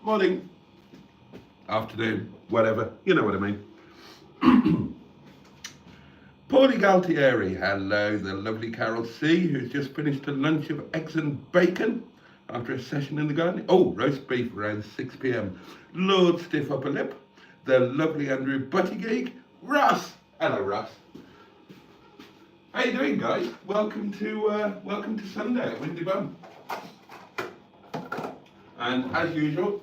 morning, afternoon, whatever, you know what I mean. Paulie Galtieri, hello, the lovely Carol C, who's just finished a lunch of eggs and bacon after a session in the garden. Oh, roast beef around 6 p.m. Lord Stiff Upper Lip, the lovely Andrew Buttigieg, Russ. Hello, Russ. How you doing, guys? Welcome to Sunday at Windy Bum. And as usual,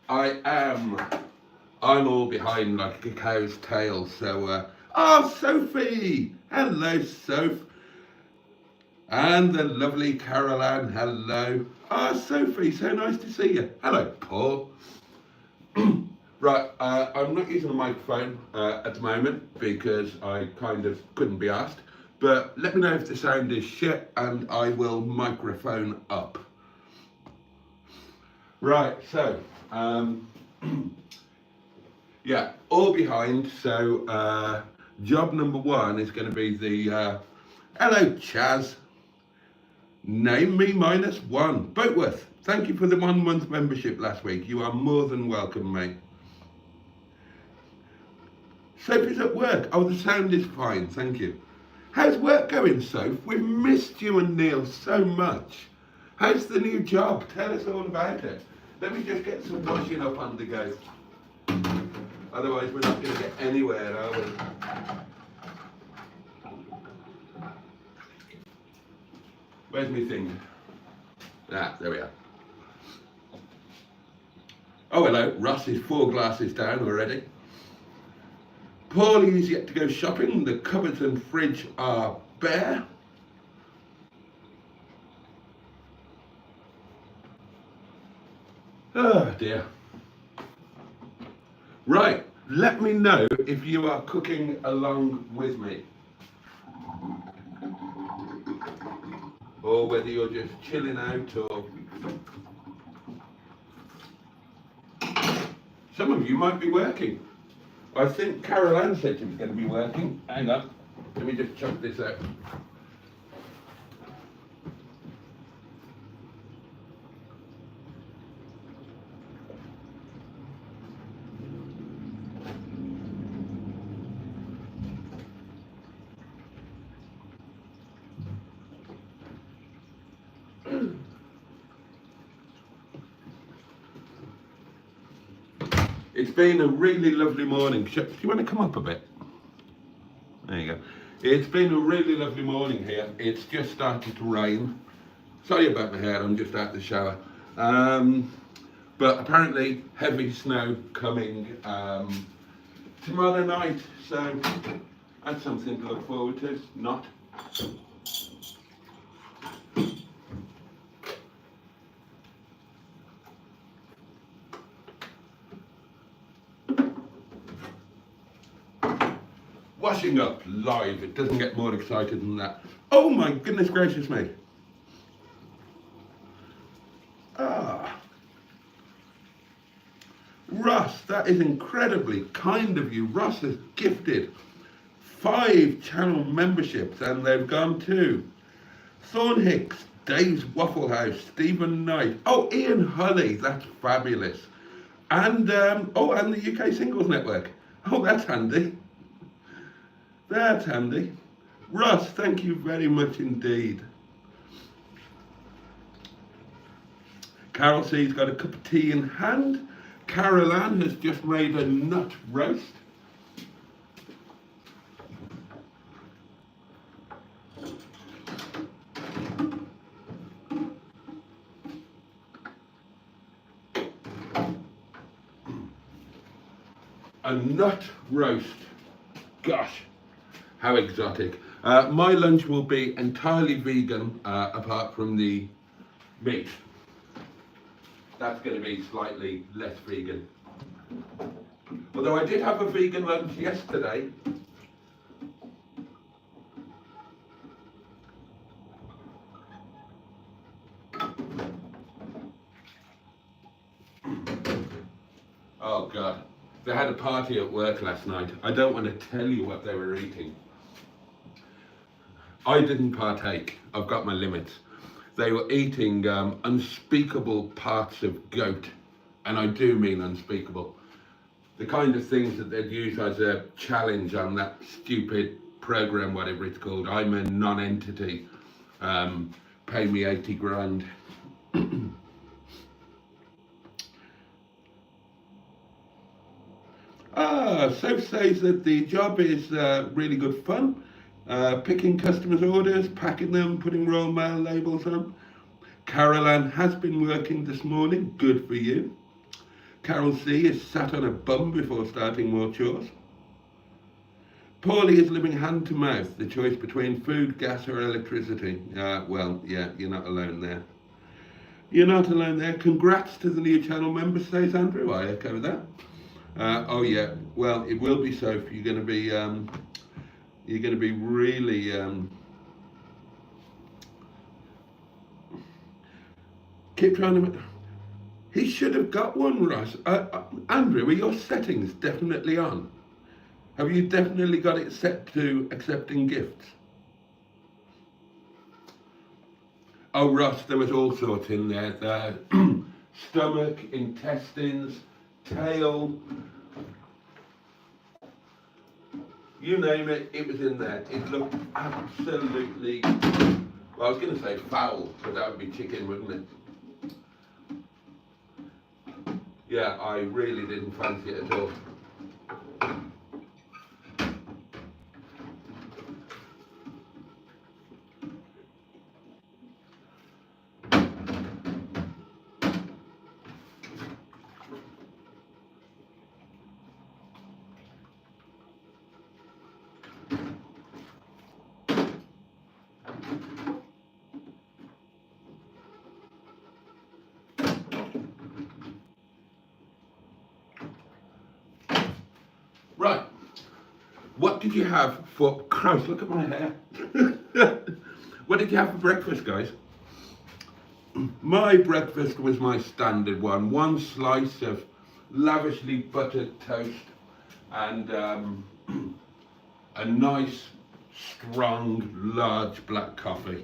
I'm all behind like a cow's tail. So, Sophie, hello, Soph, and the lovely Carol Ann, hello. Sophie, so nice to see you. Hello, Paul. Right, I'm not using a microphone at the moment because I kind of couldn't be asked. But let me know if the sound is shit, and I will microphone up. Right, so, yeah, all behind. So, job number one is going to be the, hello, Chaz. Name me -1. Boatworth, thank you for the 1 month membership last week. You are more than welcome, mate. Sophie's at work. Oh, the sound is fine, thank you. How's work going, Soph? We've missed you and Neil so much. How's the new job? Tell us all about it. Let me just get some washing up on the go. Otherwise, we're not going to get anywhere, are we? Where's my thing? Ah, there we are. Oh, hello. Russ is 4 glasses down already. Paulie's yet to go shopping. The cupboards and fridge are bare. Oh dear. Right, let me know if you are cooking along with me. Or whether you're just chilling out or... Some of you might be working. I think Carol Ann said she was going to be working. Hang on, let me just chuck this out. It's been a really lovely morning. Do you want to come up a bit? There you go. It's been a really lovely morning here. It's just started to rain. Sorry about my hair, I'm just out the shower. But apparently heavy snow coming tomorrow night. So that's something to look forward to. Not. Washing up live, it doesn't get more excited than that. Oh my goodness gracious me. Russ, that is incredibly kind of you. Russ has gifted 5 channel memberships and they've gone to Thorn Hicks, Dave's Waffle House, Stephen Knight, oh Ian Hully, that's fabulous. And and the UK Singles Network. Oh, that's handy. That's handy. Russ, thank you very much indeed. Carol C's got a cup of tea in hand. Carol Ann has just made a nut roast. A nut roast. Gosh. How exotic. My lunch will be entirely vegan, apart from the meat. That's going to be slightly less vegan. Although I did have a vegan lunch yesterday. Oh God. They had a party at work last night. I don't want to tell you what they were eating. I didn't partake. I've got my limits. They were eating unspeakable parts of goat and I do mean unspeakable. The kind of things that they'd use as a challenge on that stupid program, whatever it's called. I'm a non-entity. Pay me 80 grand. Soph says that the job is really good fun. Picking customers' orders, packing them, putting Royal Mail labels on. Carol Ann has been working this morning. Good for you. Carol C is sat on a bum before starting more chores. Paulie is living hand to mouth, the choice between food, gas or electricity. Well, yeah, you're not alone there. You're not alone there. Congrats to the new channel member, says Andrew. I echo that. Oh yeah, well, it will be so. You're going to be really keep trying to. He should have got one, Ross. Andrew, are your settings definitely on? Have you definitely got it set to accepting gifts? Oh, Ross, there was all sorts in there. Stomach, intestines, tail, you name it, it was in there. It looked absolutely, well, I was going to say foul, but that would be chicken, wouldn't it? Yeah, I really didn't fancy it at all. Right, what did you have for, Christ, look at my hair. What did you have for breakfast, guys? My breakfast was my standard one slice of lavishly buttered toast and a nice, strong, large black coffee.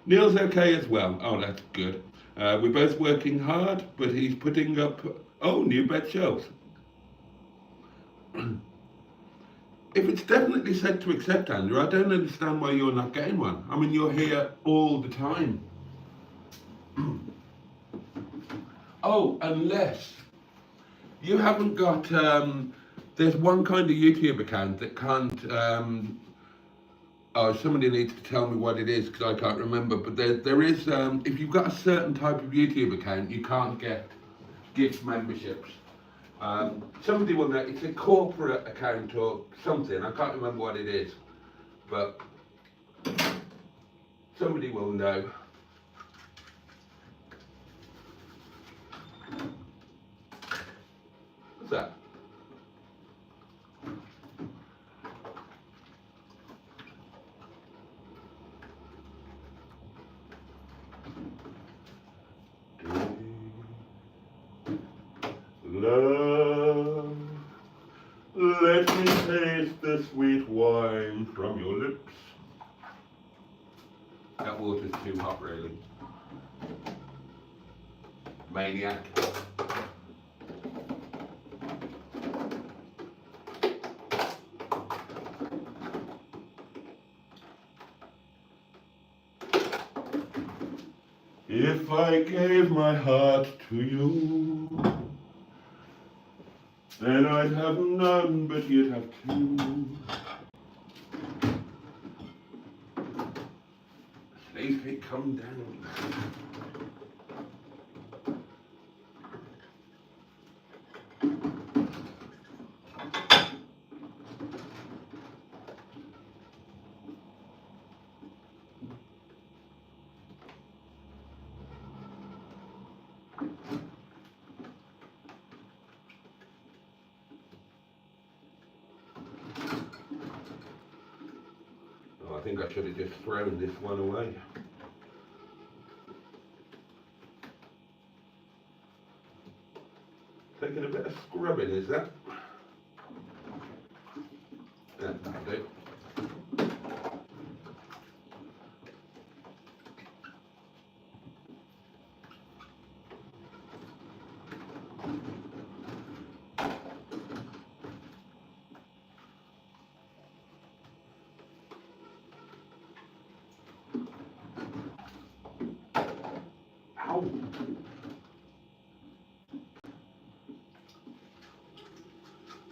Neil's okay as well. Oh, that's good. We're both working hard, but he's putting up, new bed shelves. If it's definitely set to accept, Andrew, I don't understand why you're not getting one. I mean, you're here all the time. Oh, unless you haven't got, there's one kind of YouTube account that can't, somebody needs to tell me what it is because I can't remember, but there is, if you've got a certain type of YouTube account, you can't get gift memberships. Somebody will know, it's a corporate account or something, I can't remember what it is, but somebody will know. What's that? Love, let me taste the sweet wine from your lips. That water's too hot, really. Maniac. If I gave my heart to you, then I'd have none, but you'd have two. Sleepy, come down. I think I should have just thrown this one away. Taking a bit of scrubbing, is that? Yeah, that'll do.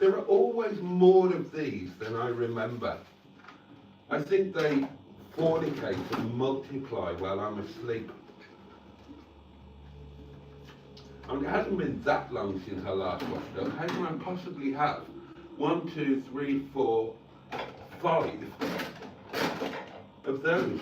There are always more of these than I remember. I think they fornicate and multiply while I'm asleep. I mean, it hasn't been that long since I last washed up. How can I possibly have 1, 2, 3, 4, 5 of those?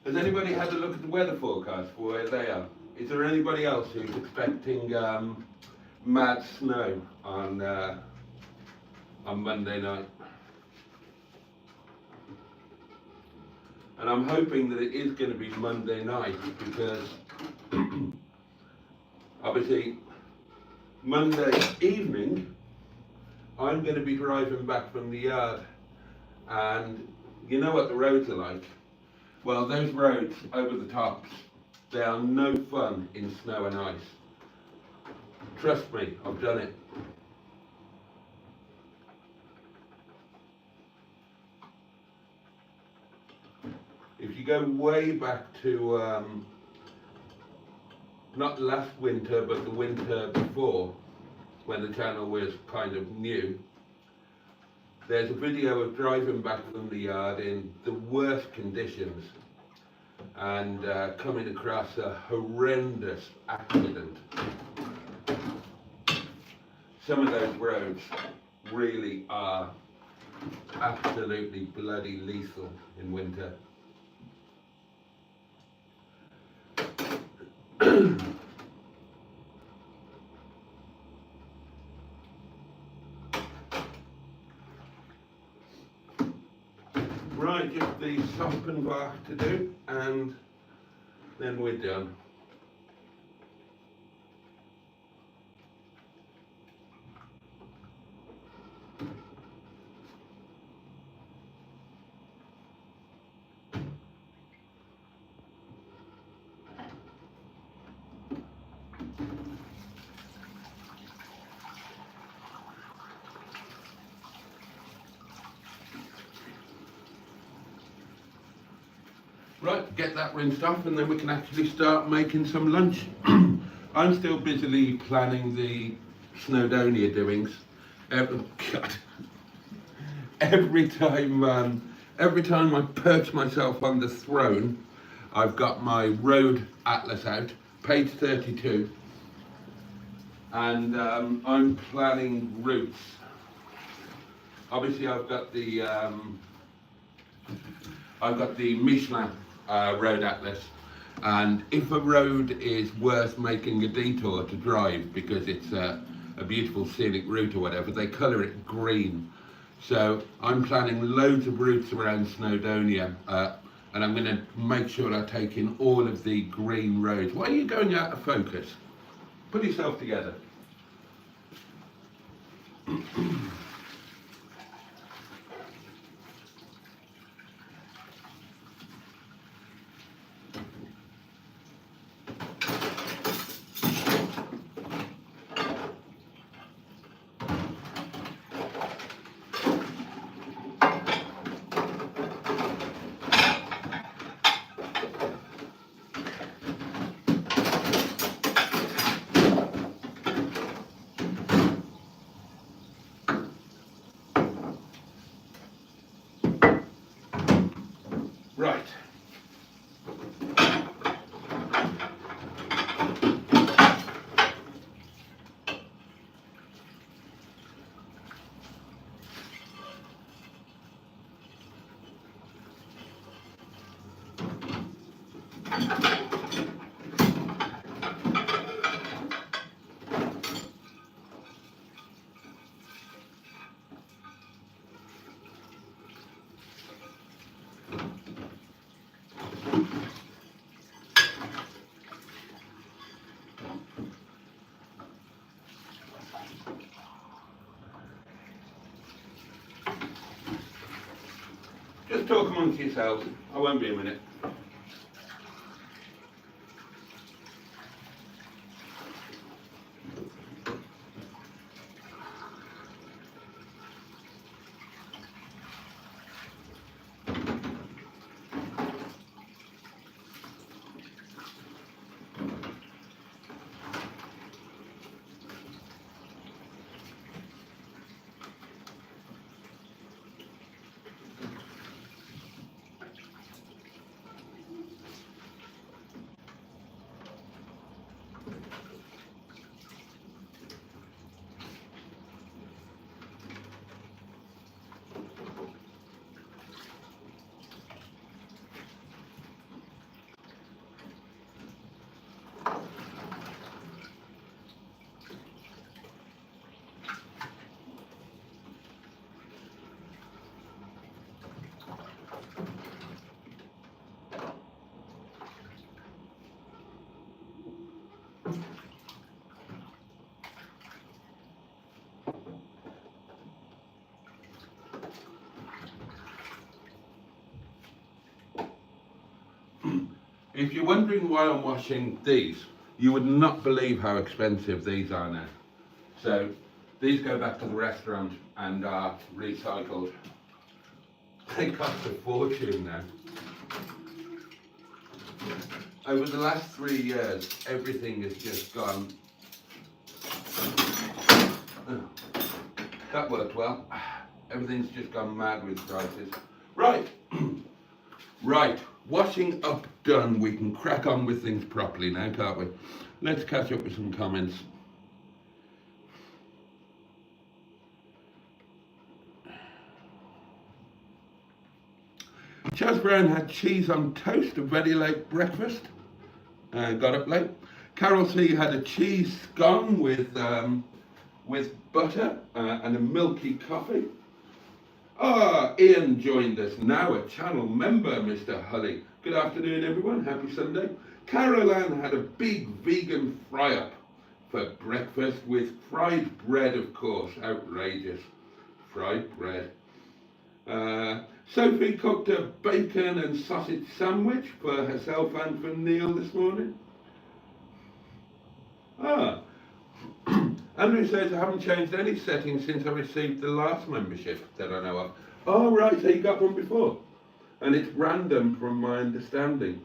Has anybody had a look at the weather forecast for where they are? Is there anybody else who's expecting mad snow on Monday night? And I'm hoping that it is going to be Monday night because obviously Monday evening I'm going to be driving back from the yard, and you know what the roads are like. Well, those roads over the tops, they are no fun in snow and ice. Trust me, I've done it. If you go way back to, not last winter, but the winter before, when the channel was kind of new, there's a video of driving back from the yard in the worst conditions and coming across a horrendous accident. Some of those roads really are absolutely bloody lethal in winter. Right, just the soften bar to do, and then we're done. Right, get that rinsed off and then we can actually start making some lunch. I'm still busily planning the Snowdonia doings. God. Every time I perch myself on the throne, I've got my road atlas out, page 32, and I'm planning routes. Obviously I've got the Michelin road atlas, and if a road is worth making a detour to drive because it's a beautiful scenic route or whatever, they colour it green. So I'm planning loads of routes around Snowdonia, and I'm going to make sure I take in all of the green roads. Why are you going out of focus? Put yourself together. Right. Just talk amongst yourselves. I won't be a minute. If you're wondering why I'm washing these, you would not believe how expensive these are now. So these go back to the restaurant and are recycled. They cost a fortune now. Over the last 3 years, everything has just gone. Oh, that worked well. Everything's just gone mad with prices. Right. Right. Washing up done. We can crack on with things properly now, can't we? Let's catch up with some comments. Chaz Brown had cheese on toast, a very late breakfast. Got up late. Carol C had a cheese scone with butter and a milky coffee. Ian joined us now, a channel member, Mr. Hully. Good afternoon, everyone. Happy Sunday. Carol Ann had a big vegan fry-up for breakfast with fried bread, of course. Outrageous. Fried bread. Sophie cooked a bacon and sausage sandwich for herself and for Neil this morning. Andrew says, I haven't changed any settings since I received the last membership that I know of. Oh, right, so you got one before. And it's random from my understanding.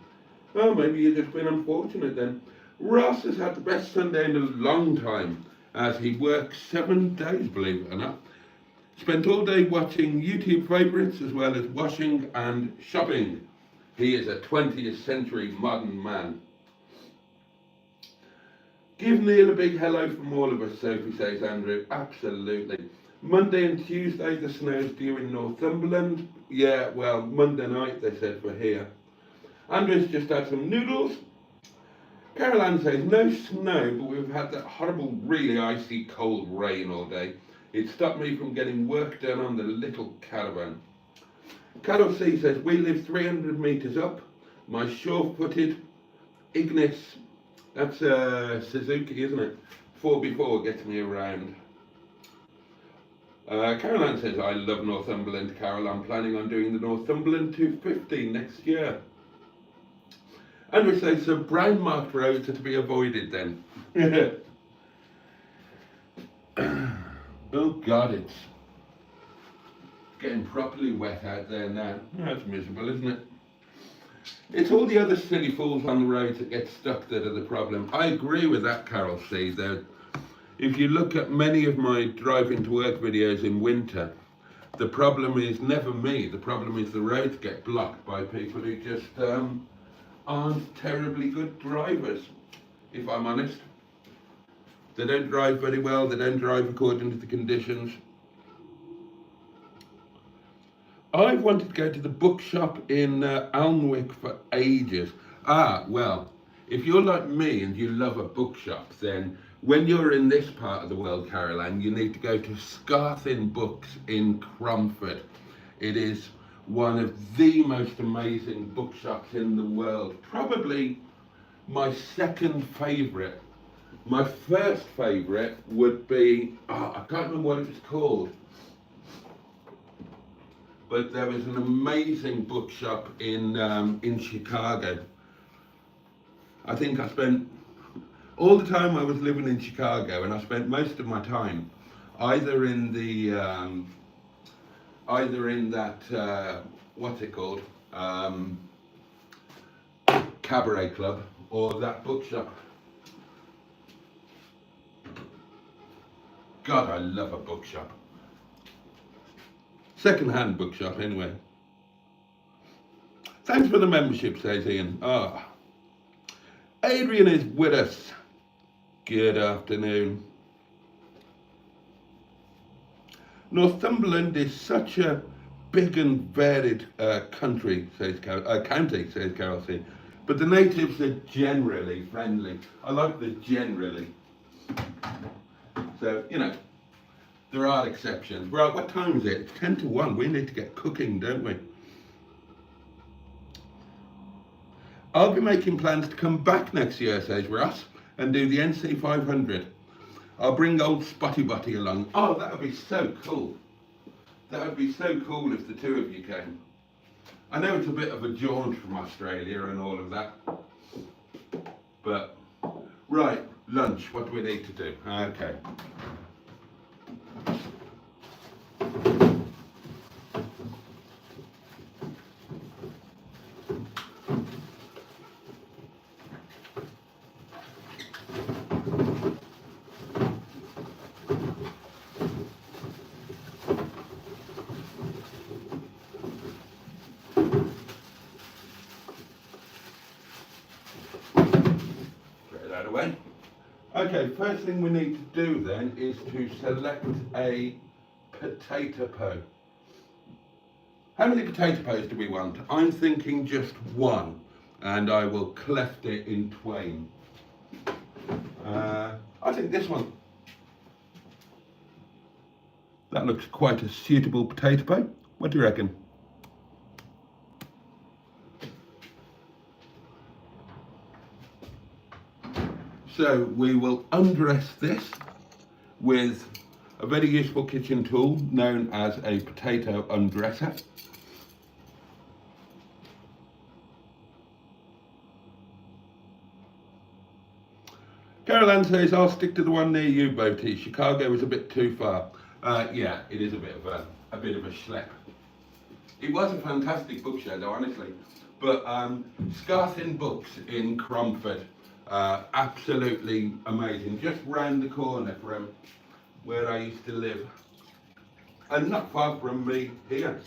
Oh, maybe you've just been unfortunate then. Ross has had the best Sunday in a long time, as he works 7 days, believe it or not. Spent all day watching YouTube favourites as well as washing and shopping. He is a 20th century modern man. Give Neil a big hello from all of us, Sophie says, Andrew. Absolutely. Monday and Tuesday the snow's due in Northumberland. Yeah, well, Monday night they said for here. Andrew's just had some noodles. Carol Ann says, no snow, but we've had that horrible, really icy cold rain all day. It stopped me from getting work done on the little caravan. Carol C says, we live 300 metres up. My sure-footed Ignis, that's Suzuki, isn't it? 4x4 gets me around. Carol Ann says, I love Northumberland, Carol. I'm planning on doing the Northumberland 250 next year. Andrew says, so brown marked roads are to be avoided then. Oh God, it's getting properly wet out there now. That's miserable, isn't it? It's all the other silly fools on the roads that get stuck that are the problem. I agree with that, Carol C. Though, if you look at many of my driving to work videos in winter, the problem is never me. The problem is the roads get blocked by people who just aren't terribly good drivers, if I'm honest. They don't drive very well, they don't drive according to the conditions. I've wanted to go to the bookshop in Alnwick for ages. Well, if you're like me and you love a bookshop, then when you're in this part of the world, Caroline, you need to go to Scarthin Books in Cromford. It is one of the most amazing bookshops in the world. Probably my second favourite. My first favourite would be, I can't remember what it was called, but there was an amazing bookshop in Chicago. I think I spent all the time I was living in Chicago, and I spent most of my time either in that what's it called, cabaret club, or that bookshop. God, I love a bookshop. Second-hand bookshop, anyway. Thanks for the membership, says Ian. Adrian is with us. Good afternoon. Northumberland is such a big and varied county, says Carol C. But the natives are generally friendly. I like the generally. So, you know, there are exceptions. Right, what time is it? It's 10 to 1. We need to get cooking, don't we? I'll be making plans to come back next year, says Ross, and do the NC 500. I'll bring old Spotty Botty along. Oh, that would be so cool. That would be so cool if the two of you came. I know it's a bit of a jaunt from Australia and all of that. Right, lunch, what do we need to do? Okay. Get that away. Okay, first thing we need to do then is to select a potato po. How many potato poes do we want? I'm thinking just one, and I will cleft it in twain. I think this one. That looks quite a suitable potato po. What do you reckon? So we will undress this with a very useful kitchen tool known as a potato undresser. Carol Ann says, I'll stick to the one near you, Boaty. Chicago is a bit too far. Yeah, it is a bit of a schlep. It was a fantastic book show, though, honestly. But Scarthin Books in Cromford, absolutely amazing. Just round the corner from where I used to live, and not far from me here.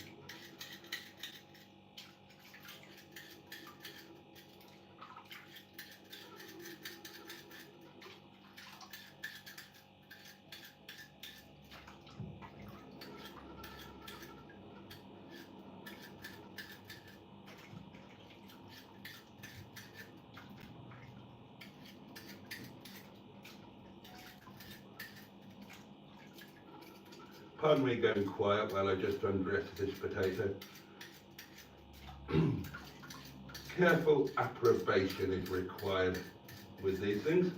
Pardon me going quiet while I just undress this potato. Careful approbation is required with these things.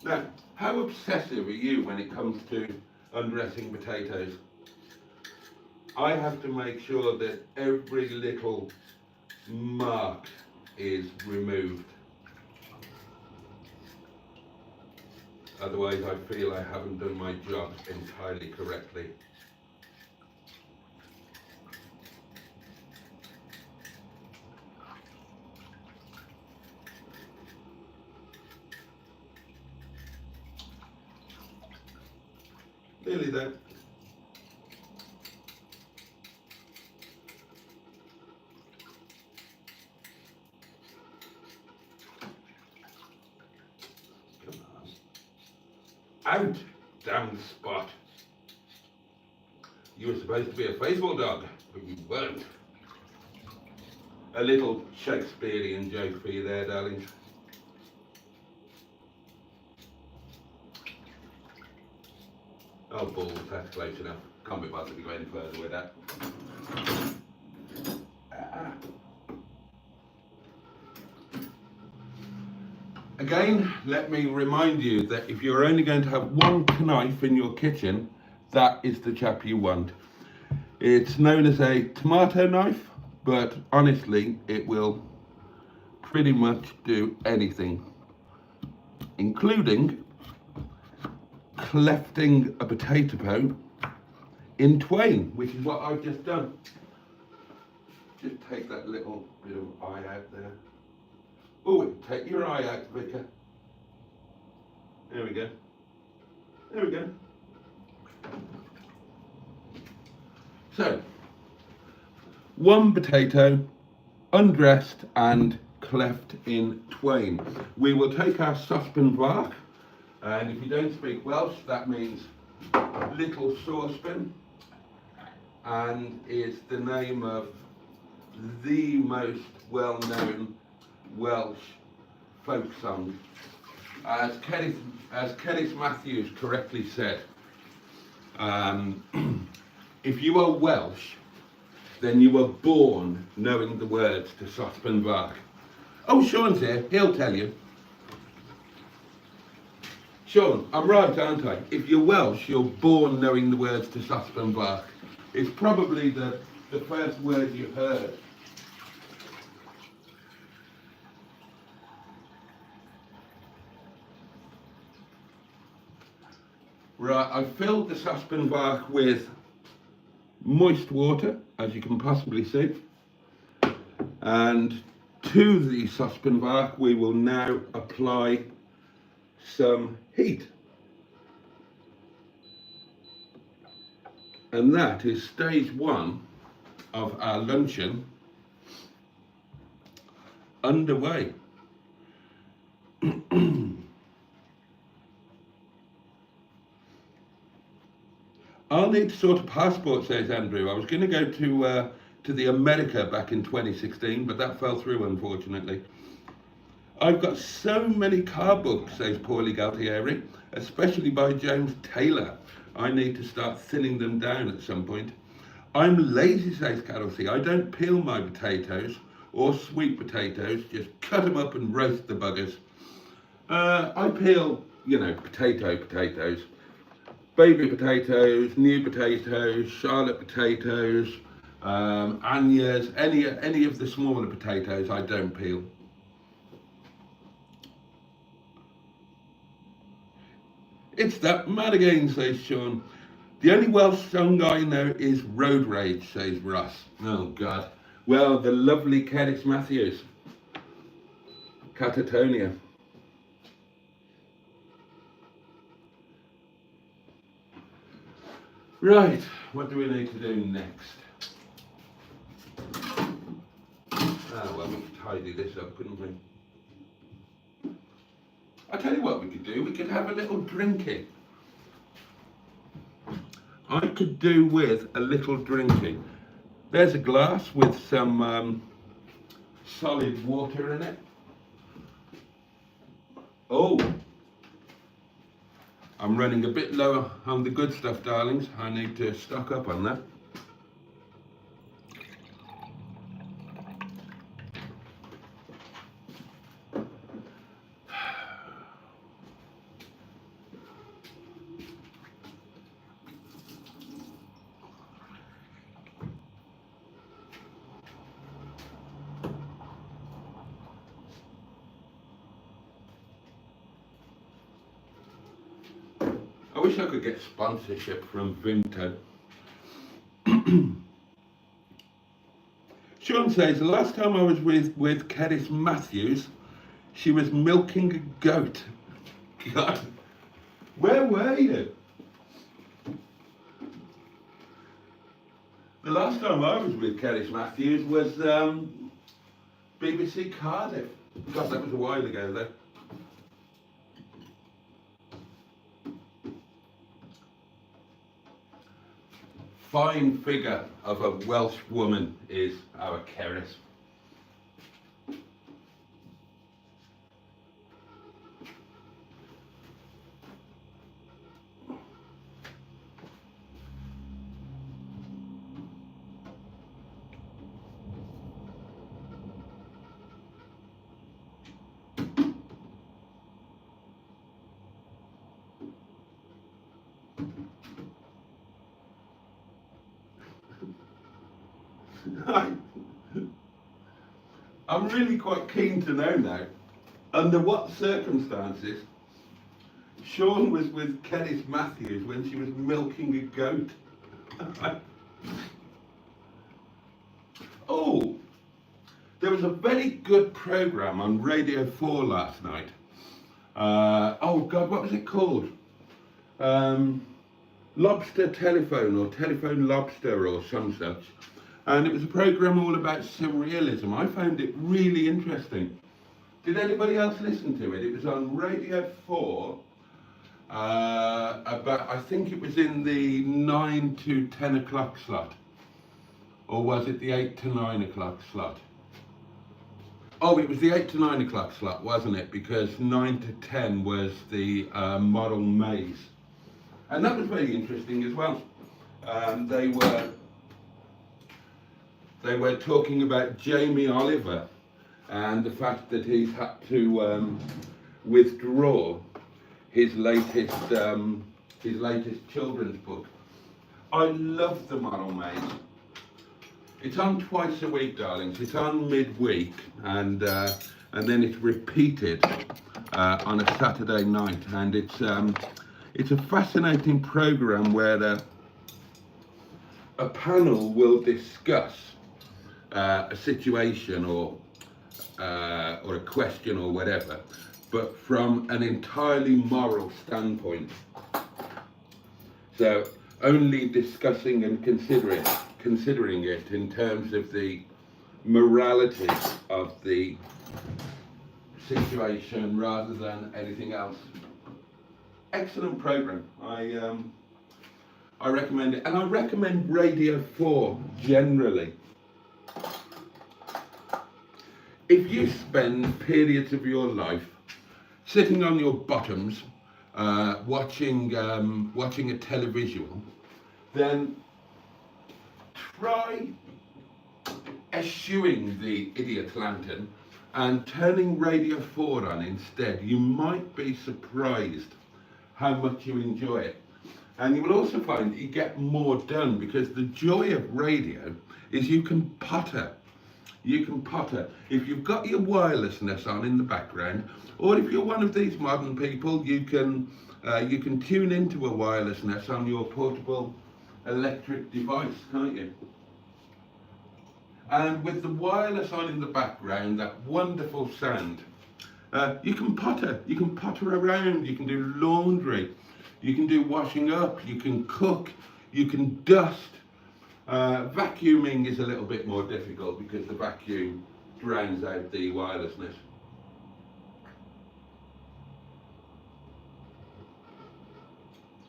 Now, how obsessive are you when it comes to undressing potatoes? I have to make sure that every little mark is removed. Otherwise I feel I haven't done my job entirely correctly. Nearly there. Out, damn spot. You were supposed to be a faithful dog, but you weren't. A little Shakespearean joke for you there, darling. Oh, balls, that's close enough. Can't be bothered to go any further with that. Again, let me remind you that if you're only going to have one knife in your kitchen, that is the chap you want. It's known as a tomato knife, but honestly, it will pretty much do anything, including clefting a potato po in twain, which is what I've just done. Just take that little bit of eye out there. Oh, take your eye out, Vicar. There we go. There we go. So, one potato, undressed and cleft in twain. We will take our saucepan vark, and if you don't speak Welsh, that means little saucepan, and is the name of the most well-known Welsh folk song. As Kenneth Matthews correctly said, if you are Welsh, then you were born knowing the words to Saucepan Vark. Oh, Sean's here, he'll tell you. Sean, I'm right, aren't I? If you're Welsh, you're born knowing the words to Sospen Bach. It's probably the first word you heard. Right, I filled the Sospen Bach with moist water, as you can possibly see. And to the Sospen Bach, we will now apply some heat. And that is stage one of our luncheon underway. I'll need to sort a passport, says Andrew. I was going to go to the America back in 2016, but that fell through, unfortunately. I've got so many car books, says Paulie Galtieri, especially by James Taylor. I need to start thinning them down at some point. I'm lazy, says Carol C. I don't peel my potatoes or sweet potatoes, just cut them up and roast the buggers. I peel, potatoes. Baby potatoes, new potatoes, Charlotte potatoes, Anya's, any of the smaller potatoes I don't peel. It's that mad again, says Sean. The only Welsh song I know is Road Rage, says Ross. Oh God. Well, the lovely Cerys Matthews. Catatonia. Right, what do we need to do next? Well, we could tidy this up, couldn't we? I tell you what we could do, we could have a little drinking. I could do with a little drinking. There's a glass with some solid water in it. Oh, I'm running a bit lower on the good stuff, darlings. I need to stock up on that. I wish I could get sponsorship from Vinto. Sean says, the last time I was with Cerys Matthews, she was milking a goat. God, where were you? The last time I was with Cerys Matthews was BBC Cardiff. God, that was a while ago though. Fine figure of a Welsh woman is our Cerys. I'm really quite keen to know now, under what circumstances Sean was with Cerys Matthews when she was milking a goat. Oh, there was a very good programme on Radio 4 last night. Oh God, what was it called? Lobster Telephone or Telephone Lobster or some such. And it was a programme all about surrealism. I found it really interesting. Did anybody else listen to it? It was on Radio 4, I think it was in the 9 to 10 o'clock slot. Or was it the 8 to 9 o'clock slot? Oh, it was the 8 to 9 o'clock slot, wasn't it? Because 9 to 10 was the moral maze. And that was very interesting as well. They were talking about Jamie Oliver and the fact that he's had to withdraw his latest children's book. I love The Moral Maze. It's on twice a week, darlings. It's on midweek, and then it's repeated on a Saturday night, and it's a fascinating program where a panel will discuss a situation or a question or whatever, but from an entirely moral standpoint. So only discussing and considering it in terms of the morality of the situation rather than anything else. Excellent program. I recommend it, and I recommend Radio 4 generally. If you spend periods of your life sitting on your bottoms watching a televisual, then try eschewing the idiot lantern and turning Radio 4 on instead. You might be surprised how much you enjoy it. And you will also find that you get more done, because the joy of radio is you can potter. You can potter. If you've got your wirelessness on in the background, or if you're one of these modern people, you can tune into a wirelessness on your portable electric device, can't you? And with the wireless on in the background, that wonderful sound, you can potter. You can potter around. You can do laundry. You can do washing up. You can cook. You can dust. Vacuuming is a little bit more difficult because the vacuum drowns out the wirelessness.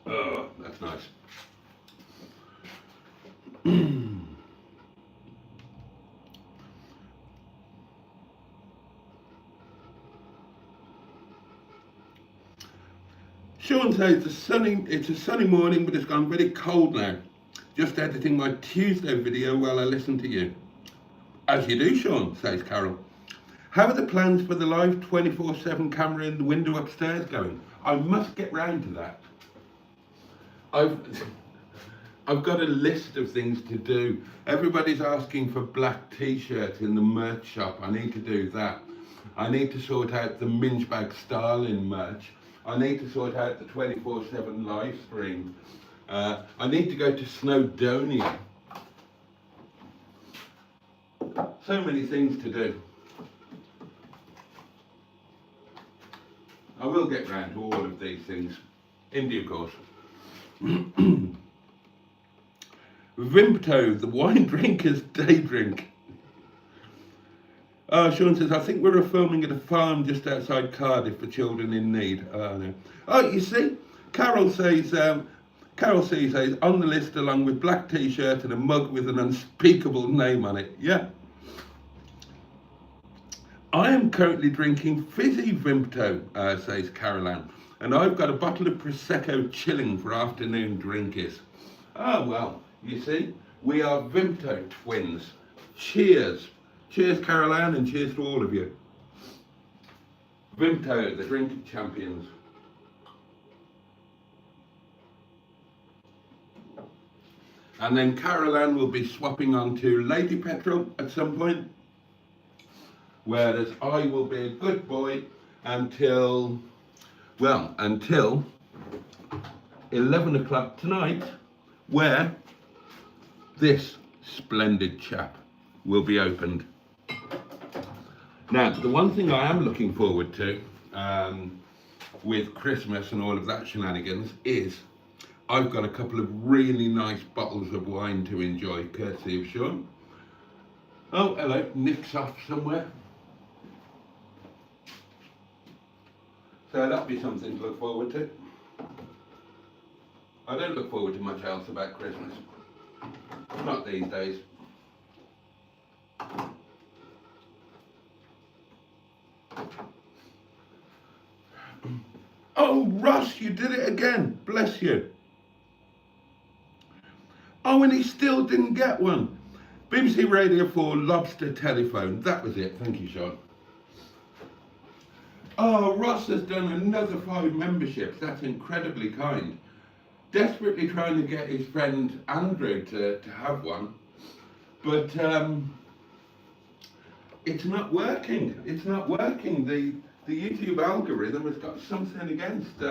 Oh, that's nice. Sean says it's a sunny morning, but it's gone very cold now. Just editing my Tuesday video while I listen to you. As you do, Sean, says Carol. How are the plans for the live 24/7 camera in the window upstairs going? I must get round to that. I've got a list of things to do. Everybody's asking for black t-shirts in the merch shop. I need to do that. I need to sort out the Minge Bag Starling merch. I need to sort out the 24/7 live stream. I need to go to Snowdonia. So many things to do. I will get round to all of these things in due course. Vimto, the wine drinker's day drink. Sean says, I think we're filming at a farm just outside Cardiff for children in need. No. Oh, you see, Carol says, on the list along with black t-shirt and a mug with an unspeakable name on it. Yeah. I am currently drinking fizzy Vimto, says Caroline, and I've got a bottle of Prosecco chilling for afternoon drinkies. Oh, well, you see, we are Vimto twins. Cheers. Cheers, Caroline, and cheers to all of you. Vimto, the drink of champions. And then Caroline will be swapping on to Lady Petrol at some point, whereas I will be a good boy until 11 o'clock tonight, where this splendid chap will be opened. Now, the one thing I am looking forward to with Christmas and all of that shenanigans is I've got a couple of really nice bottles of wine to enjoy, courtesy of Sean. Oh, hello, Nick's off somewhere. So that'll be something to look forward to. I don't look forward to much else about Christmas. Not these days. Oh, Ross, you did it again. Bless you. Oh, and he still didn't get one. BBC Radio 4 lobster telephone. That was it. Thank you, Sean. Oh, Ross has done another 5 memberships. That's incredibly kind. Desperately trying to get his friend Andrew to have one, but it's not working. It's not working. The YouTube algorithm has got something against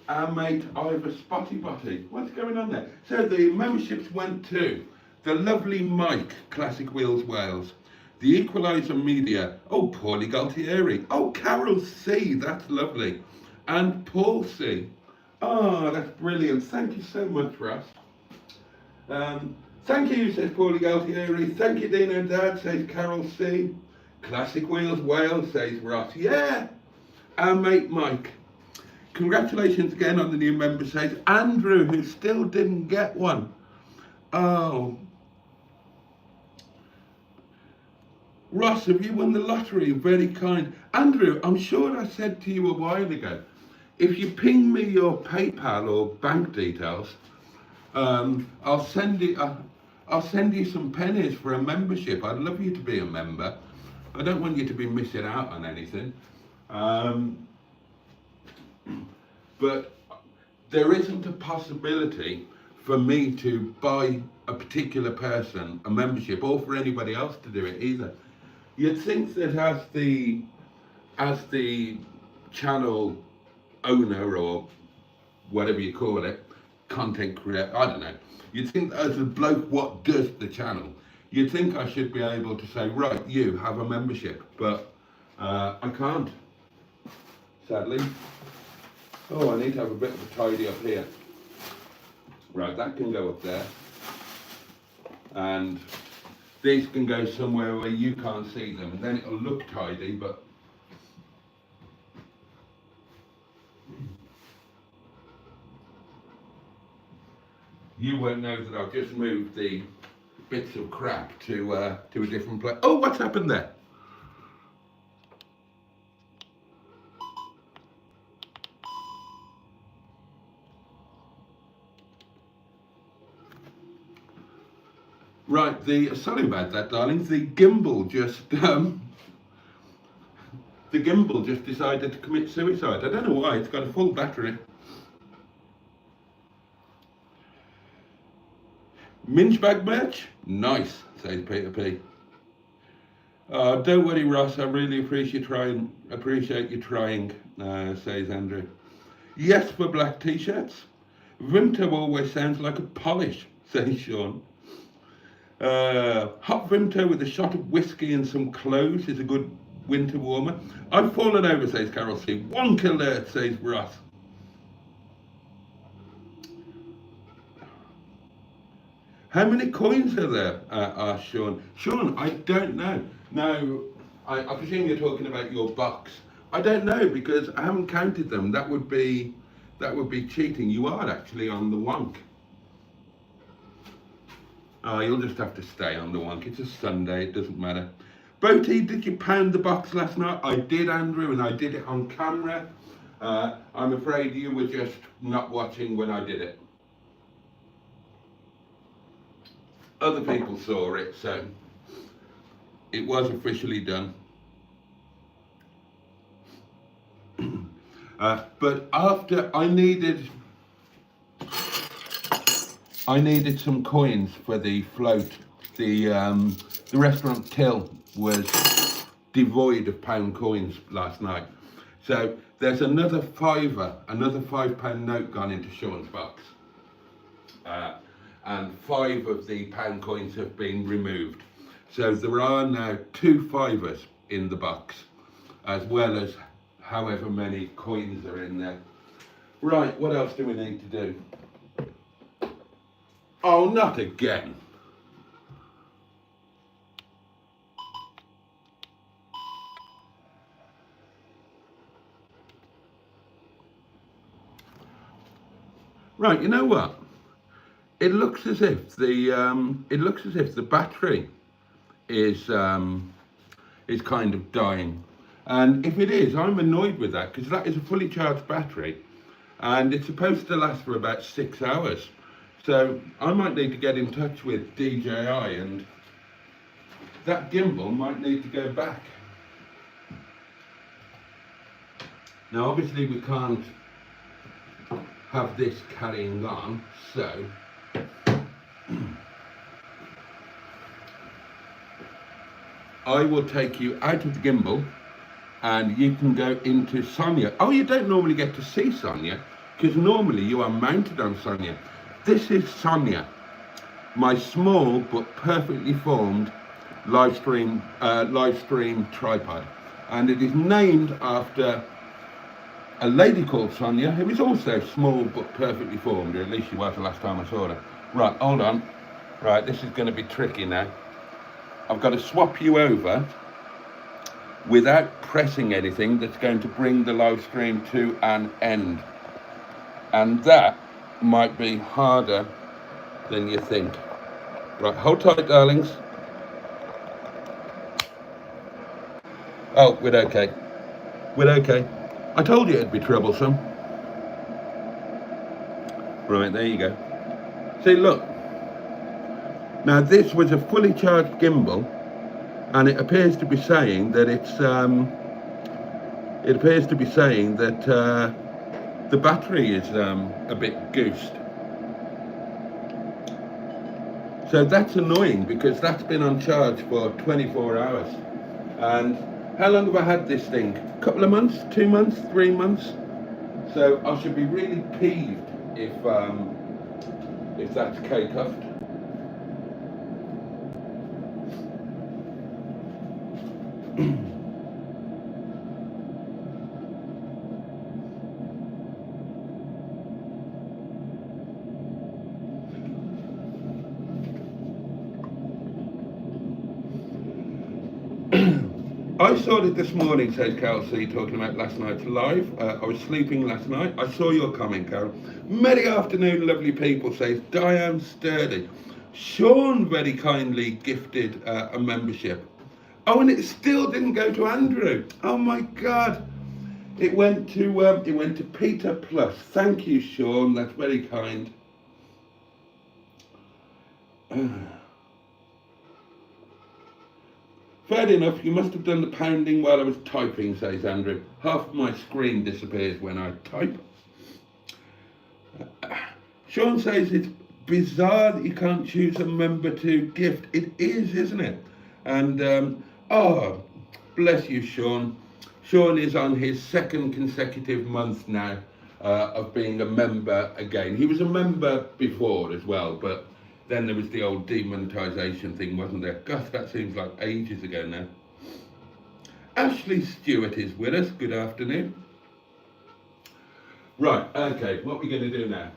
our mate Ivor Boaty. What's going on there? So the memberships went to the lovely Mike, Classic Wheels Wales, the Equalizer Media, oh, Paulie Galtieri, oh, Carol C, that's lovely, and Paul C. Oh, that's brilliant. Thank you so much, Russ. Thank you, says Paulie Galtieri. Thank you, Dino Dad, says Carol C. Classic Wheels Wales, says Ross. Yeah, our mate Mike. Congratulations again on the new member, says Andrew, who still didn't get one. Oh. Ross, have you won the lottery? Very kind. Andrew, I'm sure I said to you a while ago, if you ping me your PayPal or bank details, I'll send you some pennies for a membership. I'd love you to be a member. I don't want you to be missing out on anything. But there isn't a possibility for me to buy a particular person a membership, or for anybody else to do it either. You'd think that as the channel owner, or whatever you call it, content creator, I don't know. You'd think that as a bloke what does the channel, you'd think I should be able to say, right, you have a membership, but I can't, sadly. Oh, I need to have a bit of a tidy up here. Right, that can go up there. And these can go somewhere where you can't see them, and then it'll look tidy, but you won't know that I've just moved the bits of crap to a different place. Oh, what's happened there? Right, sorry about that, darlings. The gimbal just decided to commit suicide. I don't know why. It's got a full battery. Minge bag merch? Nice, says Peter P. Don't worry, Ross. I really appreciate you trying, says Andrew. Yes for black t-shirts. Vimto always sounds like a polish, says Sean. Hot Vimto with a shot of whiskey and some cloves is a good winter warmer. I've fallen over, says Carol C. Wonk alert, says Ross. How many coins are there? Asked Sean. Sean, I don't know. No, I presume you're talking about your box. I don't know because I haven't counted them. That would be cheating. You are actually on the wonk. You'll just have to stay on the wonk. It's a Sunday, it doesn't matter. Boaty, did you pound the box last night? I did, Andrew, and I did it on camera. I'm afraid you were just not watching when I did it. Other people saw it, so it was officially done. But after I needed some coins for the float. The restaurant till was devoid of pound coins last night. So there's another £5 note gone into Sean's box. And 5 of the pound coins have been removed. So there are now 2 fivers in the box, as well as however many coins are in there. Right, what else do we need to do? Oh, not again. Right, you know what? It looks as if the battery is kind of dying. And if it is, I'm annoyed with that because that is a fully charged battery and it's supposed to last for about 6 hours. So I might need to get in touch with DJI and that gimbal might need to go back. Now obviously we can't have this carrying on, so I will take you out of the gimbal and you can go into Sonia. Oh, you don't normally get to see Sonia because normally you are mounted on Sonia. This is Sonia, my small but perfectly formed live stream tripod, and it is named after a lady called Sonia who is also small but perfectly formed, or at least she was the last time I saw her. Right, hold on. Right, this is going to be tricky now. I've got to swap you over without pressing anything that's going to bring the live stream to an end. And that might be harder than you think. Right, hold tight, darlings. Oh, we're okay. We're okay. I told you it'd be troublesome. Right, there you go. See, look. Now, this was a fully charged gimbal, and it appears to be saying that the battery is a bit goosed. So that's annoying because that's been on charge for 24 hours. And how long have I had this thing? A couple of months, 2 months, 3 months? So I should be really peeved if that's K-cuffed. I saw it this morning, says Carol C, talking about last night's live. I was sleeping last night. I saw your comment, Carol. Merry afternoon, lovely people, says Diane Sturdy. Sean very kindly gifted a membership. Oh, and it still didn't go to Andrew. Oh my God. It went to Peter Plus. Thank you, Sean. That's very kind. Fair enough, you must have done the pounding while I was typing, says Andrew. Half of my screen disappears when I type. Sean says it's bizarre that you can't choose a member to gift. It is, isn't it? And, oh, bless you, Sean. Sean is on his second consecutive month now of being a member again. He was a member before as well, but then there was the old demonetisation thing, wasn't there? Gosh, that seems like ages ago now. Ashley Stewart is with us. Good afternoon. Right, okay, what are we going to do now?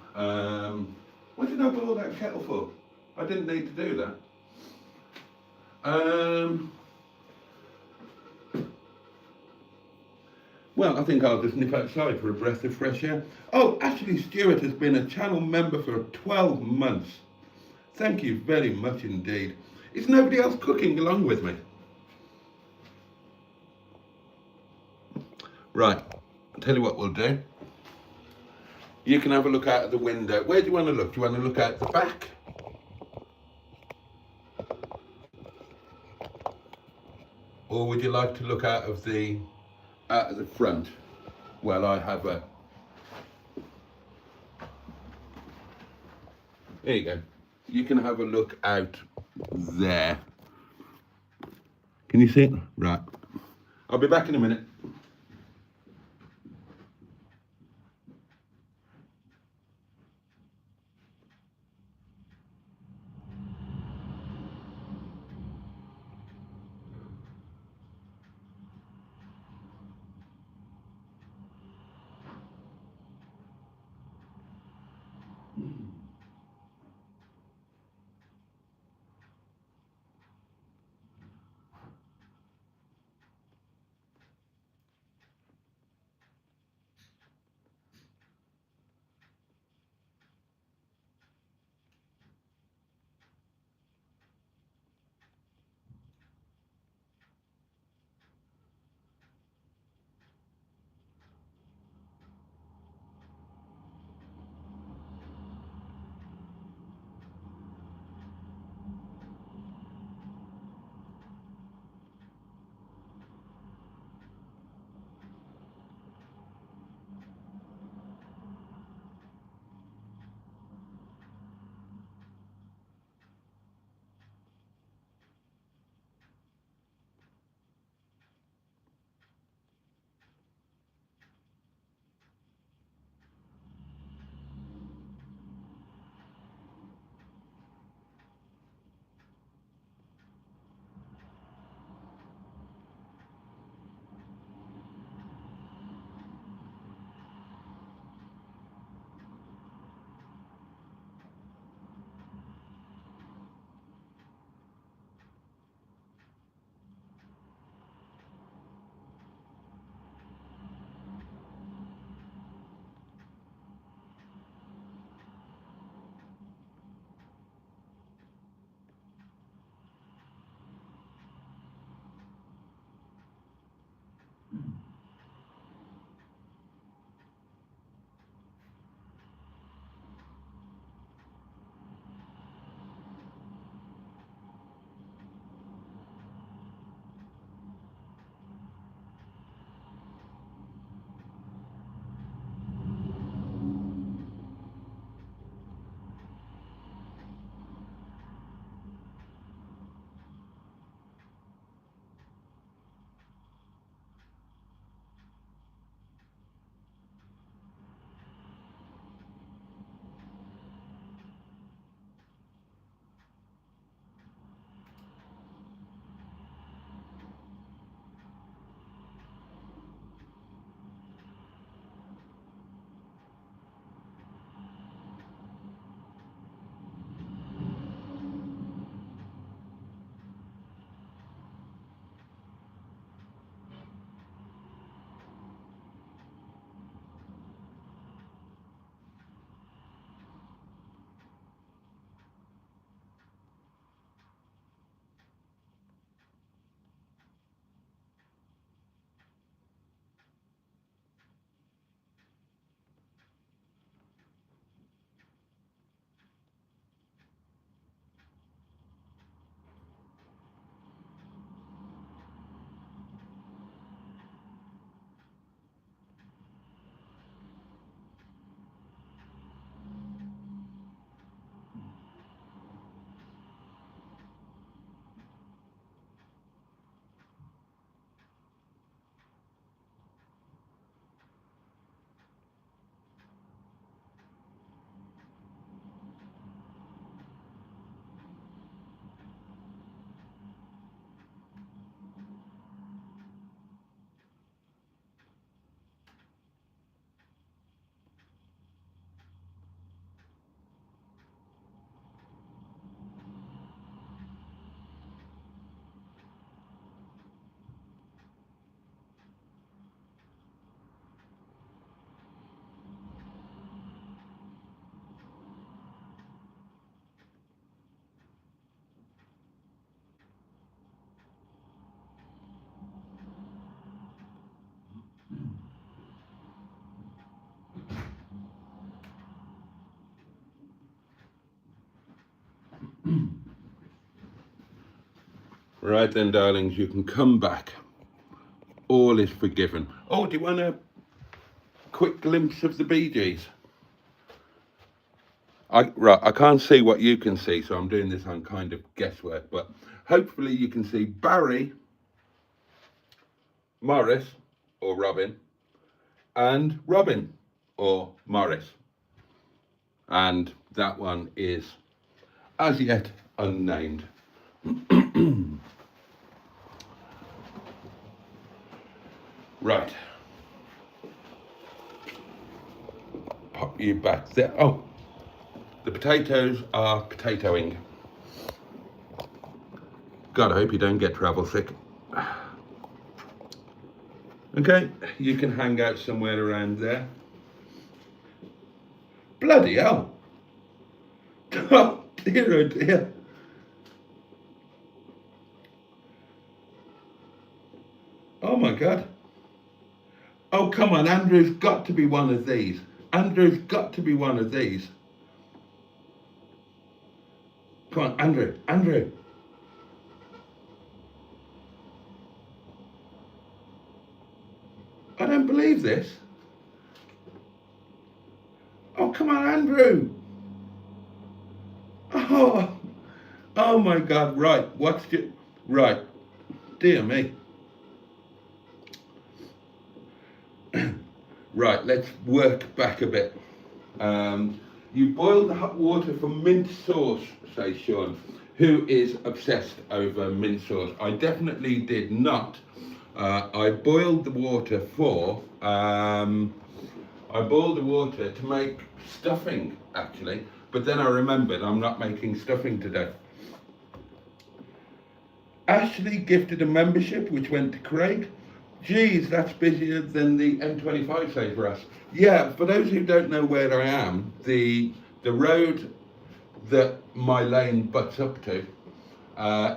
What did I boil that kettle for? I didn't need to do that. Well, I think I'll just nip outside for a breath of fresh air. Oh, Ashley Stewart has been a channel member for 12 months. Thank you very much indeed. Is nobody else cooking along with me? Right, I'll tell you what we'll do. You can have a look out of the window. Where do you want to look? Do you want to look out the back? Or would you like to look out of the front? Well, I have a... There you go. You can have a look out there. Can you see it? Right. I'll be back in a minute. Right then, darlings, you can come back. All is forgiven. Oh, do you want a quick glimpse of the Bee Gees? I can't see what you can see, so I'm doing this on kind of guesswork, but hopefully you can see Barry, Morris, or Robin, and Robin, or Morris. And that one is as yet unnamed. Right. Pop you back there. Oh, the potatoes are potatoing. God, I hope you don't get travel sick. Okay, you can hang out somewhere around there. Bloody hell. Oh dear, oh dear. Oh my God. Oh, come on, Andrew's got to be one of these. Andrew's got to be one of these. Come on, Andrew, Andrew. I don't believe this. Oh, come on, Andrew. Oh, oh my God, right, what's it? Right, dear me. Right, let's work back a bit. You boiled the hot water for mint sauce, says Sean, who is obsessed over mint sauce. I definitely did not. I boiled the water to make stuffing, actually. But then I remembered I'm not making stuffing today. Ashley gifted a membership, which went to Craig. Geez, that's busier than the M25 say for us. Yeah, for those who don't know where I am, the road that my lane butts up to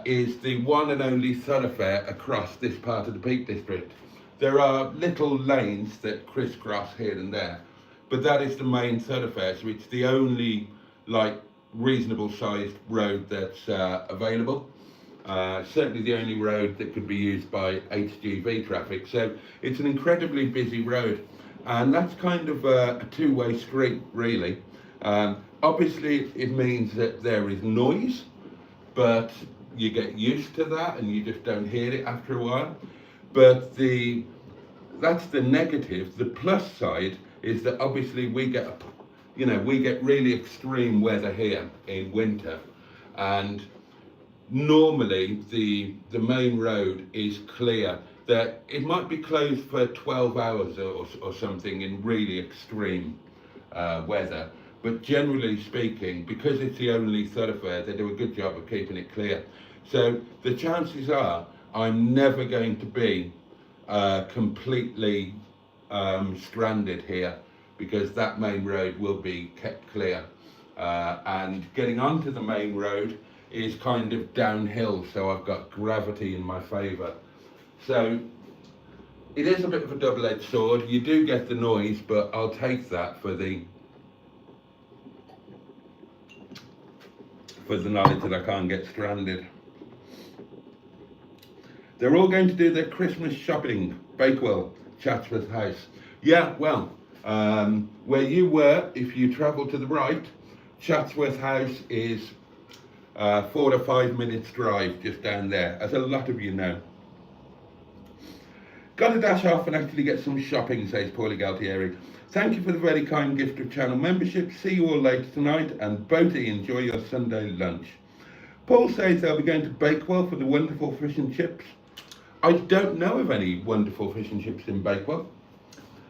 is the one and only thoroughfare across this part of the Peak District. There are little lanes that crisscross here and there, but that is the main thoroughfare, so it's the only like reasonable sized road that's available. Certainly the only road that could be used by HGV traffic. So it's an incredibly busy road, and that's kind of a two-way street, really. Obviously, it means that there is noise, but you get used to that and you just don't hear it after a while. But that's the negative. The plus side is that obviously we get really extreme weather here in winter, and normally the main road is clear. That it might be closed for 12 hours or something in really extreme weather, but generally speaking, because it's the only thoroughfare, they do a good job of keeping it clear. So the chances are I'm never going to be completely stranded here, because that main road will be kept clear, and getting onto the main road is kind of downhill, so I've got gravity in my favour. So it is a bit of a double-edged sword. You do get the noise, but I'll take that for the knowledge that I can't get stranded. They're all going to do their Christmas shopping, Bakewell, Chatsworth House. Yeah, well, where you were, if you travel to the right, Chatsworth House is 4 to 5 minutes drive just down there, as a lot of you know. Got to dash off and actually get some shopping, says Paulie Galtieri. Thank you for the very kind gift of channel membership. See you all later tonight, and Boaty, enjoy your Sunday lunch. Paul says they'll be going to Bakewell for the wonderful fish and chips. I don't know of any wonderful fish and chips in Bakewell.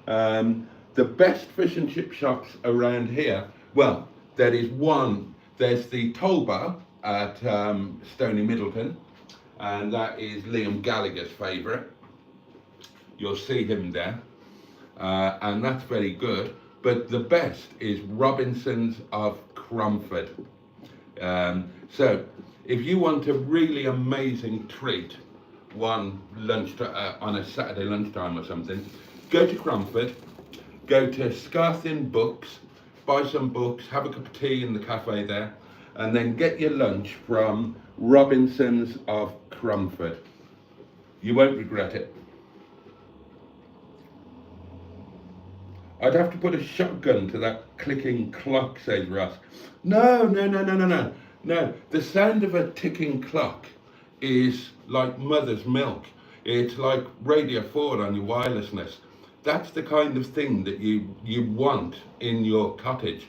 The best fish and chip shops around here, well, there is one. There's the Toll Bar at Stony Middleton, and that is Liam Gallagher's favourite. You'll see him there, and that's very good. But the best is Robinson's of Cromford. So if you want a really amazing treat on a Saturday lunchtime or something, go to Cromford, go to Scarthin Books, buy some books, have a cup of tea in the cafe there, and then get your lunch from Robinsons of Cromford. You won't regret it. I'd have to put a shotgun to that clicking clock, says Ross. No, no, no, no, no, no. No, the sound of a ticking clock is like mother's milk. It's like Radio 4 on your wirelessness. That's the kind of thing that you want in your cottage.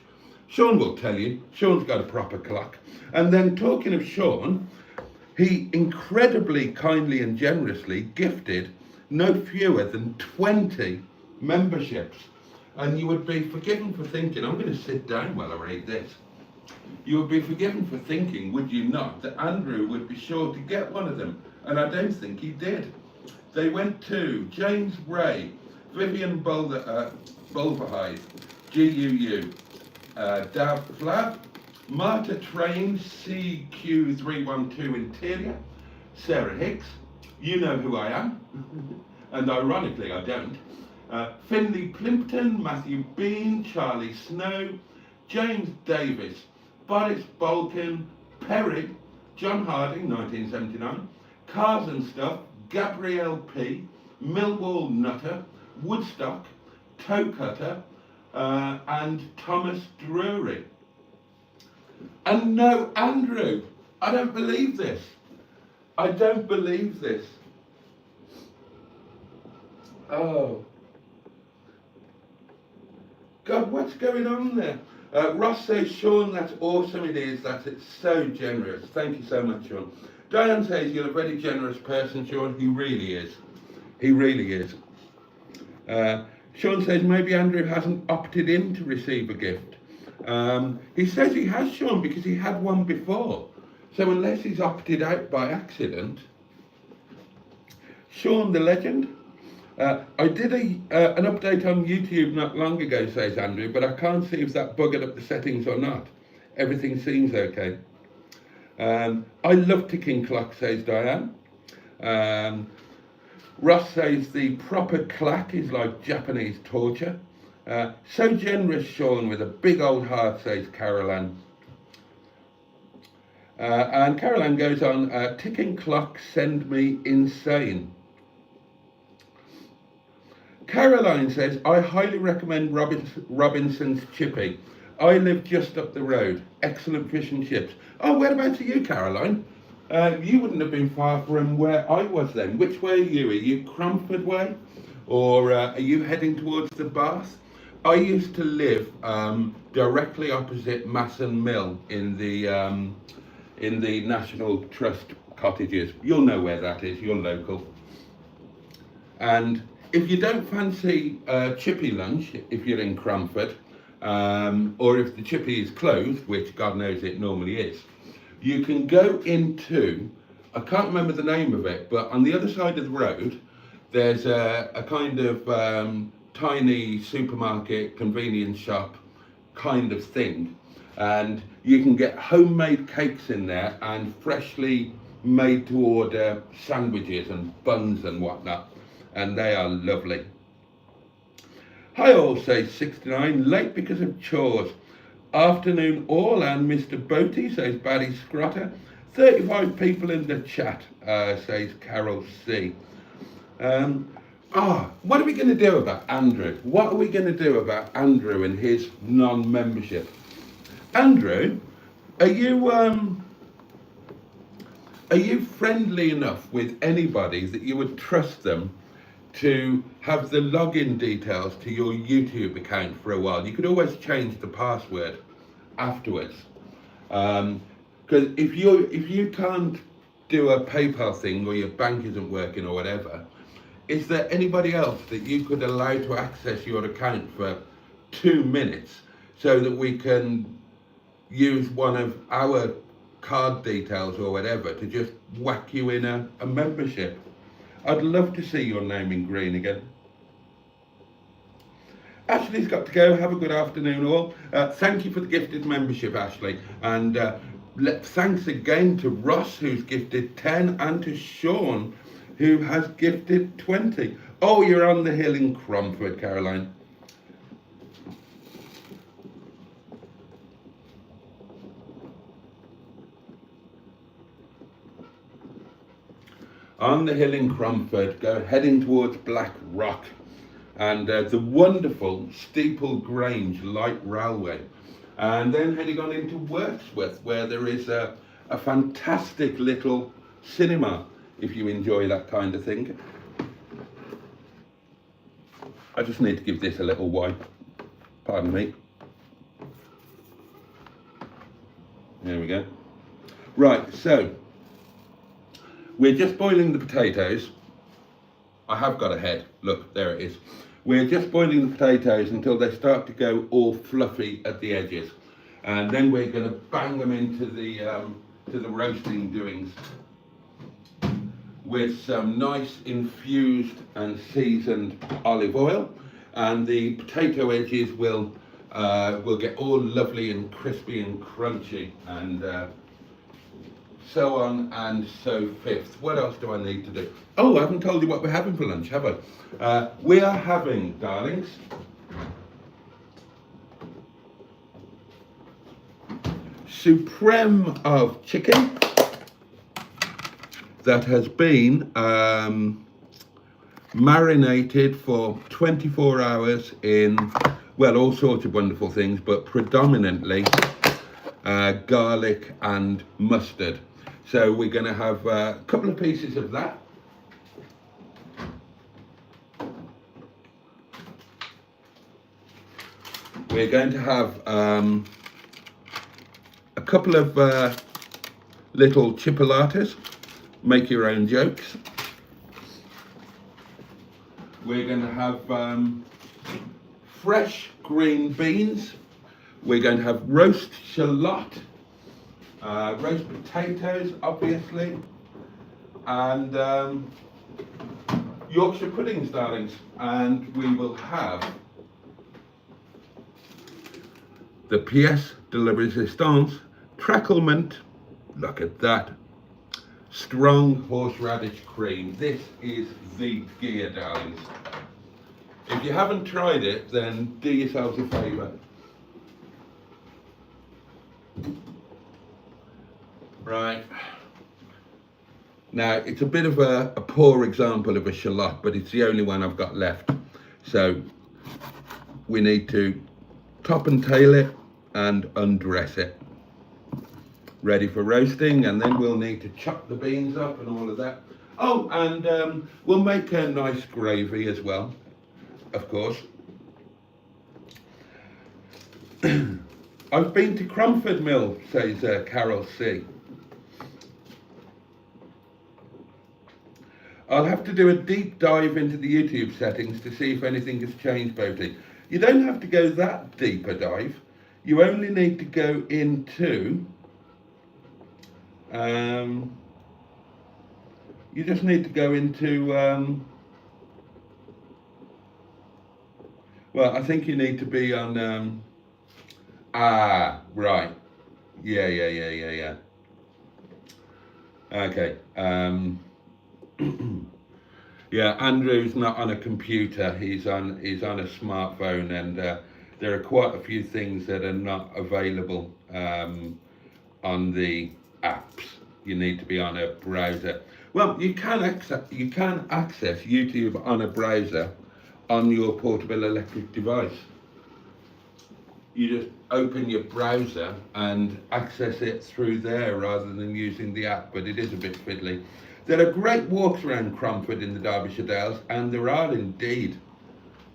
Sean will tell you. Sean's got a proper clock. And then talking of Sean, he incredibly kindly and generously gifted no fewer than 20 memberships. And you would be forgiven for thinking, I'm going to sit down while I read this. You would be forgiven for thinking, would you not, that Andrew would be sure to get one of them. And I don't think he did. They went to James Ray, Vivian Bulverhide, GUU, Dav Flab, Marta Train, CQ312 Interior, Sarah Hicks, you know who I am, and ironically I don't, Finley Plimpton, Matthew Bean, Charlie Snow, James Davis, Boris Balkin, Perry, John Harding, 1979, Cars and Stuff, Gabrielle P, Millwall Nutter, Woodstock, Toe Cutter, and Thomas Drury. And no, Andrew, I don't believe this. I don't believe this. Oh. God, what's going on there? Ross says, Sean, that's awesome it is. It's so generous. Thank you so much, Sean. Diane says, you're a very generous person, Sean. He really is. He really is. Sean says, maybe Andrew hasn't opted in to receive a gift. He says he has, Sean, because he had one before. So unless he's opted out by accident. Sean the legend. I did an update on YouTube not long ago, says Andrew, but I can't see if that buggered up the settings or not. Everything seems okay. I love ticking clocks, says Diane. Ross says the proper clack is like Japanese torture. So generous, Sean, with a big old heart, says Caroline. And Caroline goes on, ticking clocks send me insane. Caroline says, I highly recommend Robinson's Chippy. I live just up the road. Excellent fish and chips. Oh, whereabouts are you, Caroline? You wouldn't have been far from where I was then. Which way are you? Are you Cromford way? Or are you heading towards the Bath? I used to live directly opposite Masson Mill in the National Trust cottages. You'll know where that is, you're local. And if you don't fancy chippy lunch, if you're in Cromford, or if the chippy is closed, which God knows it normally is, you can go into, I can't remember the name of it, but on the other side of the road, there's a kind of tiny supermarket, convenience shop kind of thing. And you can get homemade cakes in there and freshly made to order sandwiches and buns and whatnot. And they are lovely. Hi all, says 69, late because of chores. Afternoon all, and Mr. Boaty, says Barry Scrotter. 35 people in the chat, says Carol C. What are we going to do about Andrew? What are we going to do about Andrew and his non-membership? Andrew, are you friendly enough with anybody that you would trust them to have the login details to your YouTube account for a while? You could always change the password afterwards. Because if you can't do a PayPal thing, or your bank isn't working or whatever, is there anybody else that you could allow to access your account for 2 minutes so that we can use one of our card details or whatever to just whack you in a membership? I'd love to see your name in green again. Ashley's got to go. Have a good afternoon all. Thank you for the gifted membership, Ashley. And thanks again to Ross, who's gifted 10, and to Sean, who has gifted 20. Oh, you're on the hill in Cromford, Caroline. on the hill in Cromford, heading towards Black Rock, and the wonderful Steeple Grange light railway, and then heading on into Wirksworth, where there is a fantastic little cinema, if you enjoy that kind of thing. I just need to give this a little wipe, pardon me. There we go. Right, so we're just boiling the potatoes. I have got a head, look, there it is. We're just boiling the potatoes until they start to go all fluffy at the edges, and then we're going to bang them into the roasting doings with some nice infused and seasoned olive oil, and the potato edges will get all lovely and crispy and crunchy, and so on and so forth. What else do I need to do? Oh, I haven't told you what we're having for lunch, have I? We are having, darlings, supreme of chicken that has been marinated for 24 hours in, well, all sorts of wonderful things, but predominantly garlic and mustard. So we're going to have a couple of pieces of that. We're going to have a couple of little chipolatas, make your own jokes. We're going to have fresh green beans. We're going to have roast shallot, roast potatoes, obviously, and Yorkshire puddings, darlings. And we will have the pièce de la résistance, tracklement. Look at that. Strong horseradish cream. This is the gear, darlings. If you haven't tried it, then do yourselves a favour. Right. Now, it's a bit of a poor example of a shallot, but it's the only one I've got left. So we need to top and tail it and undress it. Ready for roasting, and then we'll need to chop the beans up and all of that. Oh, and we'll make a nice gravy as well, of course. I've been to Cromford Mill, says Carol C. I'll have to do a deep dive into the YouTube settings to see if anything has changed, Boaty. You don't have to go that deep a dive. You only need to go into, you just need to go into, well, I think you need to be on, right. Yeah. Okay. Yeah, Andrew's not on a computer, he's on a smartphone, and there are quite a few things that are not available on the apps. You need to be on a browser. Well, you can access YouTube on a browser on your portable electric device. You just open your browser and access it through there rather than using the app, but it is a bit fiddly. There are great walks around Cromford in the Derbyshire Dales, and there are indeed.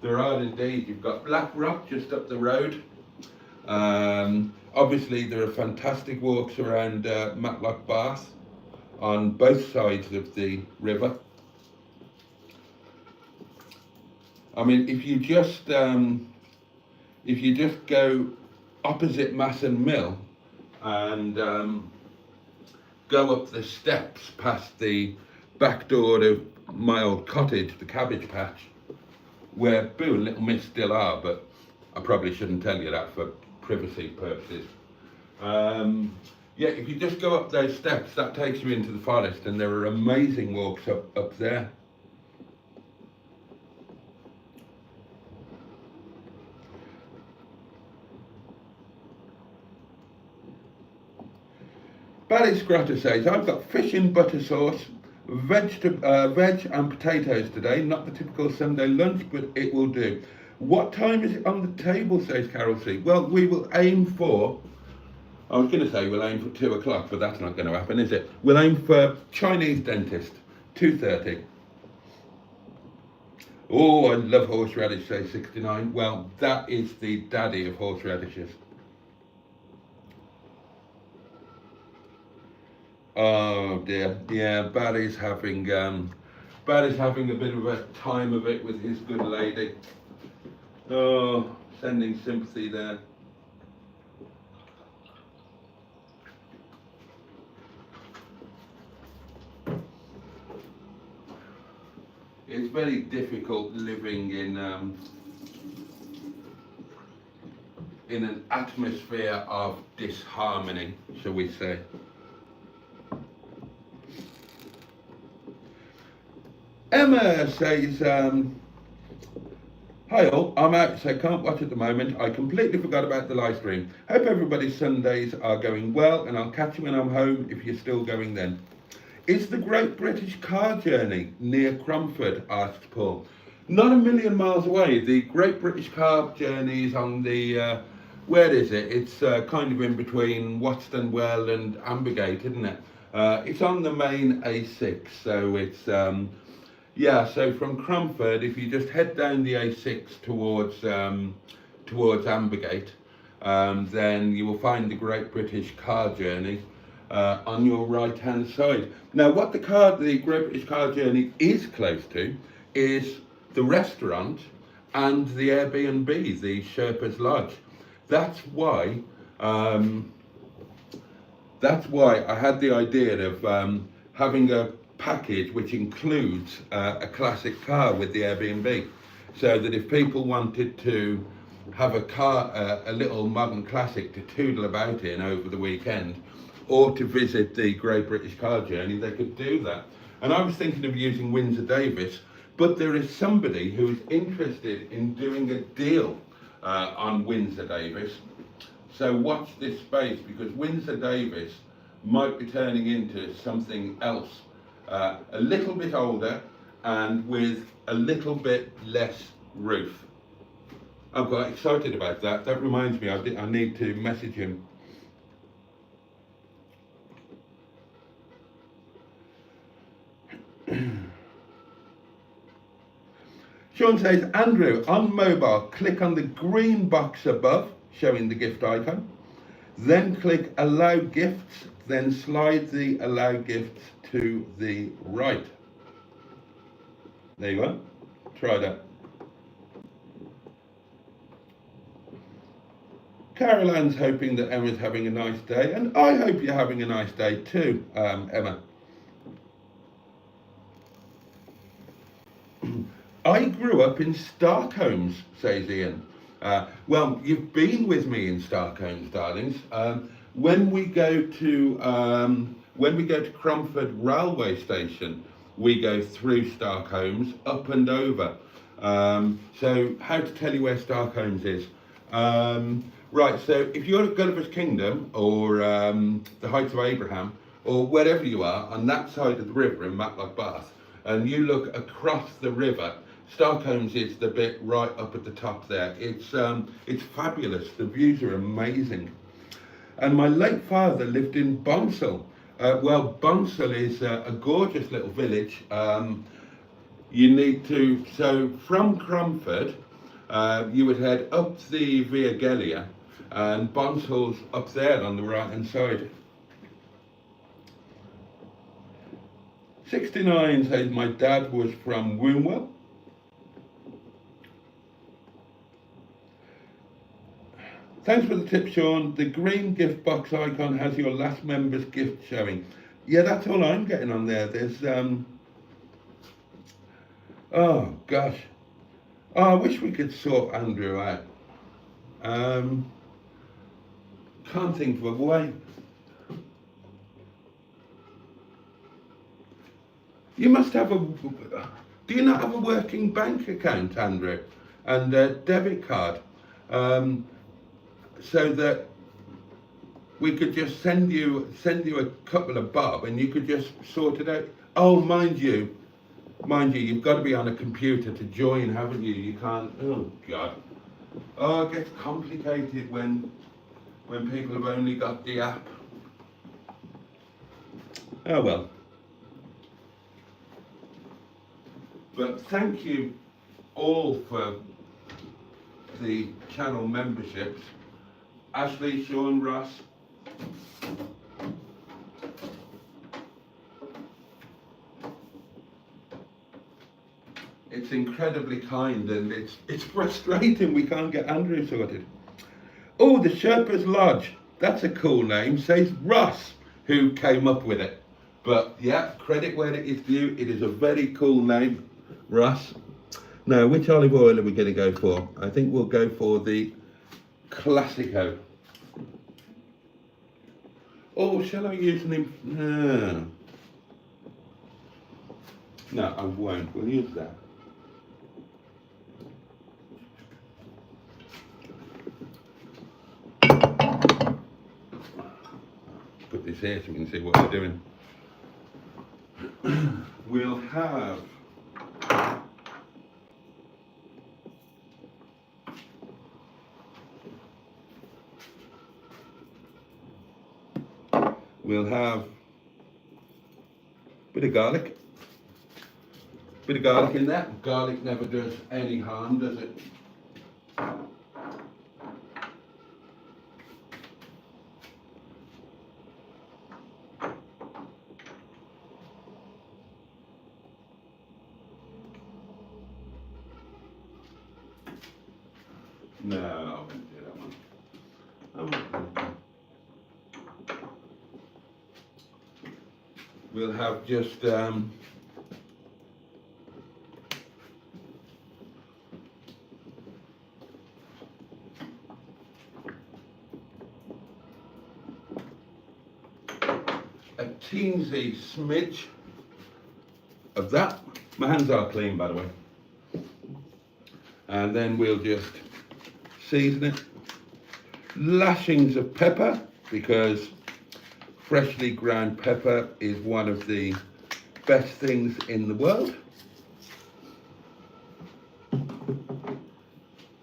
You've got Black Rock just up the road. Obviously, there are fantastic walks around Matlock Bath on both sides of the river. I mean, if you just go opposite Masson Mill and go up the steps past the back door of my old cottage, the cabbage patch, where Boo and Little Miss still are, but I probably shouldn't tell you that for privacy purposes. Yeah, if you just go up those steps, that takes you into the forest, and there are amazing walks up there. Barry Scrotter says, I've got fish in butter sauce, Veg and potatoes today, not the typical Sunday lunch, but it will do. What time is it on the table, says Carol C. Well, we will aim for, I was going to say we'll aim for 2 o'clock, but that's not going to happen, is it? We'll aim for Chinese dentist, 2:30. Oh, I love horseradish, says 69. Well, that is the daddy of horseradishes. Oh dear, yeah, Barry's having a bit of a time of it with his good lady. Oh, sending sympathy there. It's very difficult living in an atmosphere of disharmony, shall we say. Emma says, hi all, I'm out so can't watch at the moment. I completely forgot about the live stream. Hope everybody's Sundays are going well and I'll catch you when I'm home if you're still going then. Is the Great British Car Journey near Cromford, asked Paul. Not a million miles away. The Great British Car Journey is on the, where is it? It's kind of in between Wattstonwell and Ambergate, isn't it? It's on the main A6, so it's, yeah, so from Cromford, if you just head down the A6 towards Ambergate, then you will find the Great British Car Journey on your right-hand side. Now, what the Great British Car Journey is close to is the restaurant and the Airbnb, the Sherpa's Lodge. That's why I had the idea of having a package which includes a classic car with the Airbnb, so that if people wanted to have a car, a little modern classic to toodle about in over the weekend, or to visit the Great British Car Journey, they could do that. And I was thinking of using Windsor Davis, but there is somebody who is interested in doing a deal on Windsor Davis. So watch this space, because Windsor Davis might be turning into something else. A little bit older and with a little bit less roof. I'm quite excited about that. That reminds me, I need to message him. Sean says, Andrew, on mobile, click on the green box above, showing the gift icon. Then click allow gifts, then slide the allow gifts to the right. There you go. Try that. Carol Ann's hoping that Emma's having a nice day, and I hope you're having a nice day too, Emma. I grew up in Starkholmes, says Ian. Well, you've been with me in Starkholmes, darlings. When we go to Cromford railway station, we go through Starkholmes, up and over. So how to tell you where Starkholmes is? Right, so if you're at Gulliver's Kingdom or the Heights of Abraham, or wherever you are on that side of the river in Matlock Bath, and you look across the river, Starkholmes is the bit right up at the top there. It's fabulous. The views are amazing. And my late father lived in Bonsall. Well, Bonsall is a gorgeous little village. So from Cromford, you would head up the Via Gellia, and Bonsall's up there on the right hand side. 69 says my dad was from Wombwell. Thanks for the tip, Sean. The green gift box icon has your last member's gift showing. Yeah, that's all I'm getting on there. There's, oh gosh. Oh, I wish we could sort Andrew out. Can't think of a way. You must have do you not have a working bank account, Andrew? And a debit card? So that we could just send you a couple of bob and you could just sort it out. Oh, mind you, you've got to be on a computer to join, haven't you? You can't. Oh God. Oh, it gets complicated when people have only got the app. Oh well. But thank you all for the channel memberships. Ashley, Sean, Ross. It's incredibly kind, and it's frustrating we can't get Andrew sorted. Oh, the Sherpa's Lodge. That's a cool name. Says Ross, who came up with it. But yeah, credit where it is due. It is a very cool name, Ross. Now, which olive oil are we going to go for? I think we'll go for the Classico. Oh, shall I use an... No, I won't. We'll use that. Put this here so we can see what we're doing. We'll have a bit of garlic. Bit of garlic in there. Garlic never does any harm, does it? No, I won't do that one. I won't. We'll have just a teensy smidge of that. My hands are clean, by the way. And then we'll just season it. Lashings of pepper, because freshly ground pepper is one of the best things in the world.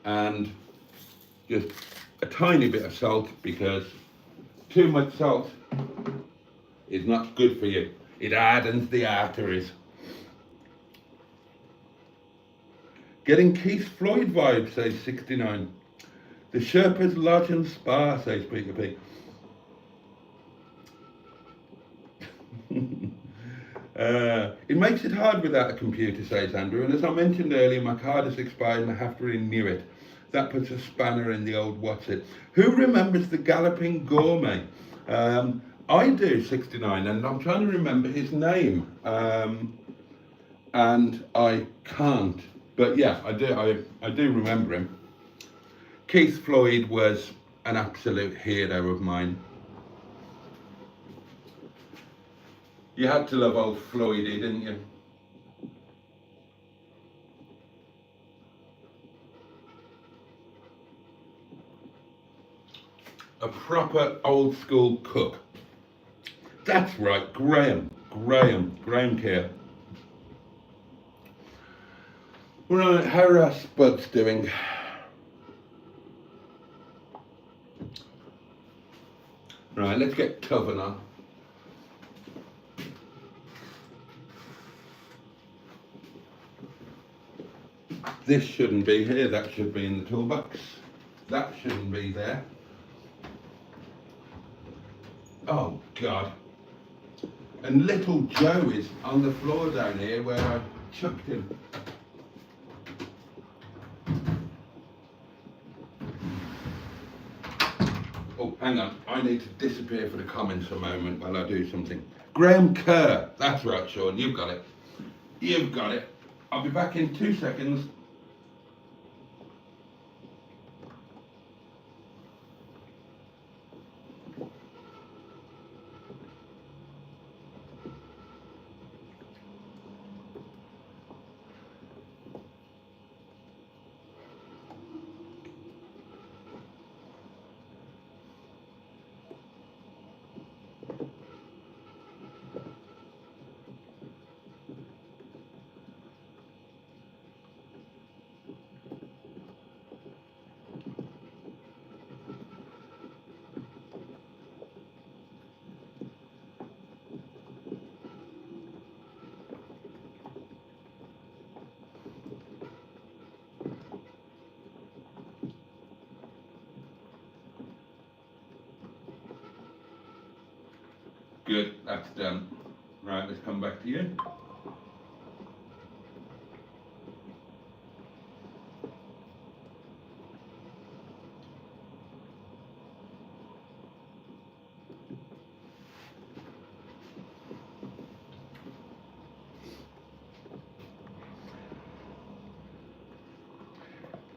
And just a tiny bit of salt, because too much salt is not good for you. It hardens the arteries. Getting Keith Floyd vibes, says 69. The Sherpa's Lodge and Spa, says Peter P. It makes it hard without a computer, says Andrew, and as I mentioned earlier, my card has expired and I have to renew it. That puts a spanner in the old what's it. Who remembers the Galloping Gourmet? I do, 69, and I'm trying to remember his name, and I can't. But yeah, I do remember him. Keith Floyd was an absolute hero of mine. You had to love old Floydy, didn't you? A proper old school cook. That's right, Graham Care. Right, how are our spuds doing? Right, let's get Toven on. This shouldn't be here, that should be in the toolbox. That shouldn't be there. Oh God. And little Joe is on the floor down here where I chucked him. Oh, hang on, I need to disappear for the comments a moment while I do something. Graham Kerr, that's right, Sean, you've got it. You've got it. I'll be back in 2 seconds. Good, that's done. Right, let's come back to you.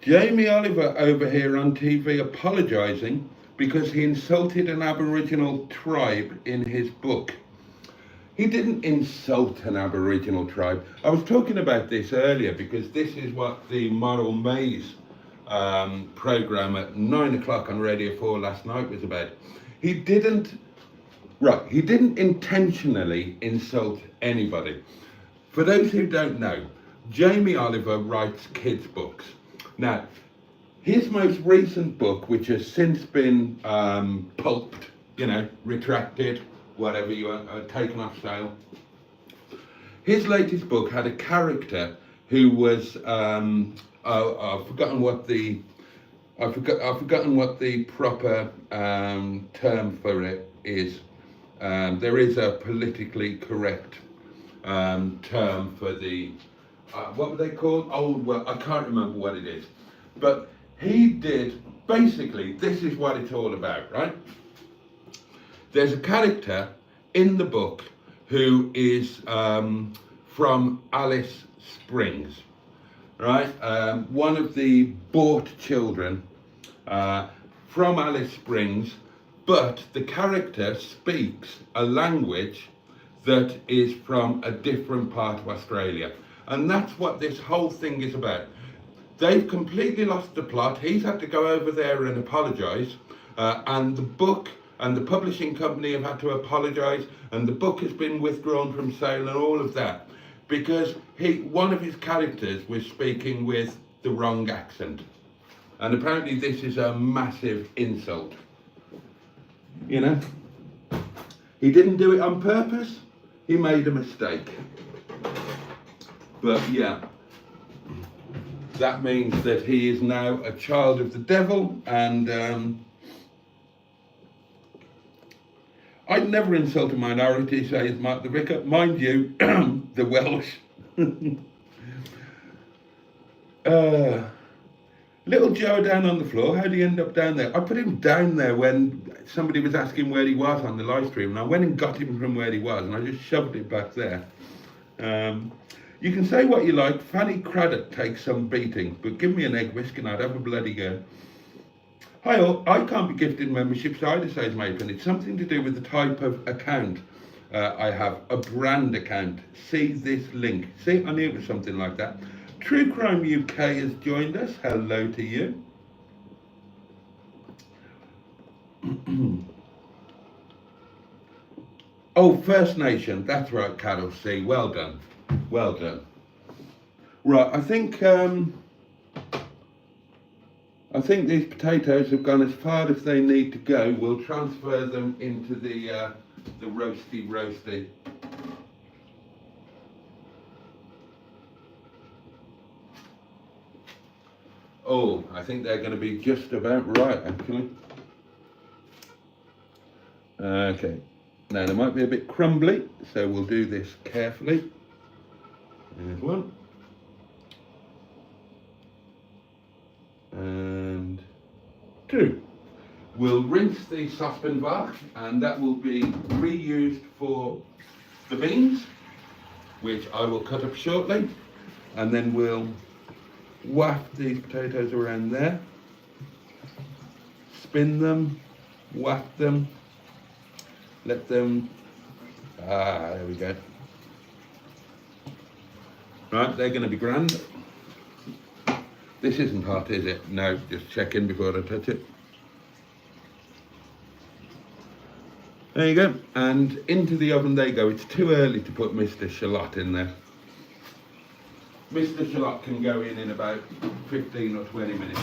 Jamie Oliver over here on TV apologising because he insulted an Aboriginal tribe in his book. He didn't insult an Aboriginal tribe. I was talking about this earlier because this is what the Moral Maze programme at 9 o'clock on Radio 4 last night was about. He didn't intentionally insult anybody. For those who don't know, Jamie Oliver writes kids' books. Now, his most recent book, which has since been pulped, retracted, whatever you want, taken off sale. His latest book had a character who was I've forgotten what the proper term for it is. There is a politically correct term for the what were they called? Well, I can't remember what it is. But he did, basically, this is what it's all about, right? There's a character in the book who is from Alice Springs, right? One of the bought children from Alice Springs, but the character speaks a language that is from a different part of Australia. And that's what this whole thing is about. They've completely lost the plot. He's had to go over there and apologise. And the book and the publishing company have had to apologise. And the book has been withdrawn from sale and all of that. Because one of his characters was speaking with the wrong accent. And apparently this is a massive insult. You know? He didn't do it on purpose. He made a mistake. But yeah, that means that he is now a child of the devil, and I'd never insult a minority, says Mark the Vicar. Mind you, the Welsh. Little Joe down on the floor, how did he end up down there? I put him down there when somebody was asking where he was on the live stream, and I went and got him from where he was, and I just shoved it back there. You can say what you like, Fanny Craddock takes some beating, but give me an egg whisk and I'd have a bloody go. Hi all, I can't be gifted memberships either, says Maitland. It's something to do with the type of account I have, a brand account. See this link. See, I knew it was something like that. True Crime UK has joined us. Hello to you. Oh, First Nation, that's right, Carol C. Well done. Well done. Right, I think these potatoes have gone as far as they need to go. We'll transfer them into the roasty. Oh, I think they're going to be just about right, actually. Okay. Now, they might be a bit crumbly, so we'll do this carefully. There's one. And two. We'll rinse the saucepan bath, and that will be reused for the beans, which I will cut up shortly. And then we'll waft these potatoes around there, spin them, waft them, let them, there we go. Right, they're going to be grand. This isn't hot, is it? No, just check in before I touch it. There you go, and into the oven they go. It's too early to put Mr. Shallot in there. Mr. Shallot can go in about 15 or 20 minutes.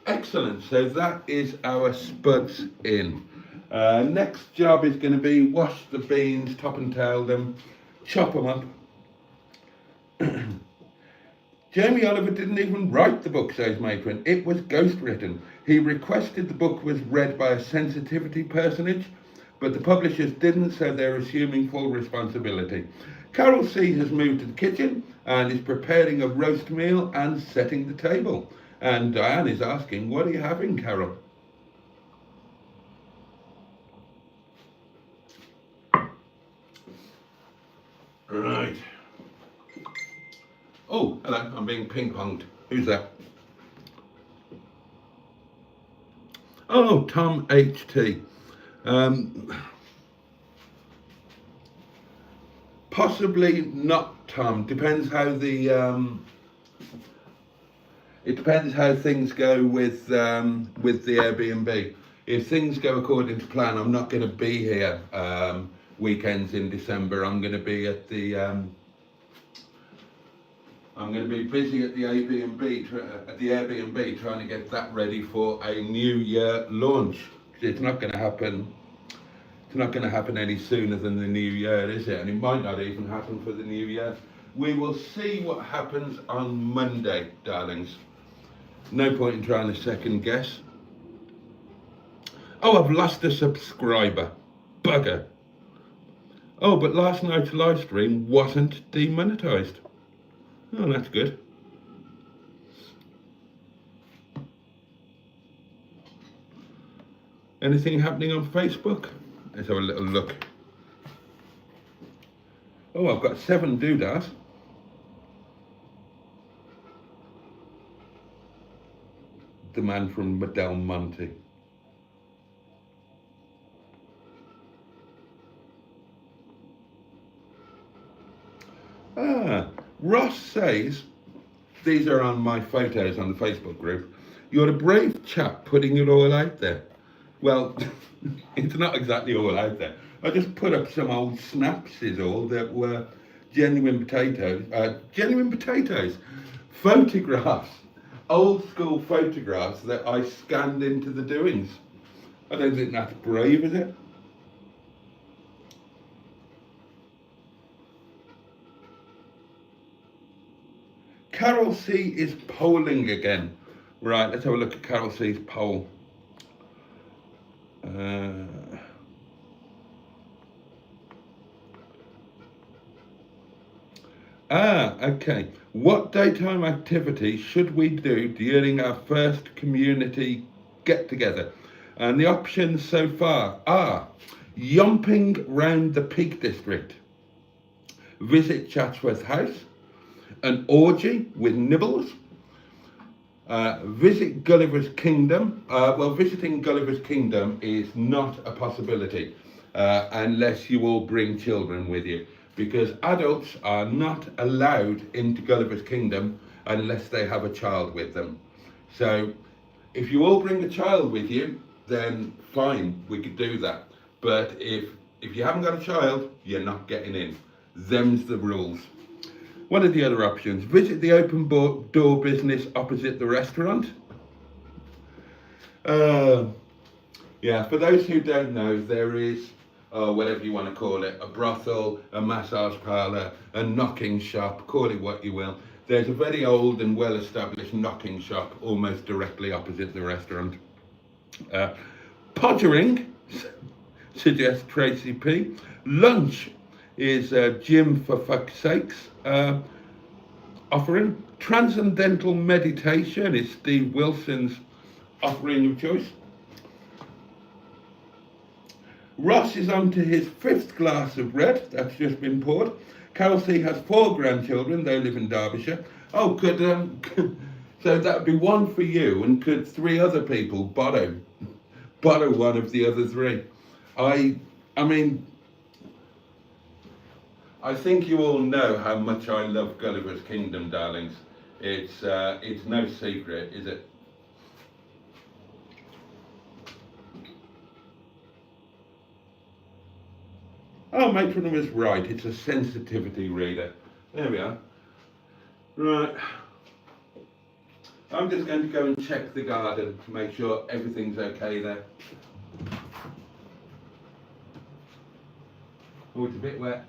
Excellent, so that is our spuds in. Next job is going to be wash the beans, top and tail them, chop them up. Jamie Oliver didn't even write the book, says Matron. It was ghostwritten. He requested the book was read by a sensitivity personage, but the publishers didn't, so they're assuming full responsibility. Carol C has moved to the kitchen and is preparing a roast meal and setting the table. And Diane is asking, what are you having, Carol? Right. Oh, hello, I'm being ping-ponged. Who's that? Oh, Tom HT. Possibly not, Tom. Depends how the it depends how things go with the Airbnb. If things go according to plan, I'm not going to be here weekends in December. I'm going to be at the I'm going to be busy at the Airbnb trying to get that ready for a New Year launch. It's not going to happen. It's not going to happen any sooner than the New Year, is it? And it might not even happen for the New Year. We will see what happens on Monday, darlings. No point in trying to second guess. Oh, I've lost a subscriber. Bugger. Oh, but last night's live stream wasn't demonetized. Oh, that's good. Anything happening on Facebook? Let's have a little look. Oh, I've got 7 doodahs. The man from Del Monte. Ross says, these are on my photos on the Facebook group, you're a brave chap putting it all out there. Well, it's not exactly all out there. I just put up some old snaps is all that were genuine potatoes, photographs, old school photographs that I scanned into the doings. I don't think that's brave, is it? Carol C is polling again. Right, let's have a look at Carol C's poll. Okay. What daytime activity should we do during our first community get-together? And the options so far are yomping round the Peak District, visit Chatsworth House, an orgy with nibbles, visit Gulliver's Kingdom. Well, visiting Gulliver's Kingdom is not a possibility unless you all bring children with you, because adults are not allowed into Gulliver's Kingdom unless they have a child with them. So if you all bring a child with you, then fine, we could do that. But if you haven't got a child, you're not getting in. Them's the rules. What are the other options? Visit the open door business opposite the restaurant. Yeah, for those who don't know, there is, whatever you want to call it, a brothel, a massage parlour, a knocking shop, call it what you will. There's a very old and well-established knocking shop almost directly opposite the restaurant. Pottering, suggests Tracy P. Lunch is Jim for fuck's sakes offering. Transcendental meditation is Steve Wilson's offering of choice. Ross is on to his 5th glass of red, that's just been poured. Carol C has 4 grandchildren, they live in Derbyshire. Oh, could so that would be 1 for you, and could 3 other people borrow one of the other 3? I mean, I think you all know how much I love Gulliver's Kingdom, darlings. It's no secret, is it? Oh, Matron was right. It's a sensitivity reader. There we are. Right. I'm just going to go and check the garden to make sure everything's okay there. Oh, it's a bit wet.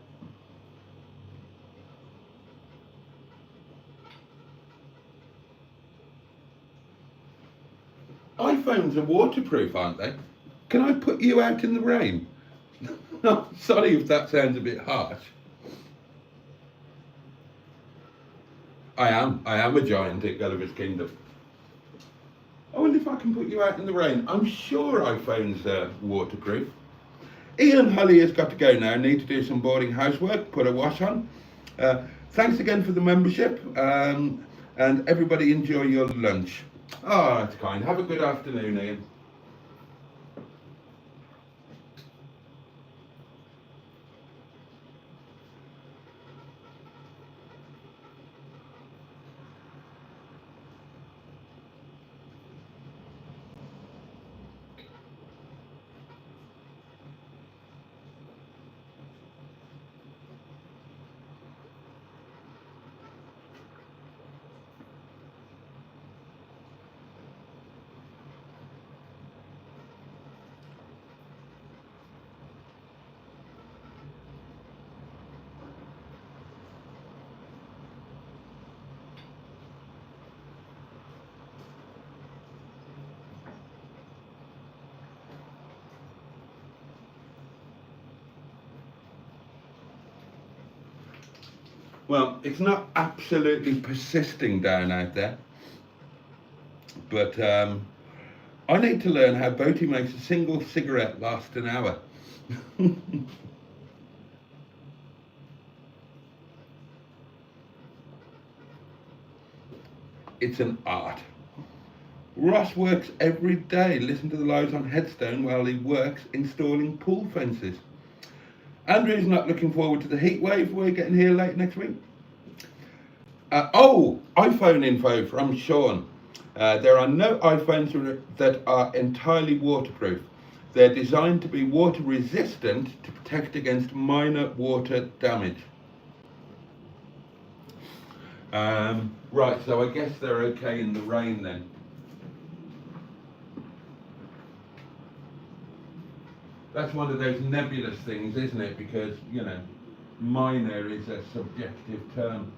I iPhones are waterproof, aren't they? Can I put you out in the rain? Sorry if that sounds a bit harsh. I am a giant at Gulliver's Kingdom. I wonder if I can put you out in the rain. I'm sure iPhones are waterproof. Ian Hully has got to go now. Need to do some boarding housework, put a wash on. Thanks again for the membership, and everybody enjoy your lunch. Oh, that's kind. Have a good afternoon, Ian. Well, it's not absolutely persisting down out there, but I need to learn how Boaty makes a single cigarette last an hour. It's an art. Ross works every day. Listen to the lives on Headstone while he works installing pool fences. Andrew's not looking forward to the heat wave we're getting here late next week. iPhone info from Sean. There are no iPhones that are entirely waterproof. They're designed to be water resistant to protect against minor water damage. Right, so I guess they're okay in the rain then. That's one of those nebulous things, isn't it? Because, you know, minor is a subjective term.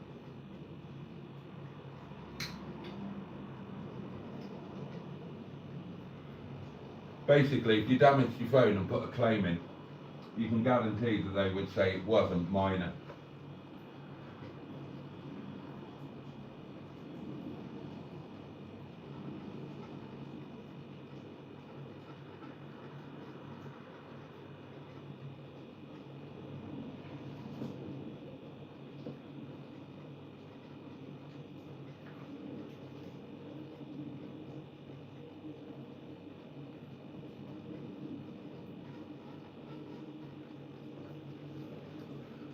Basically, if you damaged your phone and put a claim in, you can guarantee that they would say it wasn't minor.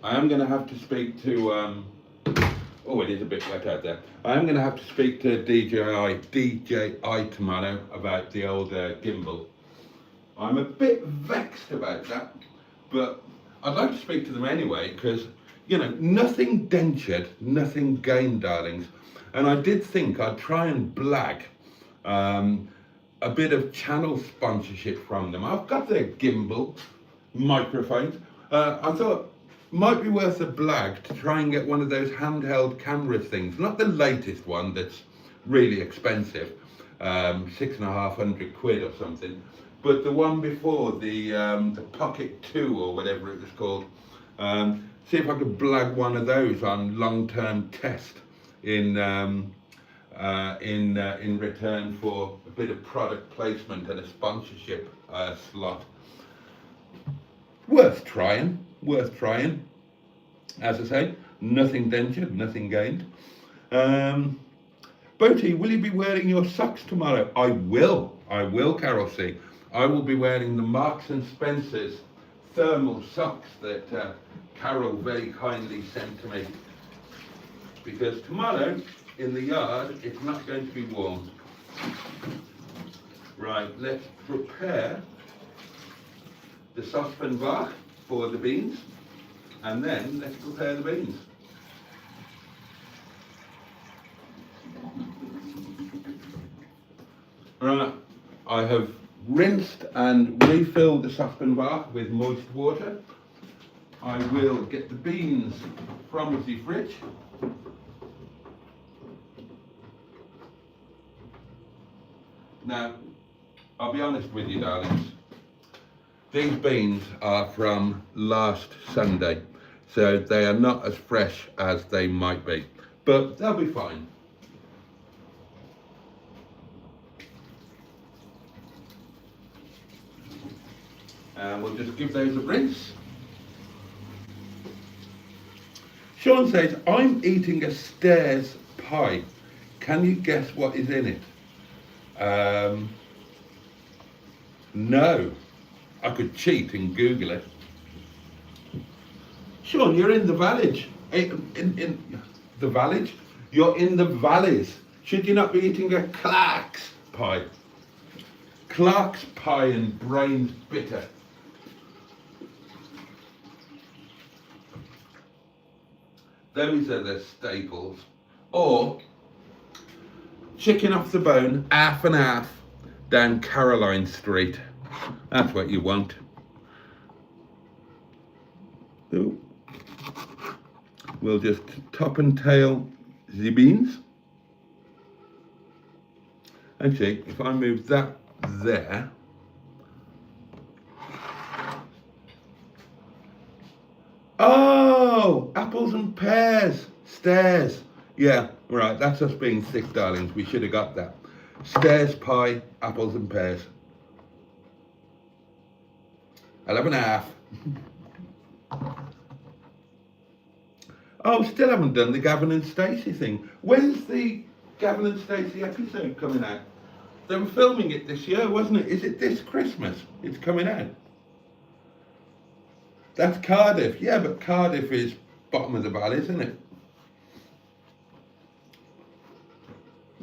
I am going to have to speak to, it is a bit wet out there. I am going to have to speak to DJI tomorrow about the old gimbal. I'm a bit vexed about that, but I'd like to speak to them anyway, because, you know, nothing dentured, nothing gained, darlings. And I did think I'd try and blag a bit of channel sponsorship from them. I've got their gimbal microphones. I thought might be worth a blag to try and get one of those handheld camera things, not the latest one that's really expensive, £650 or something, but the one before, the Pocket 2 or whatever it was called. See if I could blag one of those on long-term test in return for a bit of product placement and a sponsorship slot. Worth trying. As I say, nothing dentured, nothing gained. Boaty, will you be wearing your socks tomorrow? I will, Carol C. I will be wearing the Marks and Spencer's thermal socks that Carol very kindly sent to me. Because tomorrow, in the yard, it's not going to be warm. Right, let's prepare the saucepan bach for the beans, and then let's prepare the beans. Right, I have rinsed and refilled the saucepan bach with moist water. I will get the beans from the fridge. Now, I'll be honest with you, darlings. These beans are from last Sunday, so they are not as fresh as they might be, but they'll be fine. And we'll just give those a rinse. Sean says, I'm eating a stairs pie. Can you guess what is in it? No. I could cheat and Google it. Sean, you're in the village. In the village? You're in the valleys. Should you not be eating a Clark's pie? Clark's pie and brains bitter. Those are the staples. Or chicken off the bone, half and half, down Caroline Street. That's what you want. Ooh. We'll just top and tail the beans. Actually, if I move that there, oh, apples and pears, stairs. Yeah, right, that's us being sick, darlings. We should have got that. Stairs pie, apples and pears. 11.5. Oh, still haven't done the Gavin and Stacey thing. When's the Gavin and Stacey episode coming out? They were filming it this year, wasn't it? Is it this Christmas? It's coming out. That's Cardiff. Yeah, but Cardiff is bottom of the valley, isn't it?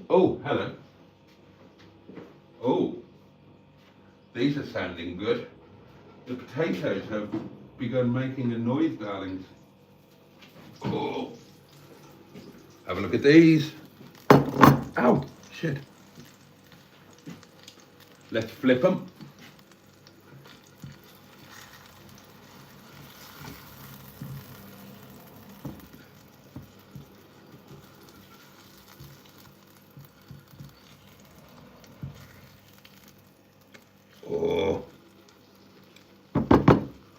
Oh, hello. Oh, these are sounding good. The potatoes have begun making a noise, darlings. Oh, have a look at these. Ow, shit. Let's flip them. Oh,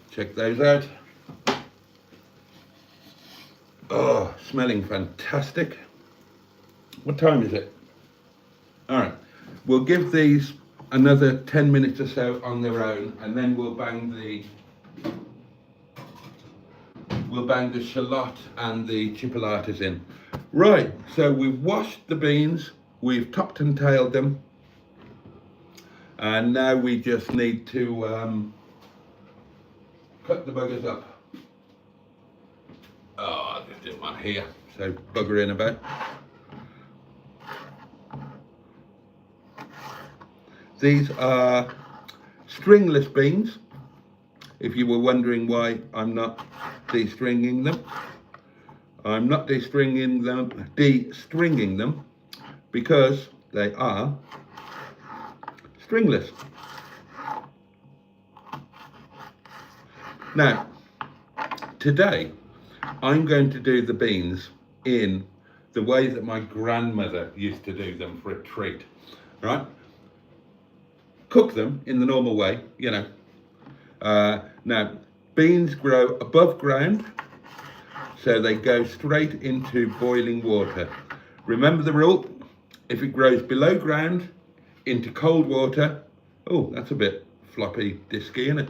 check those out. Oh, smelling fantastic. What time is it? All right, we'll give these another 10 minutes or so on their own, and then we'll bang the shallot and the chipolatas in. Right, so we've washed the beans, we've topped and tailed them, and now we just need to cut the buggers up. Oh, I just didn't want here, so bugger in about. These are stringless beans, if you were wondering why I'm not de-stringing them. I'm not de-stringing them because they are stringless. Now, today I'm going to do the beans in the way that my grandmother used to do them for a treat, right? Cook them in the normal way, you know. Now, beans grow above ground, so they go straight into boiling water. Remember the rule, if it grows below ground, into cold water, oh, that's a bit floppy disky, isn't it?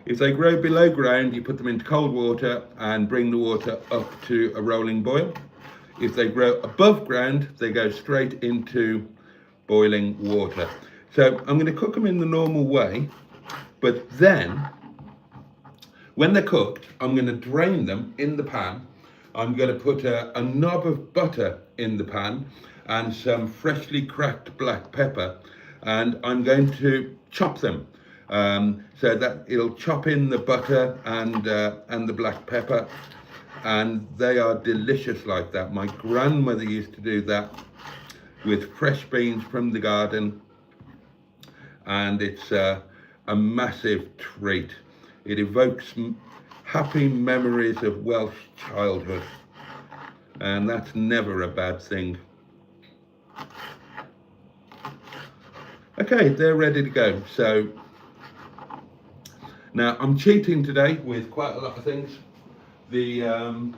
If they grow below ground, you put them into cold water and bring the water up to a rolling boil. If they grow above ground, they go straight into boiling water. So I'm going to cook them in the normal way, but then when they're cooked, I'm going to drain them in the pan. I'm going to put a knob of butter in the pan and some freshly cracked black pepper, and I'm going to chop them so that it'll chop in the butter and the black pepper, and they are delicious like that. My grandmother used to do that with fresh beans from the garden, and it's a massive treat. It evokes happy memories of Welsh childhood, and that's never a bad thing. Okay, they're ready to go. So now I'm cheating today with quite a lot of things. The um,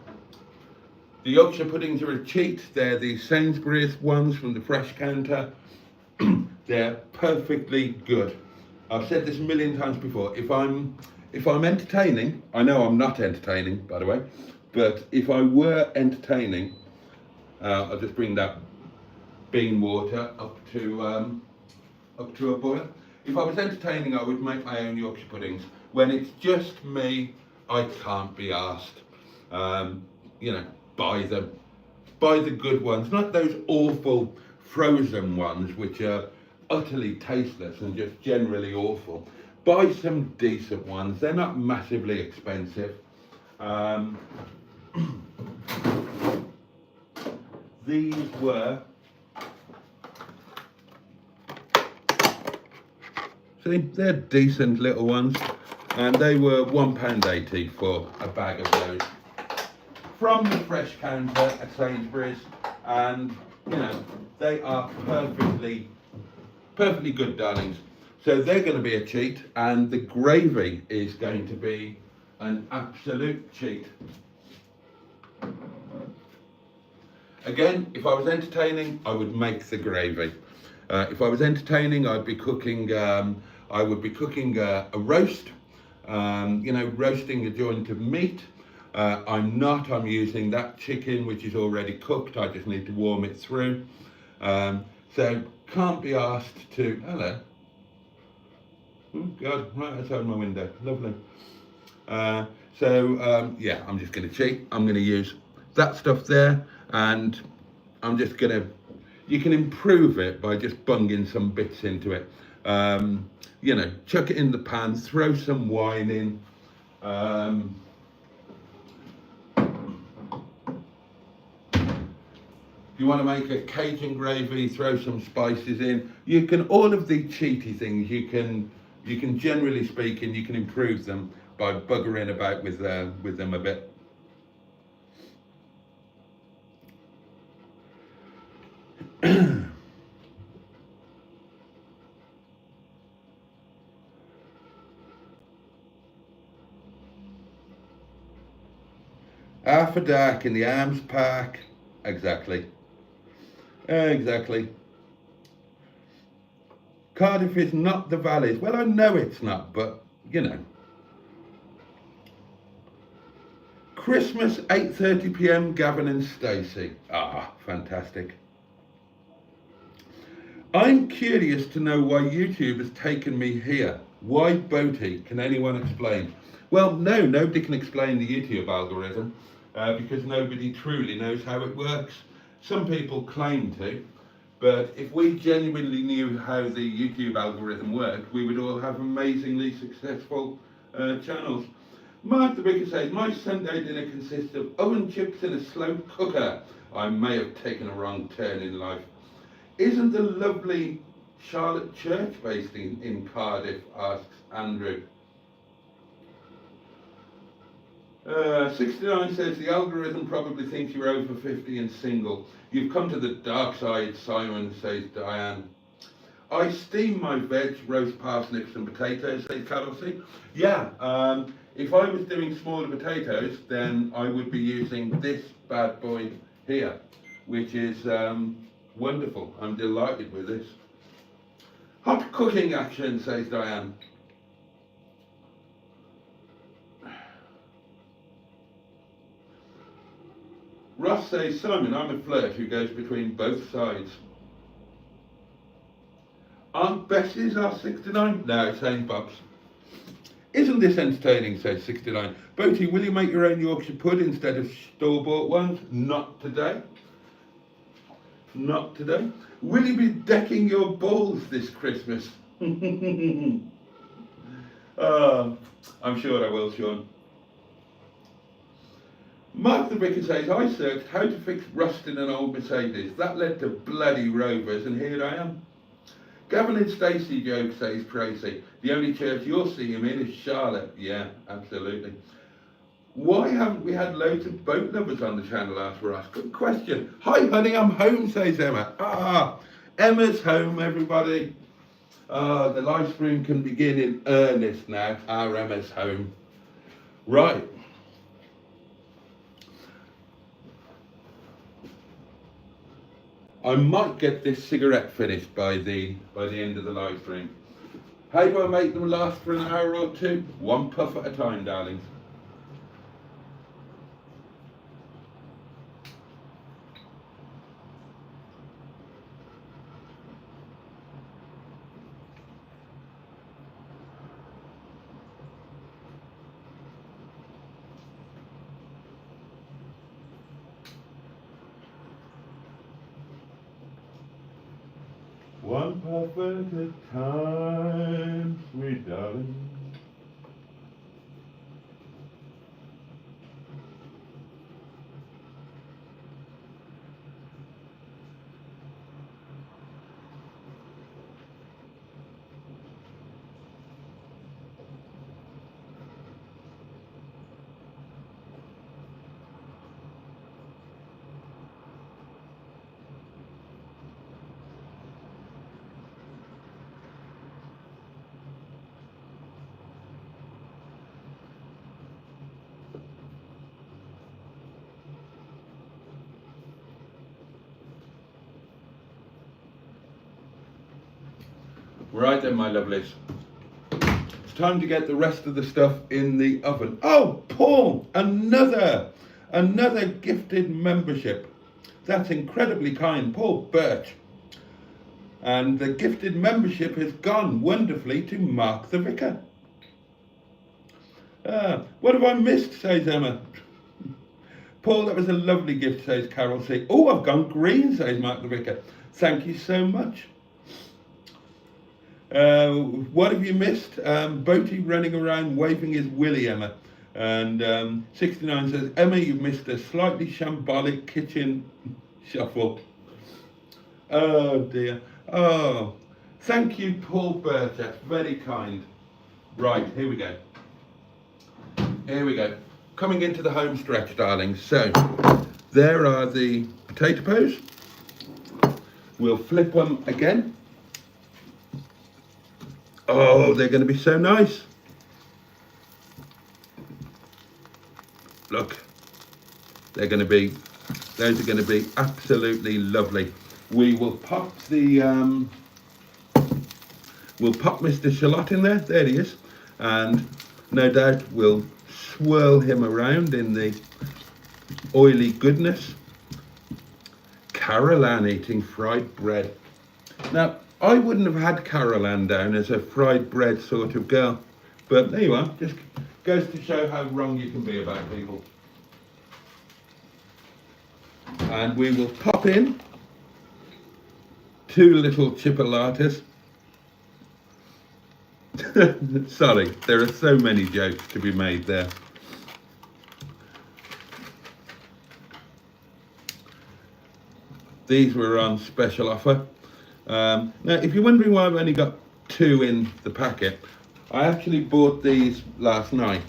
the Yorkshire puddings are a cheat. They're the Sainsbury's ones from the fresh counter. They're perfectly good. I've said this a million times before. If I'm entertaining, I know I'm not entertaining, by the way, but if I were entertaining, I'll just bring that bean water up to a boil. If I was entertaining, I would make my own Yorkshire puddings. When it's just me, I can't be asked. Um, you know, buy them. Buy the good ones, not those awful frozen ones which are utterly tasteless and just generally awful. Buy some decent ones. They're not massively expensive. Um, these were, see, they're decent little ones, and they were £1.80 for a bag of those from the fresh counter at Sainsbury's, and you know they are perfectly good, darlings. So they're going to be a cheat, and the gravy is going to be an absolute cheat. Again, if I was entertaining, I would make the gravy. If I was entertaining, I'd be cooking. I would be cooking a roast. You know, roasting a joint of meat. I'm not. I'm using that chicken which is already cooked. I just need to warm it through. So can't be asked to. Hello. Oh God! Right outside my window. Lovely. Yeah, I'm just going to cheat. I'm going to use that stuff there, and I'm just going to. You can improve it by just bunging some bits into it. You know, chuck it in the pan, throw some wine in. If you want to make a Cajun gravy, throw some spices in. You can, all of the cheaty things, you can generally speaking, you can improve them by buggering about with them a bit. Half a dark in the arms park. Exactly. Exactly. Cardiff is not the Valleys. Well, I know it's not, but you know. Christmas 8:30 p.m. Gavin and Stacey. Ah, fantastic. I'm curious to know why YouTube has taken me here. Why Boaty? Can anyone explain? Well, no, nobody can explain the YouTube algorithm because nobody truly knows how it works. Some people claim to, but if we genuinely knew how the YouTube algorithm worked, we would all have amazingly successful channels. Mark the Vicar says, my Sunday dinner consists of oven chips in a slow cooker. I may have taken a wrong turn in life. Isn't the lovely Charlotte Church based in Cardiff, asks Andrew. 69 says, the algorithm probably thinks you're over 50 and single. You've come to the dark side, Simon, says Diane. I steam my veg, roast parsnips and potatoes, says Kelsey. Yeah, if I was doing smaller potatoes, then I would be using this bad boy here, which is wonderful. I'm delighted with this. Hot cooking action, says Diane. Ross says, Simon, I'm a flirt who goes between both sides. Aunt Bessie's are 69? No, St. Bob's. Isn't this entertaining, says 69. Boaty, will you make your own Yorkshire pud instead of store-bought ones? Not today. Not today. Will you be decking your balls this Christmas? I'm sure I will, Sean. Mark the Vicar says, I searched how to fix rust in an old Mercedes. That led to bloody Rovers, and here I am. Gavin and Stacey joke, says Tracy. The only church you'll see him in is Charlotte. Yeah, absolutely. Why haven't we had loads of boat lovers on the channel, asked Ross? Good question. Hi, honey, I'm home, says Emma. Ah, Emma's home, everybody. The live stream can begin in earnest now. Our Emma's home. Right. I might get this cigarette finished by the end of the live stream. How do I make them last for an hour or two? One puff at a time, darlings. One puff at a time, sweet darling. Right then, my lovelies. It's time to get the rest of the stuff in the oven. Oh, Paul, another gifted membership. That's incredibly kind, Paul Birch. And the gifted membership has gone wonderfully to Mark the Vicar. What have I missed, says Emma. Paul, that was a lovely gift, says Carol C. Oh, I've gone green, says Mark the Vicar. Thank you so much. What have you missed? Boaty running around waving his willy, Emma. And 69 says, Emma, you've missed a slightly shambolic kitchen shuffle. Oh dear. Oh, thank you, Paul Birch. That's very kind. Right, here we go. Here we go. Coming into the home stretch, darlings. So, there are the potato peas. We'll flip them again. Oh, they're going to be so nice. Look, those are going to be absolutely lovely. We will pop the, we'll pop Mr. Shallot in there. There he is. And no doubt we'll swirl him around in the oily goodness. Carol Ann eating fried bread. Now, I wouldn't have had Carol Ann down as a fried bread sort of girl, but there you are. Just goes to show how wrong you can be about people. And we will pop in 2 little chipolatas. Sorry, there are so many jokes to be made there. These were on special offer. Now, if you're wondering why I've only got 2 in the packet, I actually bought these last night,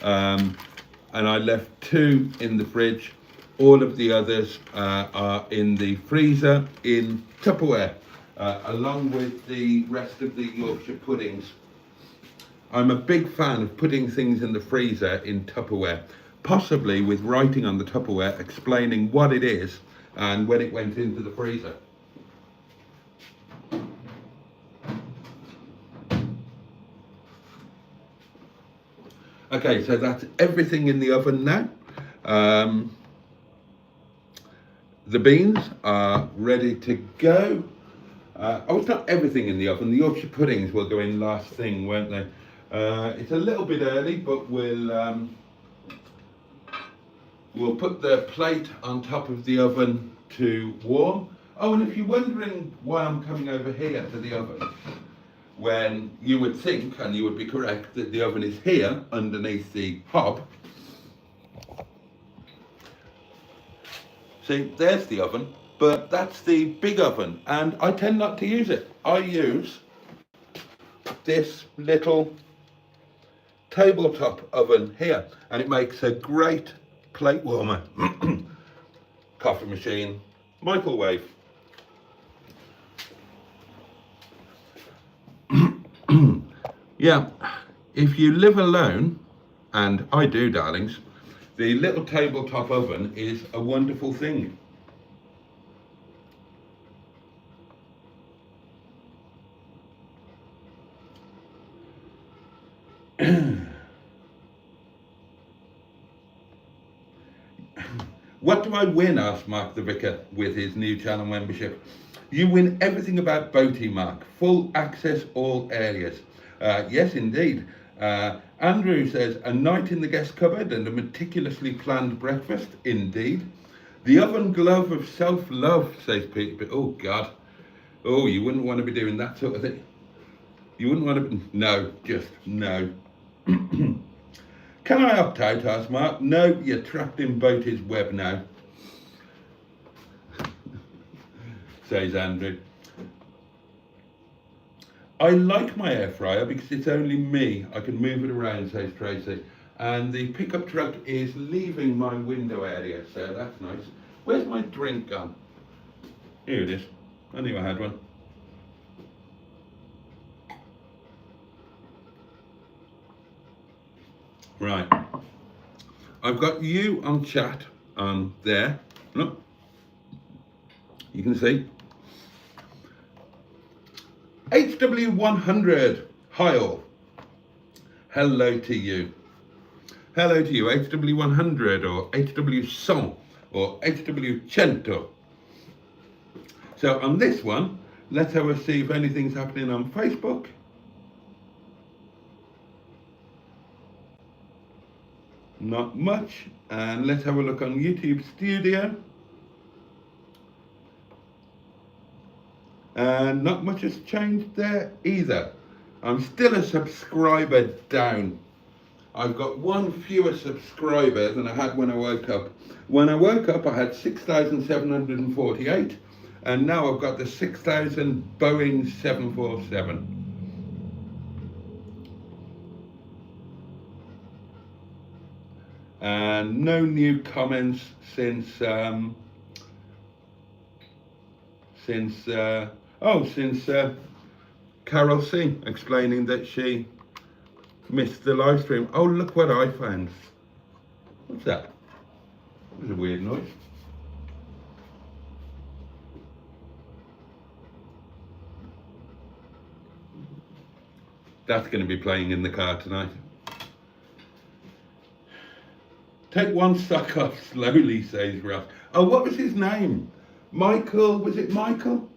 and I left 2 in the fridge. All of the others are in the freezer in Tupperware, along with the rest of the Yorkshire puddings. I'm a big fan of putting things in the freezer in Tupperware, possibly with writing on the Tupperware explaining what it is and when it went into the freezer. Okay, so that's everything in the oven now. The beans are ready to go. Oh, it's not everything in the oven. The Yorkshire puddings will go in last thing, won't they? It's a little bit early, but we'll put the plate on top of the oven to warm. Oh, and if you're wondering why I'm coming over here to the oven, when you would think, and you would be correct, that the oven is here underneath the hob. See, there's the oven, but that's the big oven, and I tend not to use it. I use this little tabletop oven here, and it makes a great plate warmer. Coffee machine, microwave. Yeah, if you live alone, and I do, darlings, the little tabletop oven is a wonderful thing. What do I win? Asked Mark the Vicar with his new channel membership. You win everything about Boaty, Mark. Full access, all areas. Yes, indeed. Andrew says, a night in the guest cupboard and a meticulously planned breakfast. Indeed. The oven glove of self-love, says Peter. Oh, God. Oh, you wouldn't want to be doing that sort of thing. You wouldn't want to be... No, just no. Can I opt out? Asked Mark. No, you're trapped in Boaty's web now, says Andrew. I like my air fryer because it's only me. I can move it around, says Tracy. And the pickup truck is leaving my window area, so that's nice. Where's my drink gone? Here it is. I knew I had one. Right. I've got you on chat on there. Look. You can see. HW100. Hi all. Hello to you. Hello to you, HW100 or HW100 or HW100. So on this one, let's have a see if anything's happening on Facebook. Not much. And let's have a look on YouTube Studio. And not much has changed there either. I'm still a subscriber down. I've got one fewer subscribers than I had when I woke up. When I woke up, I had 6,748, and now I've got the 6,000 Boeing 747. And no new comments since Carol C explaining that she missed the live stream. Oh, look what I found. What's that? That was a weird noise. That's going to be playing in the car tonight. Take one sock off slowly, says Russ. Oh, what was his name? Michael, was it Michael?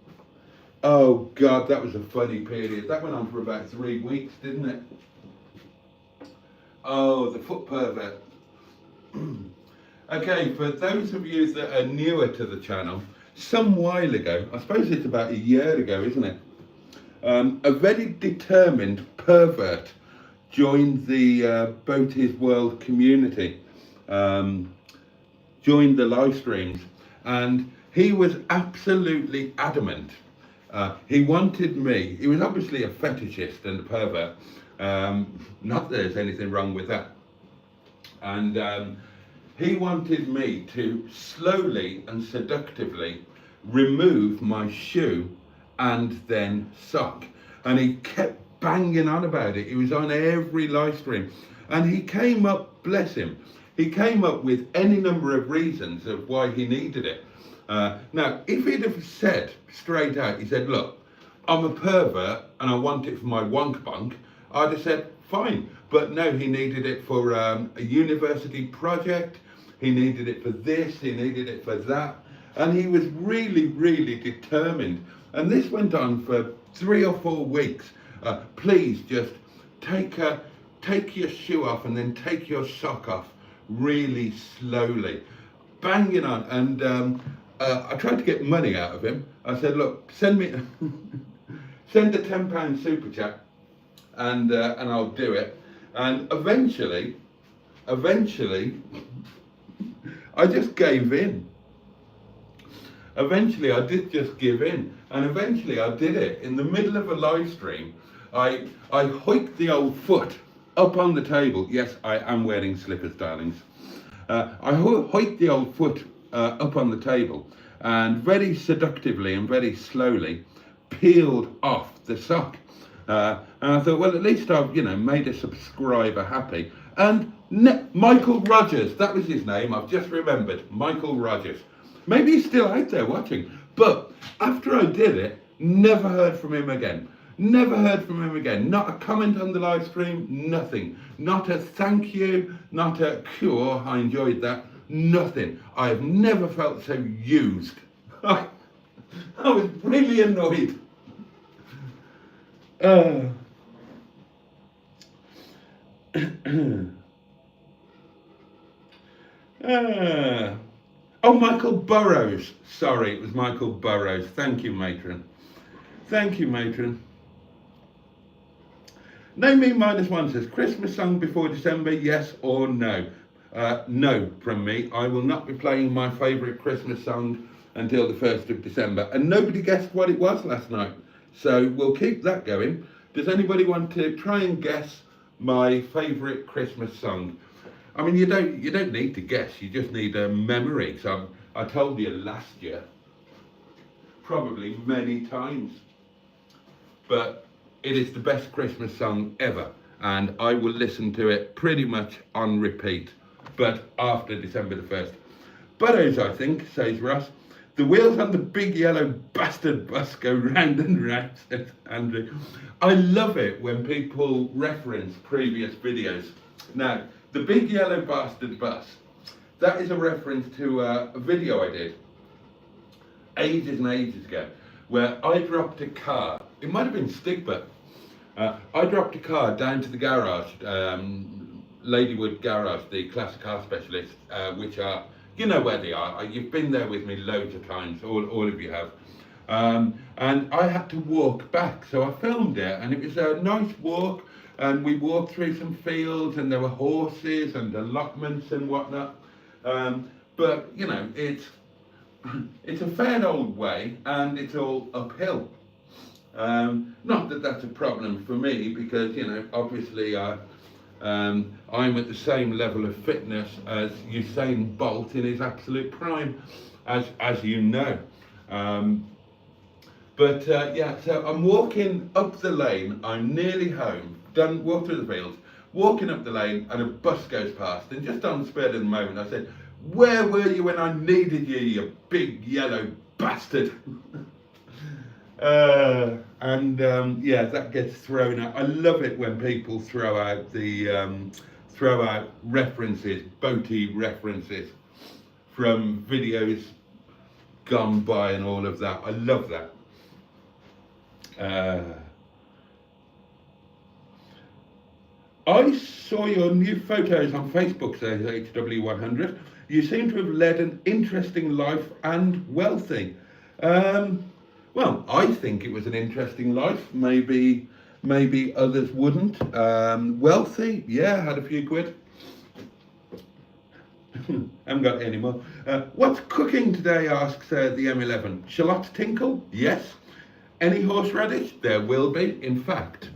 Oh God, that was a funny period. That went on for about 3 weeks, didn't it? Oh, the foot pervert. Okay, for those of you that are newer to the channel, some while ago, I suppose it's about a year ago, isn't it? A very determined pervert joined the Boaty's World community, joined the live streams, and he was absolutely adamant. He wanted me, he was obviously a fetishist and a pervert, not that there's anything wrong with that. And he wanted me to slowly and seductively remove my shoe and then sock. And he kept banging on about it. He was on every live stream. And he came up, bless him, he came up with any number of reasons of why he needed it. Now, if he'd have said straight out, he said, look, I'm a pervert and I want it for my wonk bunk, I'd have said, fine. But no, he needed it for a university project, he needed it for this, he needed it for that. And he was really, really determined. And this went on for 3 or 4 weeks. Please just take your shoe off and then take your sock off really slowly. Banging on. And I tried to get money out of him. I said, look, send me, send a £10 super chat and I'll do it. And eventually, I just gave in. Eventually, I did just give in. And eventually, I did it. In the middle of a live stream, I hoiked the old foot up on the table. Yes, I am wearing slippers, darlings. I hoiked the old foot up on the table and very seductively and very slowly peeled off the sock. And I thought, well, at least I've, made a subscriber happy. And Michael Rogers, that was his name, I've just remembered, Michael Rogers. Maybe he's still out there watching. But after I did it, never heard from him again. Never heard from him again. Not a comment on the live stream, nothing. Not a thank you, not a cure, I enjoyed that, nothing. I have never felt so used. I was really annoyed. Oh, Michael Burrows. Sorry, it was Michael Burrows. Thank you, matron. Thank you, matron. Name Me -1 says, Christmas song before December, yes or no? No from me. I will not be playing my favourite Christmas song until the 1st of December. And nobody guessed what it was last night. So we'll keep that going. Does anybody want to try and guess my favourite Christmas song? I mean, you don't need to guess, you just need a memory. So I told you last year, probably many times, but it is the best Christmas song ever, and I will listen to it pretty much on repeat, but after December the 1st. Burrows, I think, says Ross. The wheels on the big yellow bastard bus go round and round, says Andrew. I love it when people reference previous videos. Now, the big yellow bastard bus, that is a reference to a video I did ages and ages ago, where I dropped a car. It might have been Stigba. I dropped a car down to the garage, Ladywood Garage, the classic car specialist, which are, you know where they are. You've been there with me loads of times, all of you have. And I had to walk back, so I filmed it, and it was a nice walk, and we walked through some fields, and there were horses and allotments and whatnot. But, it's a fair old way, and it's all uphill. Not that that's a problem for me, because, obviously I'm at the same level of fitness as Usain Bolt in his absolute prime, as you know. So I'm walking up the lane, I'm nearly home, done, walk through the fields, walking up the lane, and a bus goes past, and just on the spur of the moment I said, "Where were you when I needed you, you big yellow bastard?" That gets thrown out. I love it when people throw out references, Boaty references from videos gone by and all of that. I love that. I saw your new photos on Facebook, says HW100. You seem to have led an interesting life and wealthy. Well, I think it was an interesting life. Maybe others wouldn't. Wealthy, yeah, had a few quid. Haven't got any more. What's cooking today, asks the M11. Shallot tinkle? Yes. Any horseradish? There will be. In fact,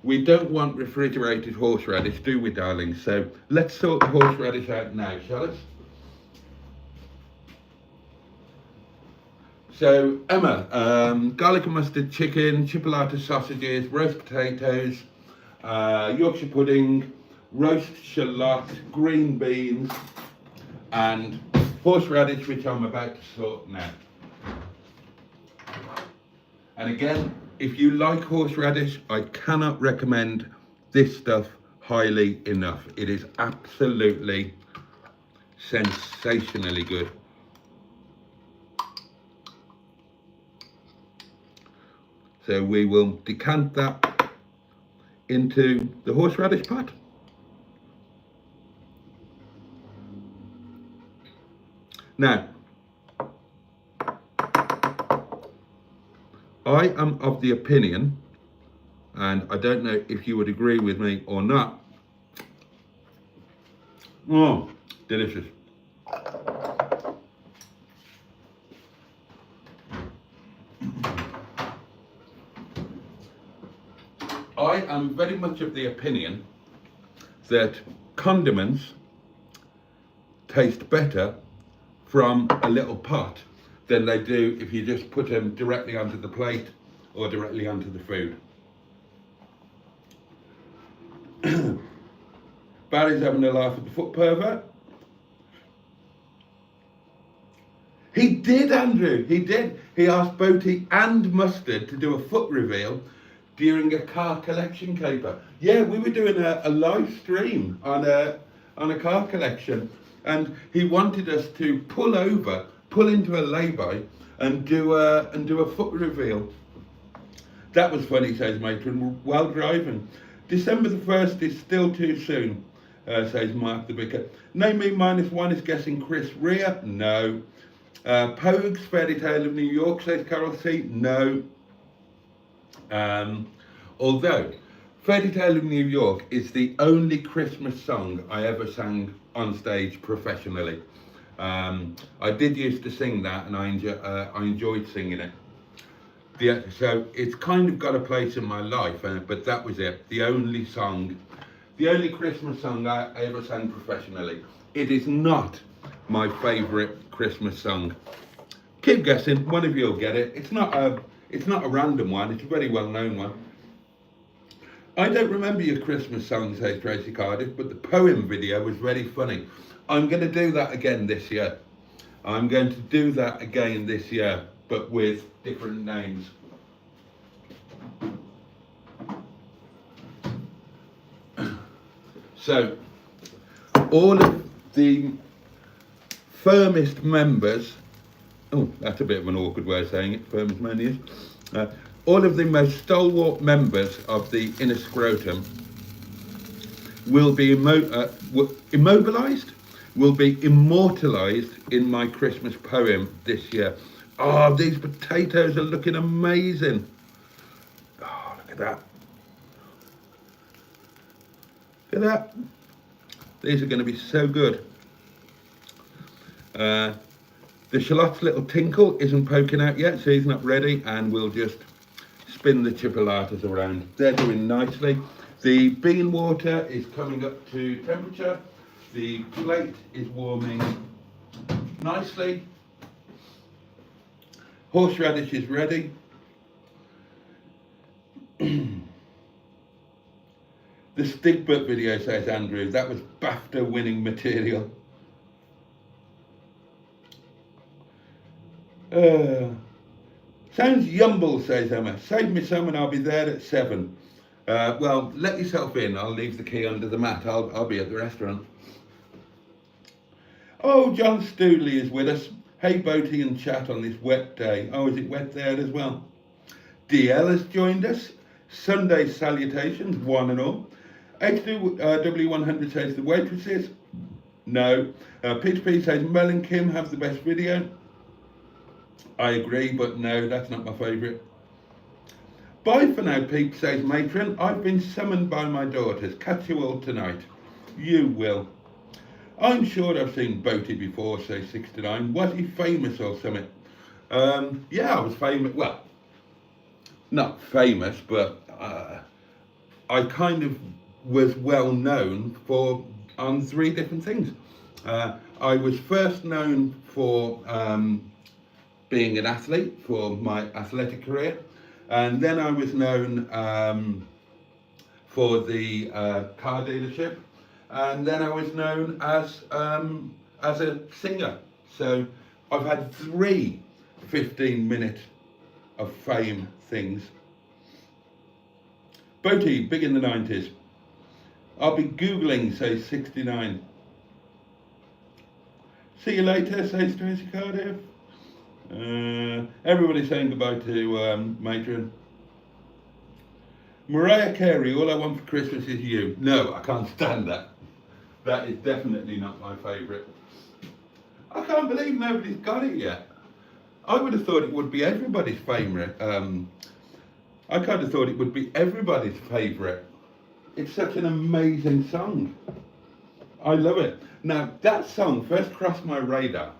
we don't want refrigerated horseradish, do we, darling? So let's sort the horseradish out now, shall us? So, Emma, garlic and mustard chicken, chipolatas sausages, roast potatoes, Yorkshire pudding, roast shallot, green beans, and horseradish, which I'm about to sort now. And again, if you like horseradish, I cannot recommend this stuff highly enough. It is absolutely sensationally good. So we will decant that into the horseradish pot. Now, I am of the opinion, and I don't know if you would agree with me or not. Oh, delicious. I am very much of the opinion that condiments taste better from a little pot than they do if you just put them directly onto the plate or directly onto the food. Barry's having a laugh at the foot pervert. He did, Andrew, he did. He asked Boaty and Mustard to do a foot reveal during a car collection caper. Yeah, we were doing a live stream on a car collection, and he wanted us to pull into a lay-by and do a foot reveal. That was funny, says Matron, while driving. December the 1st is still too soon, says Mark the Vicar. Name me -1 is guessing Chris Rea. No. Pogues, Fairy Tale of New York, says Carol C. No. Although Fairy Tale of New York is the only Christmas song I ever sang on stage professionally. I did used to sing that, and I enjoyed singing it. Yeah, so it's kind of got a place in my life, but that was it. The only Christmas song I ever sang professionally. It is not my favourite Christmas song. Keep guessing, one of you will get it. It's not a random one, it's a very well known one. I don't remember your Christmas song, says Tracy Cardiff, but the poem video was very funny. I'm going to do that again this year. But with different names. So, all of the firmest members, oh, that's a bit of an awkward way of saying it, firmest members, all of the most stalwart members of the inner scrotum will be immortalised in my Christmas poem this year. Oh, these potatoes are looking amazing. Oh, look at that. Look at that. These are going to be so good. The shallot's little tinkle isn't poking out yet, so he's not ready, and we'll just spin the chipolatas around. They're doing nicely. The bean water is coming up to temperature. The plate is warming nicely. Horseradish is ready. The Stigbert video, says Andrew, that was BAFTA winning material. Sounds yumble, says Emma. Save me some and I'll be there at 7. Well, let yourself in. I'll leave the key under the mat. I'll be at the restaurant. Oh, John Stoodley is with us. Hey, Boaty and chat on this wet day. Oh, is it wet there as well? DL has joined us. Sunday salutations, one and all. H2W100 says the waitresses. No. Peter P says Mel and Kim have the best video. I agree, but no, that's not my favourite. Bye for now, Pete, says Matron. I've been summoned by my daughters. Catch you all tonight. You will. I'm sure I've seen Boaty before, says 69. Was he famous or something? Yeah, I was famous. Well, not famous, but I kind of was well known on 3 different things. I was first known for being an athlete, for my athletic career, and then I was known for the car dealership, and then I was known as a singer. So I've had 3 15-minute of fame things. Boaty, big in the 90s. I'll be Googling, says 69. See you later, says Tracy Cardiff. Everybody's saying goodbye to Matron. Mariah Carey, all I want for Christmas is you. No, I can't stand that. That is definitely not my favourite. I can't believe nobody's got it yet. I would have thought it would be everybody's favourite. I kind of thought it would be everybody's favourite. It's such an amazing song. I love it. Now, that song first crossed my radar.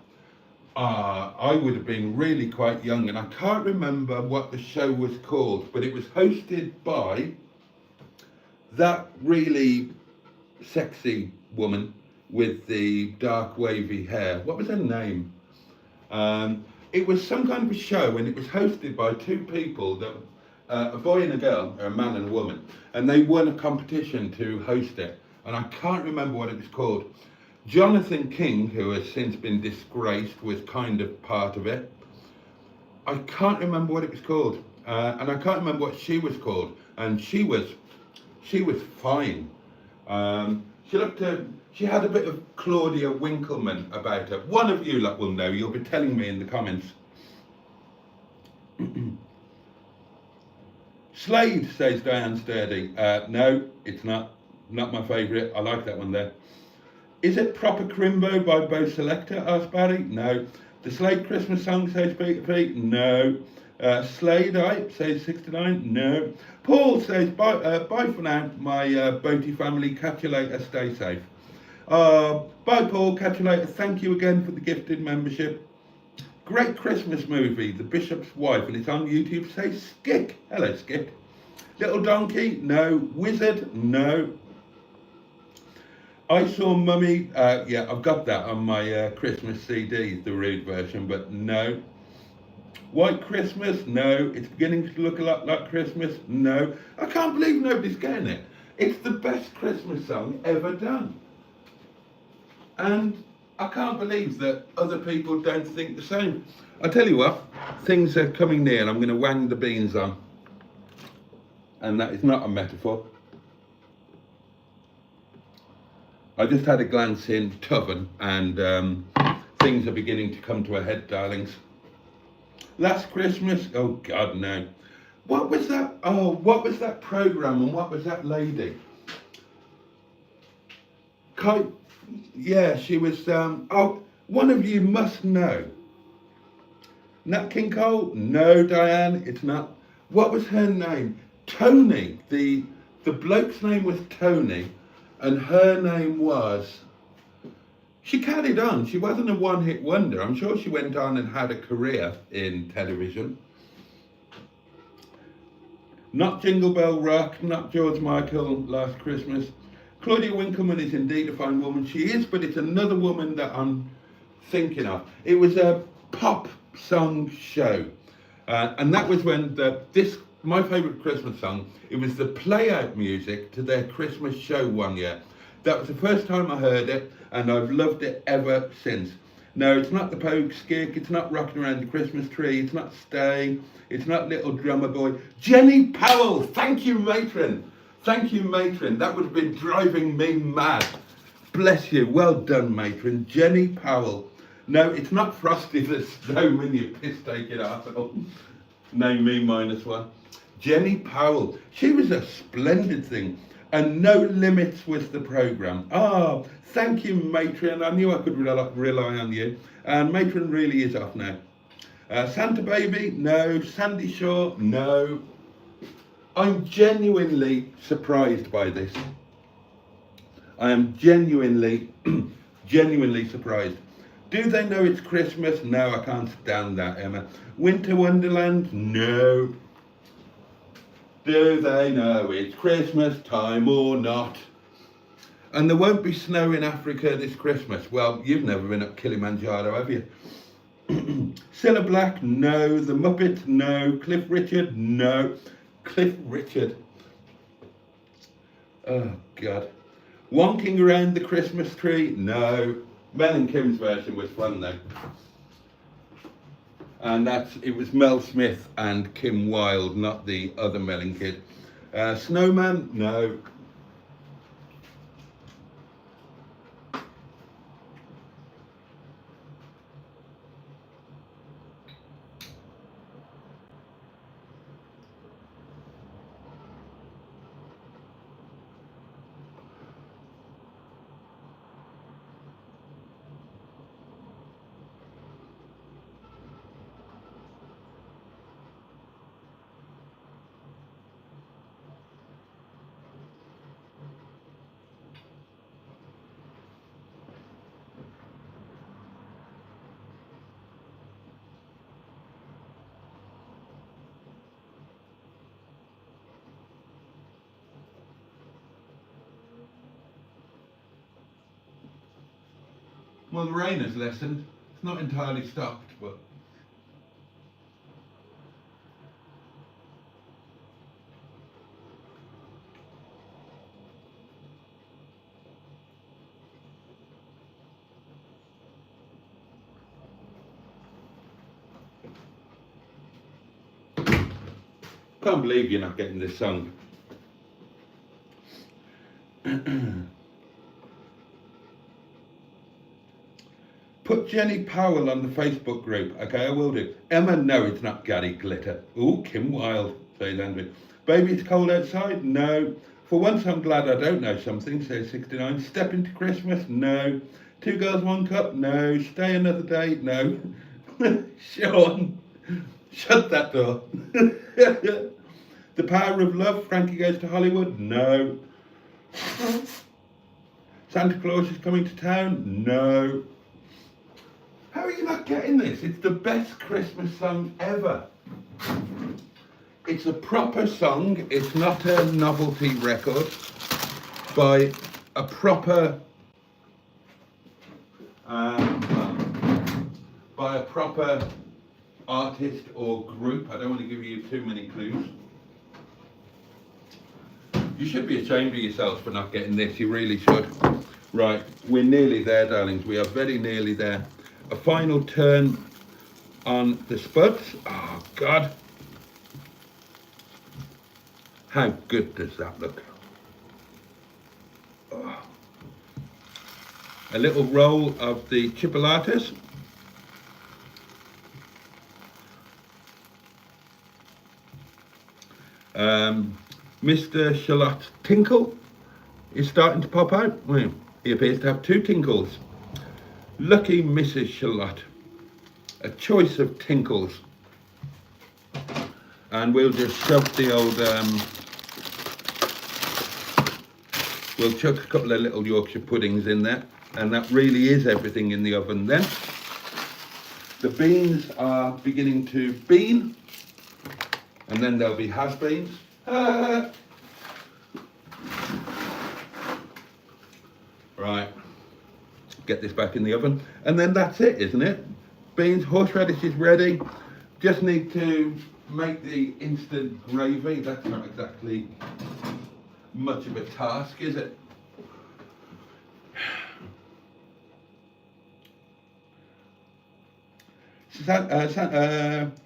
I would have been really quite young, and I can't remember what the show was called, but it was hosted by that really sexy woman with the dark wavy hair. What was her name? It was some kind of a show, and it was hosted by 2 people, that a boy and a girl, or a man and a woman, and they won a competition to host it. and I can't remember what it was called. Jonathan King, who has since been disgraced, was kind of part of it. I can't remember what it was called, and I can't remember what she was called, and she was fine. She had a bit of Claudia Winkleman about her. One of you lot will know. You'll be telling me in the comments. Slade, says Diane Sturdy. No, it's not. Not my favourite. I like that one there. Is it Proper Crimbo by Bo Selector? Asked Barry. No. The Slade Christmas song, says Peter P. No. Slade, says 69. No. Paul says, bye for now, my Boaty family. Catch you later. Stay safe. Bye, Paul. Catch you later. Thank you again for the gifted membership. Great Christmas movie, The Bishop's Wife, and it's on YouTube. Say Skick. Hello, Skick. Little Donkey? No. Wizard? No. I Saw Mummy, yeah, I've got that on my Christmas CD, the rude version, but no. White Christmas? No. It's beginning to look a lot like Christmas? No. I can't believe nobody's getting it. It's the best Christmas song ever done. And I can't believe that other people don't think the same. I tell you what, things are coming near and I'm going to wang the beans on. And that is not a metaphor. I just had a glance in Tuven and things are beginning to come to a head, darlings. Last Christmas, oh God, no. What was that? Oh, what was that programme and what was that lady? Yeah, she was, oh, one of you must know. Nat King Cole? No, Diane, it's not. What was her name? Tony. The bloke's name was Tony. And her name was, she carried on. She wasn't a one-hit wonder. I'm sure she went on and had a career in television. Not Jingle Bell Rock, not George Michael, Last Christmas. Claudia Winkleman is indeed a fine woman. She is, but it's another woman that I'm thinking of. It was a pop song show. And that was when my favourite Christmas song, it was the play-out music to their Christmas show one year. That was the first time I heard it, and I've loved it ever since. No, it's not the Pogue Skik, it's not Rocking Around the Christmas Tree, it's not Stay, it's not Little Drummer Boy. Jenny Powell, thank you, matron. Thank you, matron. That would have been driving me mad. Bless you, well done, matron. Jenny Powell. No, it's not Frosty the Snowman, you piss-taking arsehole. Name me -1. Jenny Powell, she was a splendid thing, and No Limits was the programme. Ah, thank you, matron. I knew I could rely on you, and matron really is off now. Santa Baby, no. Sandy Shaw, no. I'm genuinely surprised by this. I am genuinely surprised. Do they know it's Christmas? No, I can't stand that, Emma. Winter Wonderland? No. Do they know it's Christmas time or not? And there won't be snow in Africa this Christmas. Well, you've never been up Kilimanjaro, have you? Cilla Black? No. The Muppets? No. Cliff Richard? No. Cliff Richard. Oh, God. Wonking Around the Christmas Tree? No. Mel and Kim's version was fun, though. And it was Mel Smith and Kim Wilde, not the other Melon kid. Snowman? No. Well, the rain has lessened. It's not entirely stopped, but... Can't believe you're not getting this song. Put Jenny Powell on the Facebook group. Okay, I will do. Emma, no, it's not Gary Glitter. Ooh, Kim Wilde, says Andrew. Baby, it's cold outside? No. For once, I'm glad I don't know something, says 69. Step into Christmas? No. Two girls, one cup? No. Stay another day? No. Sean, shut that door. The Power of Love, Frankie Goes to Hollywood? No. Santa Claus is coming to town? No. How are you not getting this? It's the best Christmas song ever. It's a proper song. It's not a novelty record by a proper artist or group. I don't want to give you too many clues. You should be ashamed of yourselves for not getting this. You really should. Right, we're nearly there, darlings. We are very nearly there. A final turn on the spuds. Oh, God. How good does that look? Oh. A little roll of the chipolatas. Mr. Shallot's tinkle is starting to pop out. Well, he appears to have two tinkles. Lucky Mrs. Shallot. A choice of tinkles. And we'll just shove the old, we'll chuck a couple of little Yorkshire puddings in there. And that really is everything in the oven then. The beans are beginning to bean. And then there'll be has-beens. Right. Get this back in the oven. And then that's it, isn't it? Beans, horseradish is ready. Just need to make the instant gravy. That's not exactly much of a task, is it?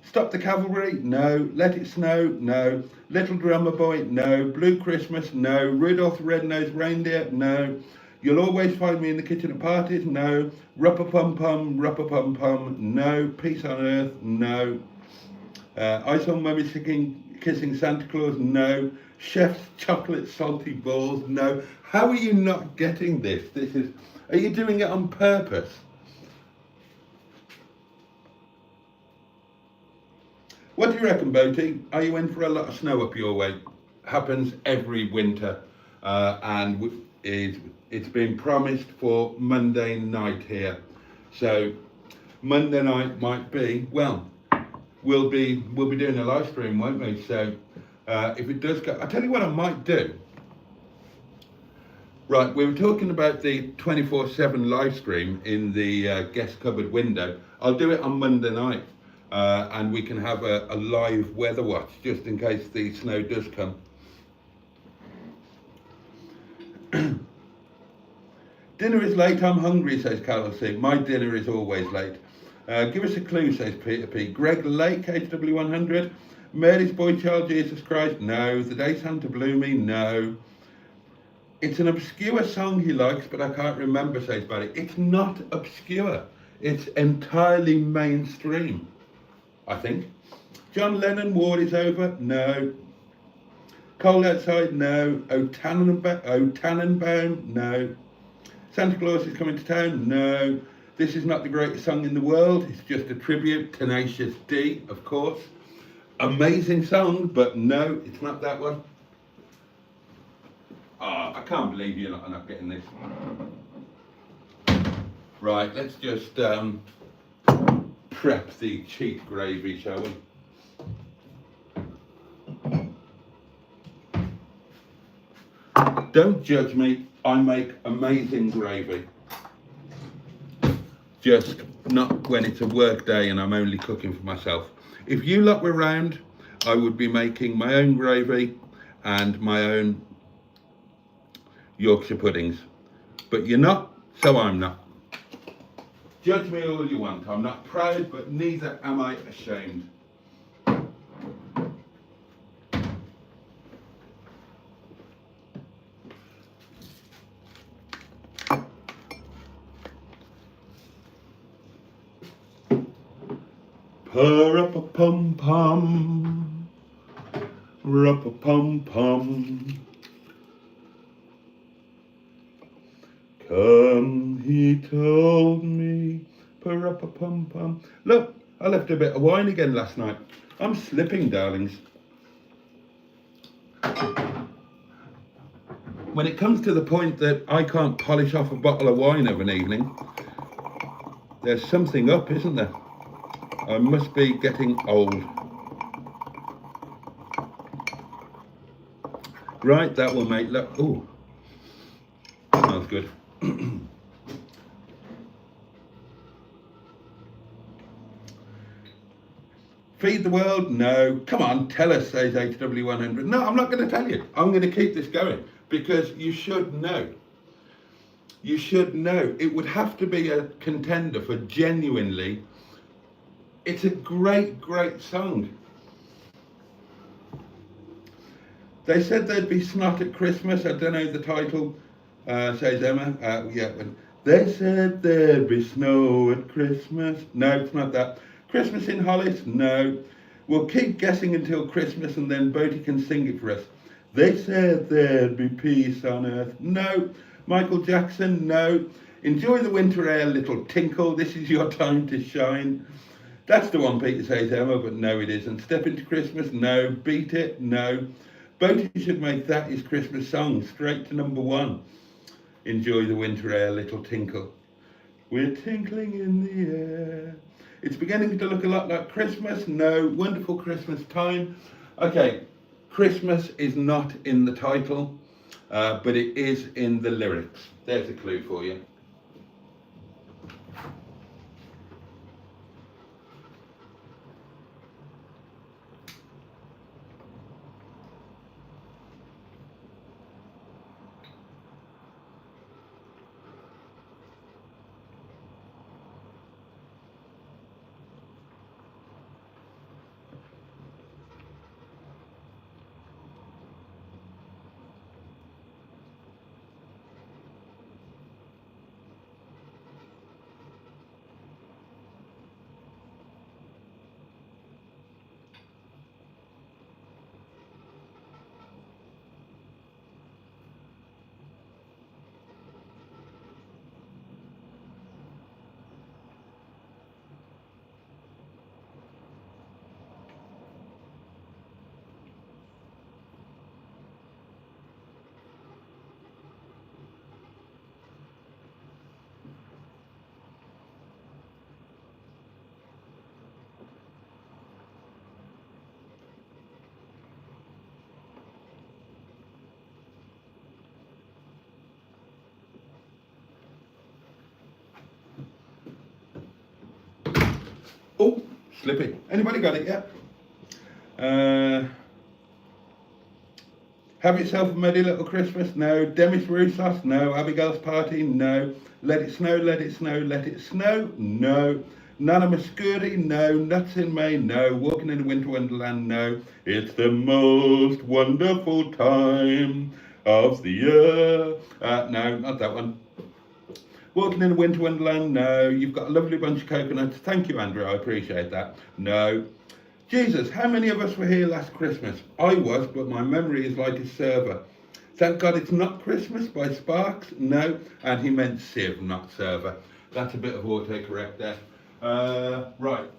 Stop the cavalry? No. Let it snow? No. Little drummer boy? No. Blue Christmas? No. Rudolph the Red-Nosed Reindeer? No. You'll always find me in the kitchen at parties? No. Ruppa-pum-pum? Ruppa-pum-pum? No. Peace on earth? No. I saw Mummy kissing Santa Claus? No. Chef's chocolate salty balls? No. How are you not getting this? Are you doing it on purpose? What do you reckon, Boaty? Are you in for a lot of snow up your way? Happens every winter, and it's been promised for Monday night here. So Monday night might be, well, we'll be doing a live stream, won't we? So if it does go, I'll tell you what I might do. Right, we were talking about the 24/7 live stream in the guest cupboard window. I'll do it on Monday night. And we can have a live weather watch just in case the snow does come. Dinner is late, I'm hungry, says Carol C. My dinner is always late. Give us a clue, says Peter P. Greg Lake, HW100. Mary's Boy Child, Jesus Christ, no. The Day Santa Blew Me, no. It's an obscure song he likes, but I can't remember, says Barry. It's not obscure. It's entirely mainstream, I think. John Lennon, War is Over? No. Cold Outside? No. O Tannenbaum? No. Santa Claus is Coming to Town? No. This Is Not the Greatest Song in the World? It's just a tribute. Tenacious D, of course. Amazing song, but no, it's not that one. Oh, I can't believe you're not getting this. Right, let's just prep the cheap gravy, shall we? Don't judge me, I make amazing gravy. Just not when it's a work day and I'm only cooking for myself. If you lot were round, I would be making my own gravy and my own Yorkshire puddings. But you're not, so I'm not. Judge me all you want. I'm not proud, but neither am I ashamed. Pa-ra-pa-pum-pum, ra-pa-pum-pum. Come, he told me, pa-ra-pa-pum-pum. Look, I left a bit of wine again last night. I'm slipping, darlings. When it comes to the point that I can't polish off a bottle of wine of an evening, there's something up, isn't there? I must be getting old. Right, that will make, look, ooh, smells good. Feed the world? No. Come on, tell us, says HW100. No, I'm not going to tell you. I'm going to keep this going because you should know. You should know. It would have to be a contender for genuinely. It's a great, great song. They said there'd be snot at Christmas. I don't know the title, says Emma. Yeah, but they said there'd be snow at Christmas. No, it's not that. Christmas in Hollis? No. We'll keep guessing until Christmas and then Boaty can sing it for us. They said there'd be peace on earth. No. Michael Jackson? No. Enjoy the winter air, little tinkle. This is your time to shine. That's the one, Peter, says Emma, but no, it isn't. Step into Christmas? No. Beat it? No. Boaty should make that his Christmas song, straight to #1. Enjoy the winter air, little tinkle. We're tinkling in the air. It's beginning to look a lot like Christmas. No. Wonderful Christmas time. Okay, Christmas is not in the title, but it is in the lyrics. There's a clue for you. Oh, slippy. Anybody got it yet? Have yourself a merry little Christmas? No. Demis Roussos? No. Abigail's party? No. Let it snow, let it snow, let it snow? No. Nana Muscuri? No. Nuts in May? No. Walking in a winter wonderland? No. It's the most wonderful time of the year. No, not that one. Walking in a winter wonderland? No. You've got a lovely bunch of coconuts. Thank you, Andrew. I appreciate that. No. Jesus, how many of us were here last Christmas? I was, but my memory is like a server. Thank God it's not Christmas by Sparks. No. And he meant sieve, not server. That's a bit of autocorrect there. Right.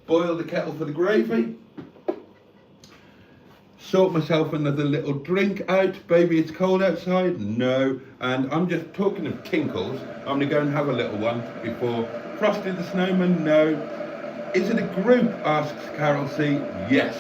Boil the kettle for the gravy. Sort myself another little drink out. Baby, it's cold outside. No. And I'm just talking of tinkles. I'm going to go and have a little one before Frosty the Snowman. No. Is it a group? Asks Carol C. Yes.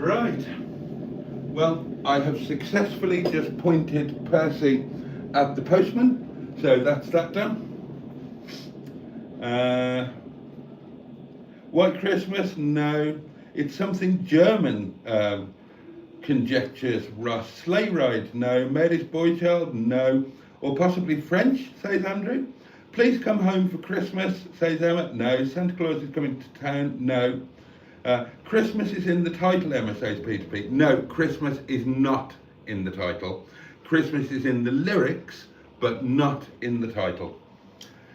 Right. Well, I have successfully just pointed Percy at the postman, so that's that done. White Christmas? No. It's something German, conjectures Ross. Sleigh ride? No. Mary's boy child? No. Or possibly French, says Andrew. Please come home for Christmas, says Emma. No. Santa Claus is coming to town? No. Christmas is in the title, Emma, says Peter Pete. No, Christmas is not in the title. Christmas is in the lyrics, but not in the title.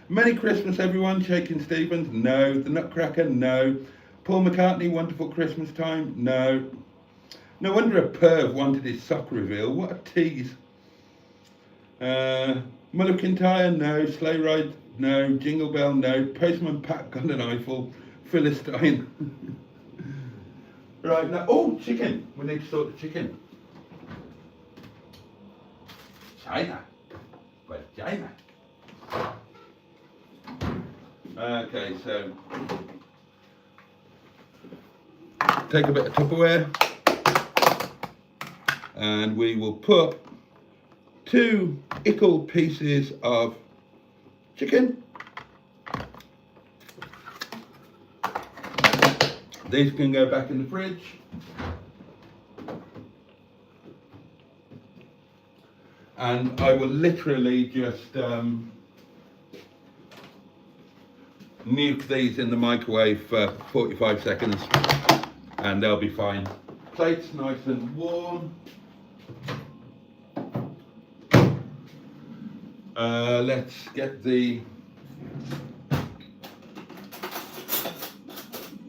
Merry Christmas, everyone, Shaking Stevens. No. The Nutcracker? No. Paul McCartney, Wonderful Christmas Time? No. No wonder a perv wanted his sock reveal. What a tease. Muller Kintyre? No. Sleigh Ride? No. Jingle Bell? No. Postman Pat got an eyeful. Philistine. Right, now, oh, chicken. We need to sort the chicken. China. Where's China? Okay, so take a bit of Tupperware and we will put 2 equal pieces of chicken. These can go back in the fridge. And I will literally just nuke these in the microwave for 45 seconds and they'll be fine. Plates nice and warm. Let's get the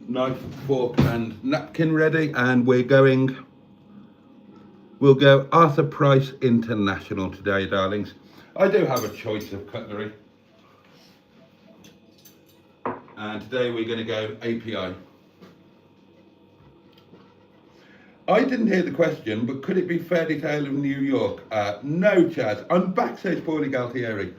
knife, fork and napkin ready, and we'll go Arthur Price International today, darlings. I do have a choice of cutlery. And today we're going to go API. I didn't hear the question, but could it be Fairy Tale of New York? No, Chaz. I'm back, says Paulie Galtieri.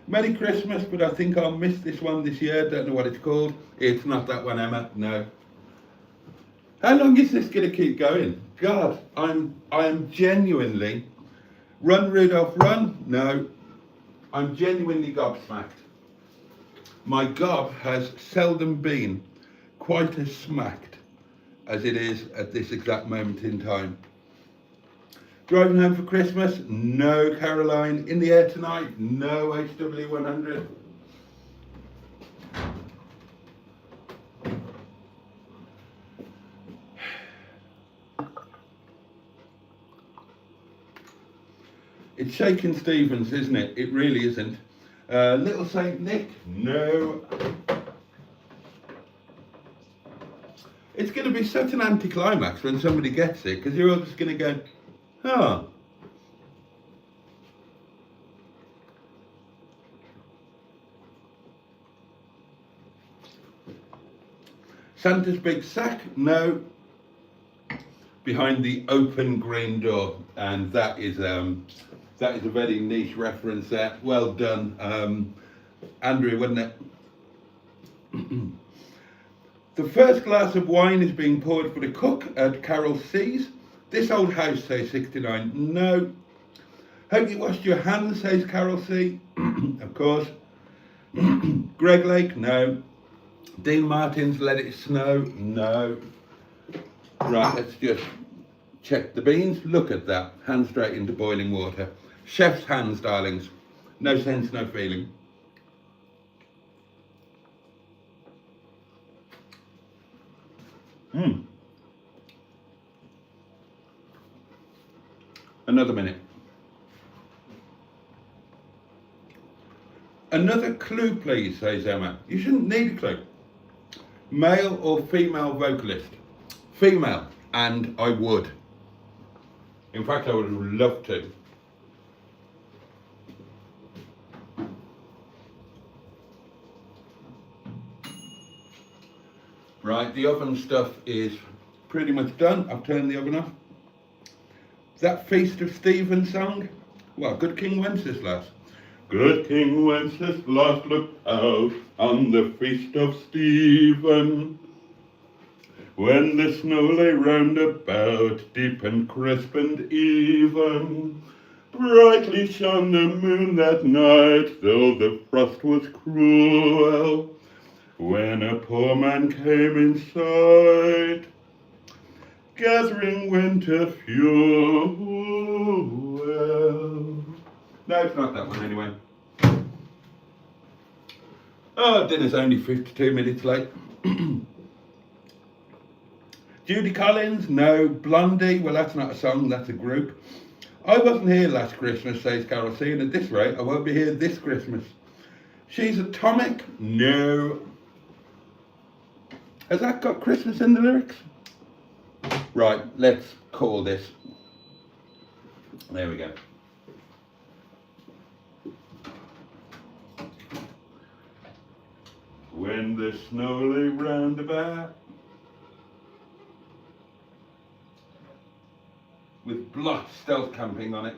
Merry Christmas, but I think I'll miss this one this year. Don't know what it's called. It's not that one, Emma. No. How long is this going to keep going? God, I am genuinely... Run, Rudolph, run? No. I'm genuinely gobsmacked. My gob has seldom been quite as smacked as it is at this exact moment in time. Driving home for Christmas? No, Caroline. In the air tonight? No, HW100. It's Shaking Stevens, isn't it? It really isn't. Little Saint Nick? No. It's going to be such an anticlimax when somebody gets it, because you're all just going to go, oh. Santa's big sack? No. Behind the open green door, and that is a very niche reference there. Well done, Andrew, wasn't it? The first glass of wine is being poured for the cook at Carol C's. This old house, says 69. No. Hope you washed your hands, says Carol C. Of course. Greg Lake? No. Dean Martin's Let It Snow? No. Right, let's just check the beans. Look at that. Hands straight into boiling water. Chef's hands, darlings. No sense, no feeling. Another minute. Another clue, please, says Emma. You shouldn't need a clue. Male or female vocalist? Female, and I would. In fact, I would have loved to. Right, the oven stuff is pretty much done. I've turned the oven off. That Feast of Stephen song? Well, Good King Wenceslas. Good King Wenceslas looked out on the Feast of Stephen, When the snow lay round about, deep and crisp and even, brightly shone the moon that night, though the frost was cruel. When a poor man came in sight, gathering winter fuel. No, it's not that one anyway. Oh, dinner's only 52 minutes late. Judy Collins, no. Blondie, well, that's not a song, that's a group. I wasn't here last Christmas, says Carol C, and at this rate, I won't be here this Christmas. She's Atomic, no. Has that got Christmas in the lyrics? Right, let's call this. There we go. When the snow lay round about, with Blot stealth camping on it.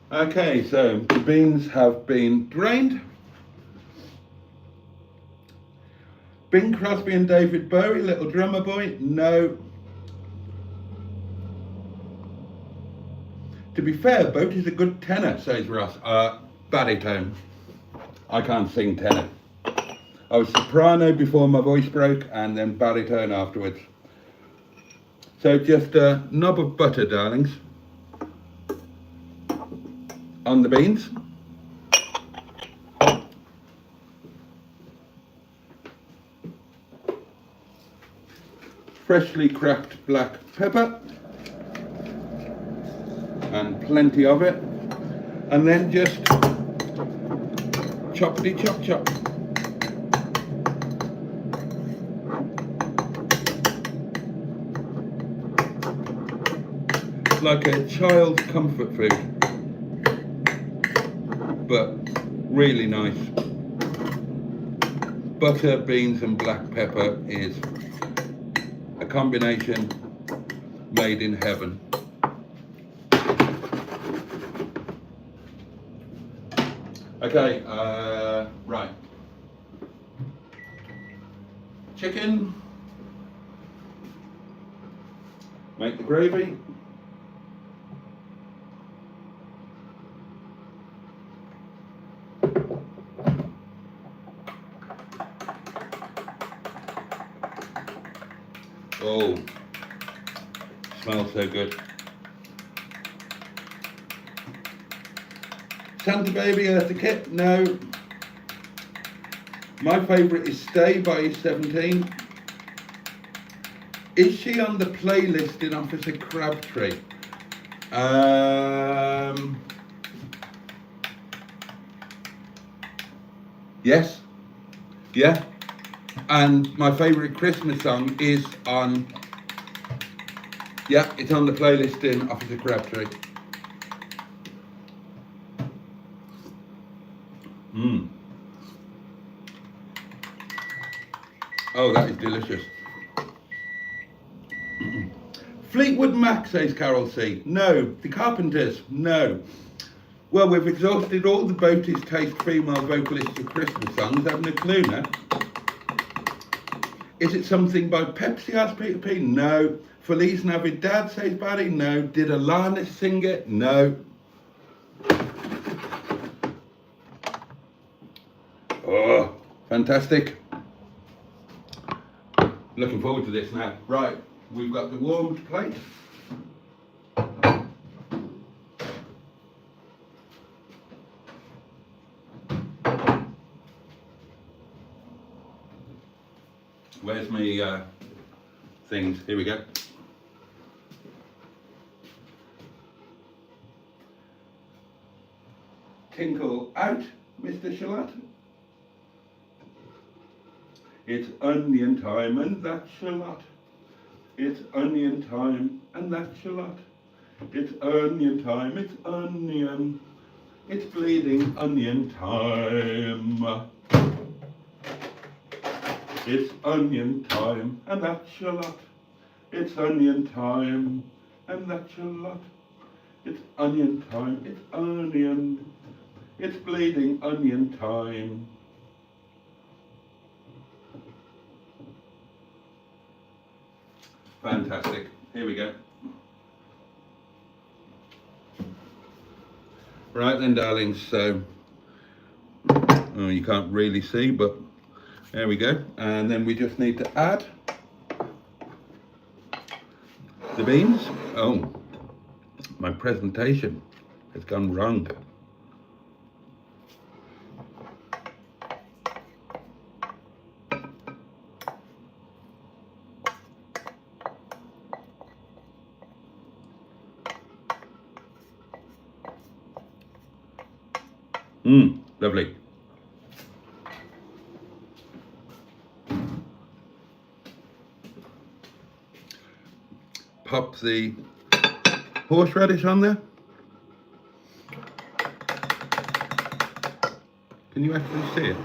Okay, so the beans have been drained. Bing Crosby and David Bowie, Little Drummer Boy, no. To be fair, Boaty's a good tenor, says Ross. Baritone. I can't sing tenor. I was soprano before my voice broke, and then baritone afterwards. So just a knob of butter, darlings, on the beans. Freshly cracked black pepper, and plenty of it, and then just choppity chop chop. It's like a child's comfort food, but really nice. Butter, beans and black pepper is a combination made in heaven. Okay, right. Chicken. Make the gravy. Oh, smells so good. Santa Baby Eartha Kitt, no. My favourite is Stay by 17. Is she on the playlist in Officer Crabtree? Yes. Yeah. And my favourite Christmas song is on, yeah, it's on the playlist in Officer Crabtree. Oh, that is delicious. Fleetwood Mac, says Carol C. No. The Carpenters, no. Well, we've exhausted all the Boaty's taste female vocalists for Christmas songs, haven't a clue now. Is it something by Pepsi, asked Peter P? No. Feliz Navidad, says Barry? No. Did Alana sing it? No. Oh, fantastic. Looking forward to this now. Right, we've got the warmed plate. Where's my things? Here we go. Tinkle out, Mr. Shallot. It's onion time and that shallot. It's onion time and that shallot. It's onion time, it's onion. It's bleeding onion time. It's onion time, and that's a lot. It's onion time, and that's a lot. It's onion time, it's onion. It's bleeding onion time. Fantastic. Here we go. Right then, darlings, so you can't really see, but there we go. And then we just need to add the beans. Oh, my presentation has gone wrong. Lovely. Pop the horseradish on there. Can you actually see it?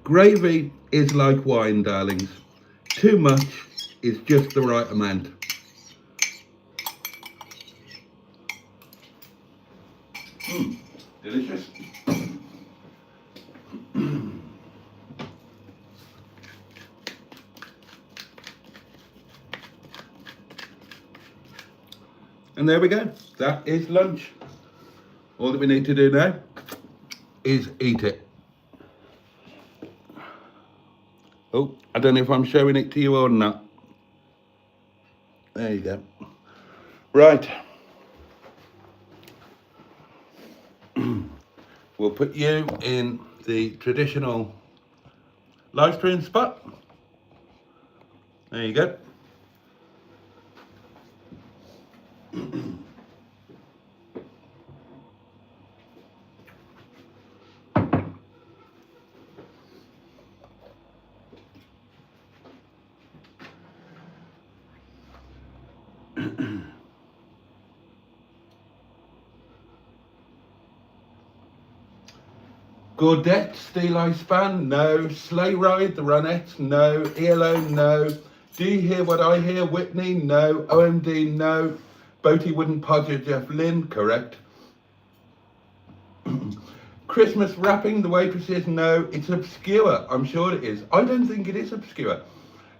Gravy is like wine, darlings. Too much is just the right amount. Delicious. And there we go. That is lunch. All that we need to do now is eat it. Oh, I don't know if I'm showing it to you or not. There you go. Right. We'll put you in the traditional live stream spot. There you go. Gaudette, Steel Eye Span, no. Sleigh Ride, the Ronettes, no. ELO, no. Do You Hear What I Hear, Whitney, no. OMD, no. Boaty Wooden Podger, Jeff Lynn, correct. Christmas wrapping, the waitresses, no. It's obscure, I'm sure it is. I don't think it is obscure.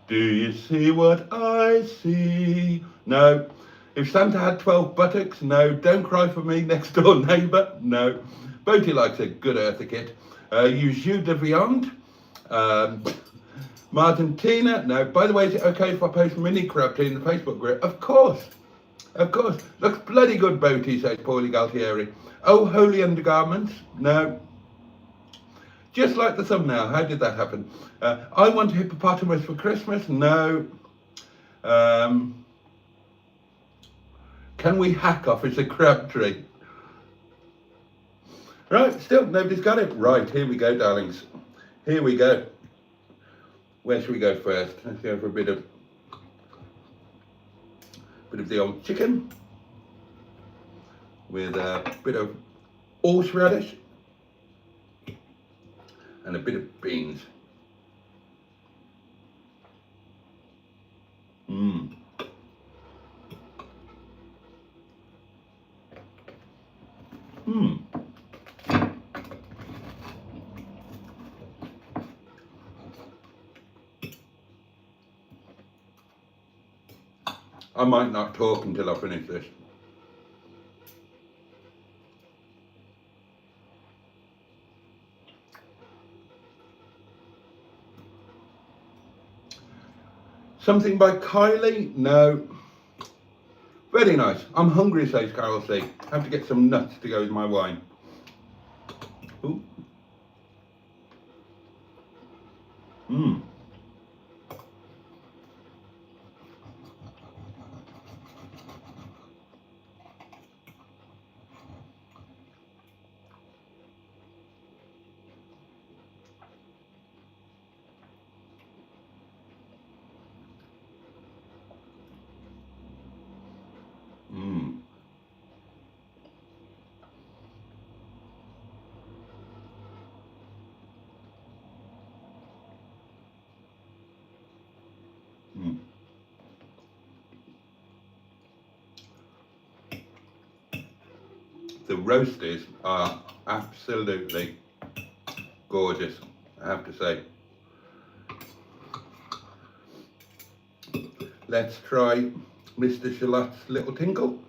Do you see what I see? No. If Santa had 12 buttocks, no. Don't Cry for Me, Next Door Neighbour, no. Boaty likes a good earthy kit. You Jus de Viande. Margentina, no. By the way, is it okay if I post mini crab tea in the Facebook group? Of course. Of course. Looks bloody good, Boaty, says Paulie Galtieri. Oh, holy undergarments, no. Just like the thumbnail, how did that happen? I want a hippopotamus for Christmas, no. Can we hack off as a crab tree? Right, still, nobody's got it. Right, here we go, darlings. Here we go. Where should we go first? Let's go for a bit of the old chicken with a bit of horseradish and a bit of beans. I might not talk until I finish this. Something by Kylie? No. Very nice. I'm hungry, says Carol C. Have to get some nuts to go with my wine. Ooh. the roasties are absolutely gorgeous, I have to say. Let's try Mr. Shallot's little tinkle.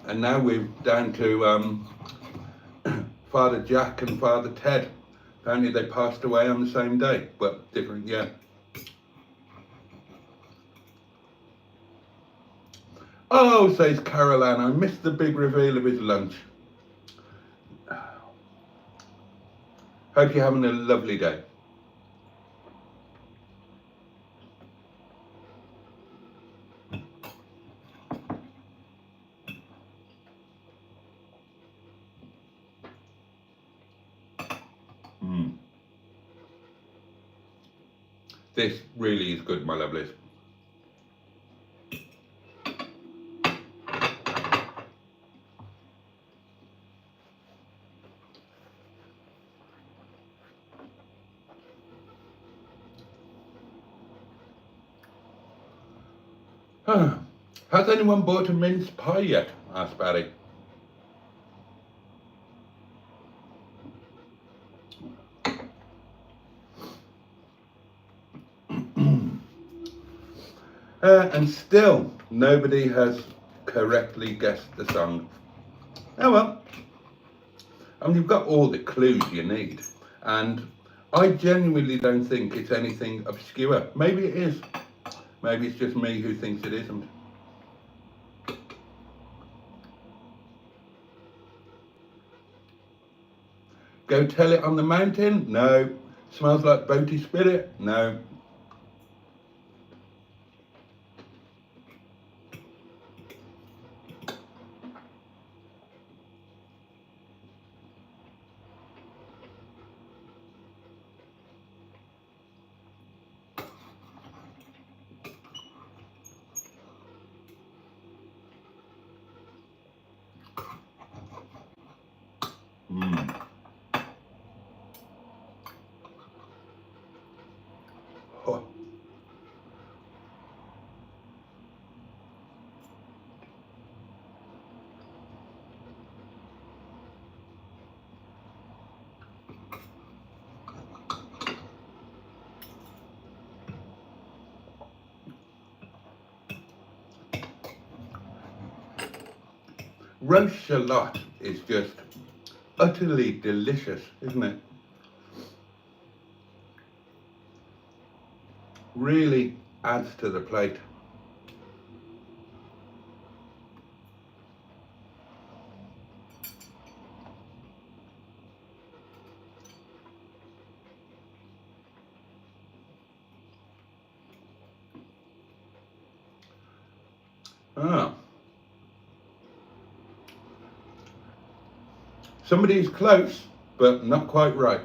And now we're down to Father Jack and Father Ted. Apparently they passed away on the same day, but different, yeah. Oh, says Carol Ann, I missed the big reveal of his lunch. Hope you're having a lovely day. This really is good, my lovelies. Has anyone bought a mince pie yet? Asked Barry. And still, nobody has correctly guessed the song. Oh well. I mean, you've got all the clues you need. And I genuinely don't think it's anything obscure. Maybe it is. Maybe it's just me who thinks it isn't. Go tell it on the mountain? No. Smells like Boaty spirit? No. Oh. Roast shallot is just utterly delicious, isn't it? Really adds to the plate. Somebody's close, but not quite right.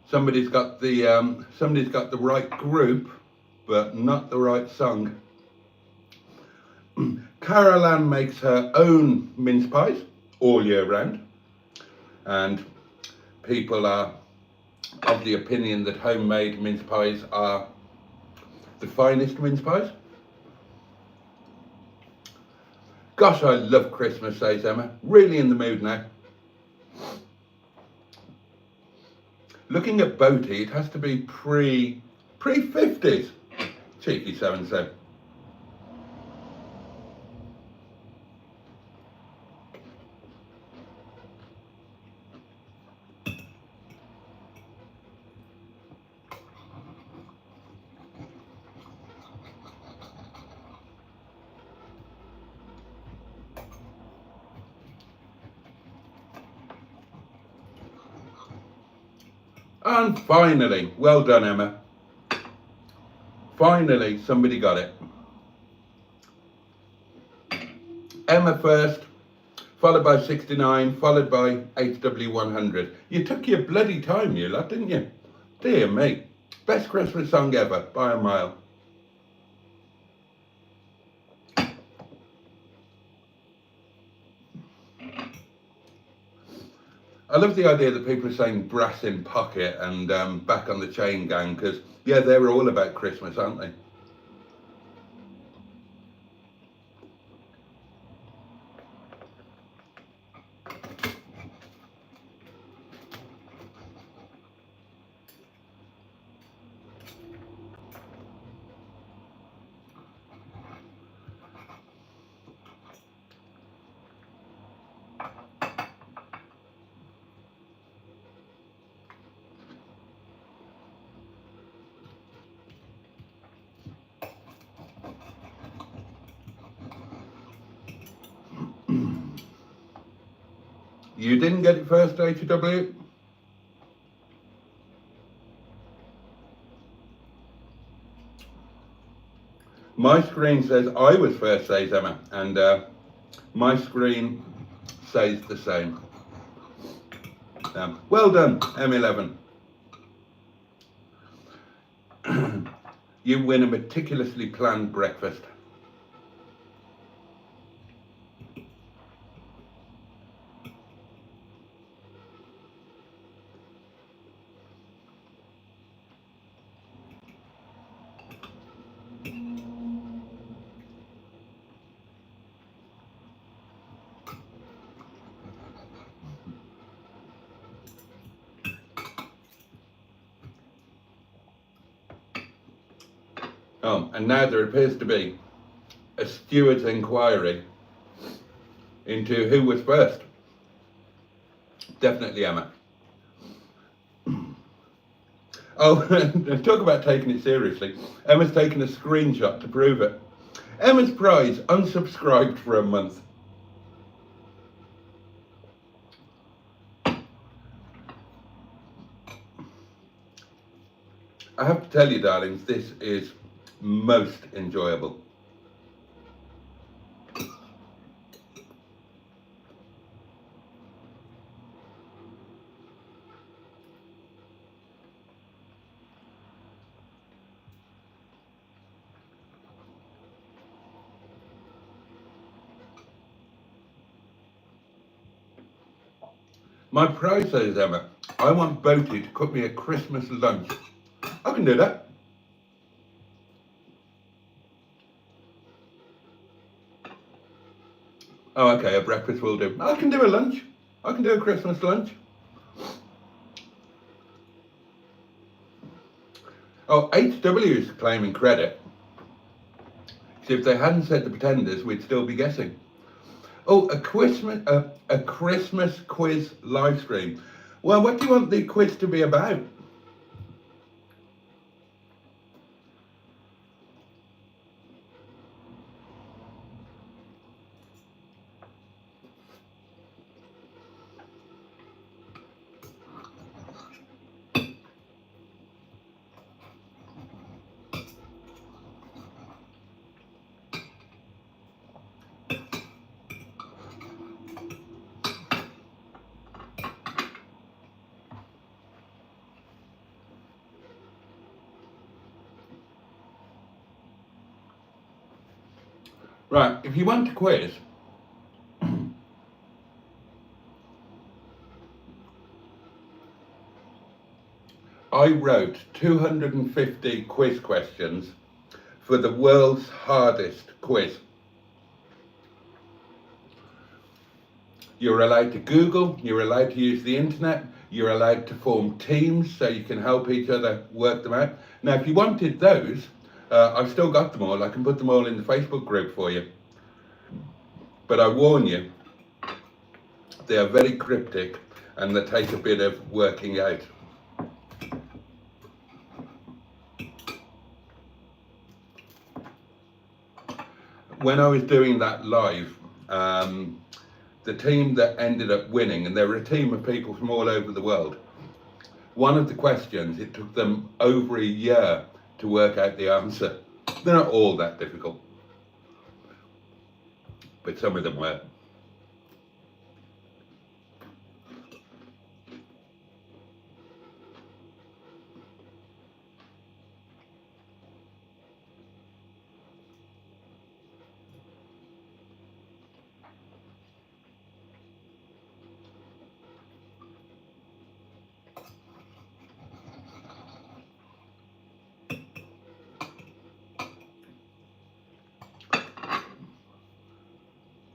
Somebody's got the right group, but not the right song. Carol Ann makes her own mince pies all year round, and people are of the opinion that homemade mince pies are the finest mince pies. Gosh, I love Christmas, says Emma. Really in the mood now. Looking at Boaty, it has to be pre-50s. Cheeky so-and-so. And finally, well done, Emma. Finally, somebody got it. Emma first, followed by 69, followed by HW100. You took your bloody time, you lot, didn't you? Dear me. Best Christmas song ever, by a mile. I love the idea that people are saying brass in pocket and back on the chain gang, because, yeah, they're all about Christmas, aren't they? You didn't get it first, HW? My screen says I was first, says Emma, and my screen says the same. Well done, M11. You win a meticulously planned breakfast. Oh, and now there appears to be a steward's inquiry into who was first. Definitely Emma. Oh, talk about taking it seriously. Emma's taken a screenshot to prove it. Emma's prize, unsubscribed for a month. I have to tell you, darlings, this is most enjoyable. My prize, says Emma, I want Boaty to cook me a Christmas lunch. I can do that. Oh, okay, a breakfast will do. I can do a lunch. I can do a Christmas lunch. Oh, HW is claiming credit. See, if they hadn't said the Pretenders, we'd still be guessing. Oh, a Christmas quiz live stream. Well, what do you want the quiz to be about? Right, if you want a quiz, I wrote 250 quiz questions for the world's hardest quiz. You're allowed to Google, you're allowed to use the internet, you're allowed to form teams so you can help each other work them out. Now, if you wanted those, I've still got them all. I can put them all in the Facebook group for you. But I warn you, they are very cryptic and they take a bit of working out. When I was doing that live, the team that ended up winning, and there were a team of people from all over the world, one of the questions, it took them over a year to work out the answer. They're not all that difficult. but some of them were.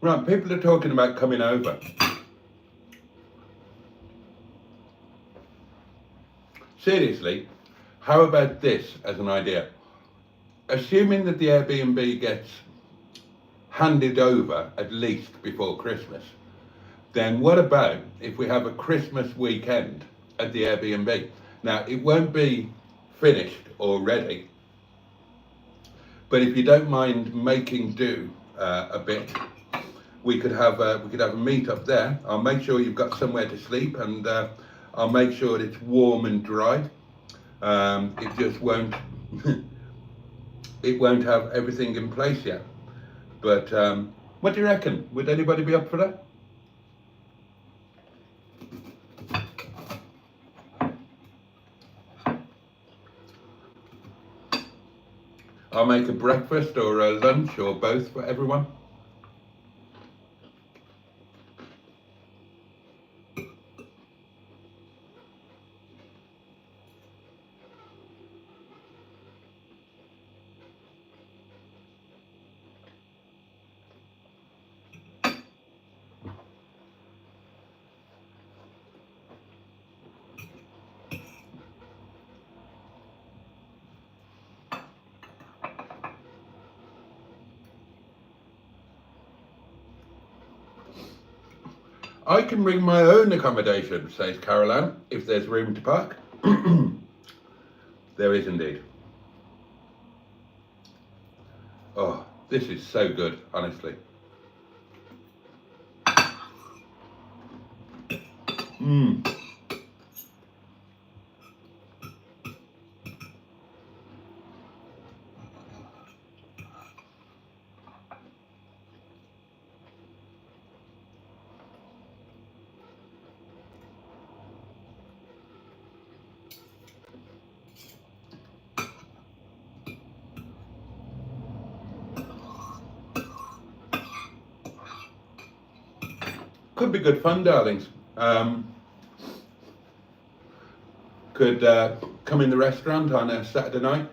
Right, people are talking about coming over. Seriously, how about this as an idea? Assuming that the Airbnb gets handed over at least before Christmas, then what about if we have a Christmas weekend at the Airbnb? Now, it won't be finished or ready, but if you don't mind making do a bit, we could have a meet up there. I'll make sure you've got somewhere to sleep, and I'll make sure it's warm and dry. It just won't it won't have everything in place yet. But what do you reckon? Would anybody be up for that? I'll make a breakfast or a lunch or both for everyone. I can bring my own accommodation, says Caroline, if there's room to park. There is indeed. Oh, this is so good, honestly. Mmm. Could be good fun, darlings. Could come in the restaurant on a Saturday night.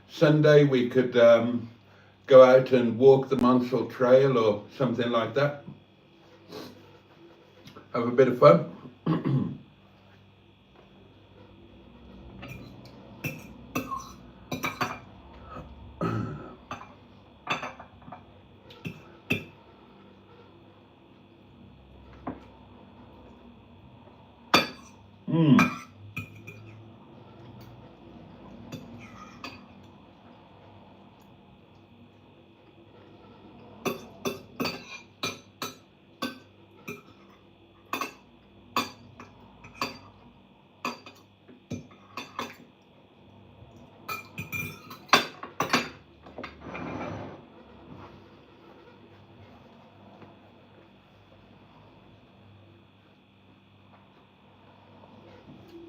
Sunday we could go out and walk the Monsell Trail or something like that. Have a bit of fun. Mmm.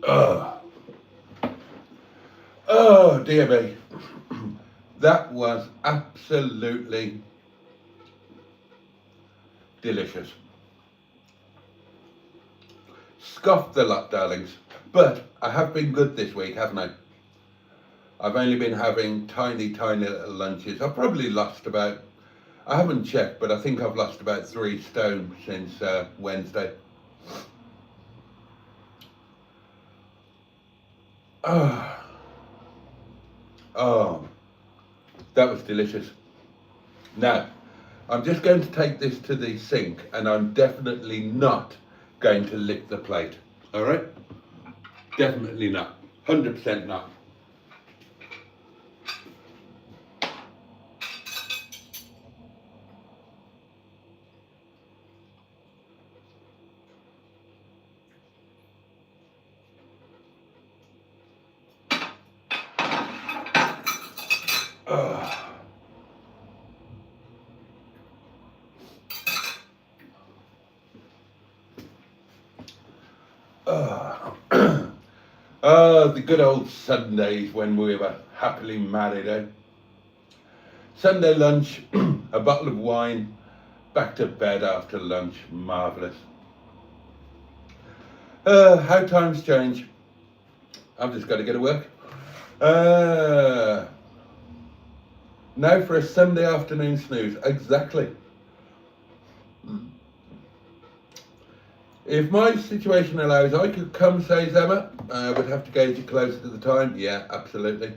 Oh. Oh dear me. That was absolutely delicious. Scoffed the lot, darlings. But I have been good this week, haven't I? I've only been having tiny little lunches. I've probably lost about, I haven't checked, but I think I've lost about 3 stone since Wednesday. Oh, oh, that was delicious. Now, I'm just going to take this to the sink, and I'm definitely not going to lick the plate. All right? Definitely not. 100% not. Oh, oh, the good old Sundays when we were happily married, eh? Sunday lunch, a bottle of wine, back to bed after lunch. Marvellous. How times change. I've just got to go to work. Now for a Sunday afternoon snooze. Exactly. If my situation allows, I could come, says Emma. Would have to gauge it closer to the time. Yeah, absolutely.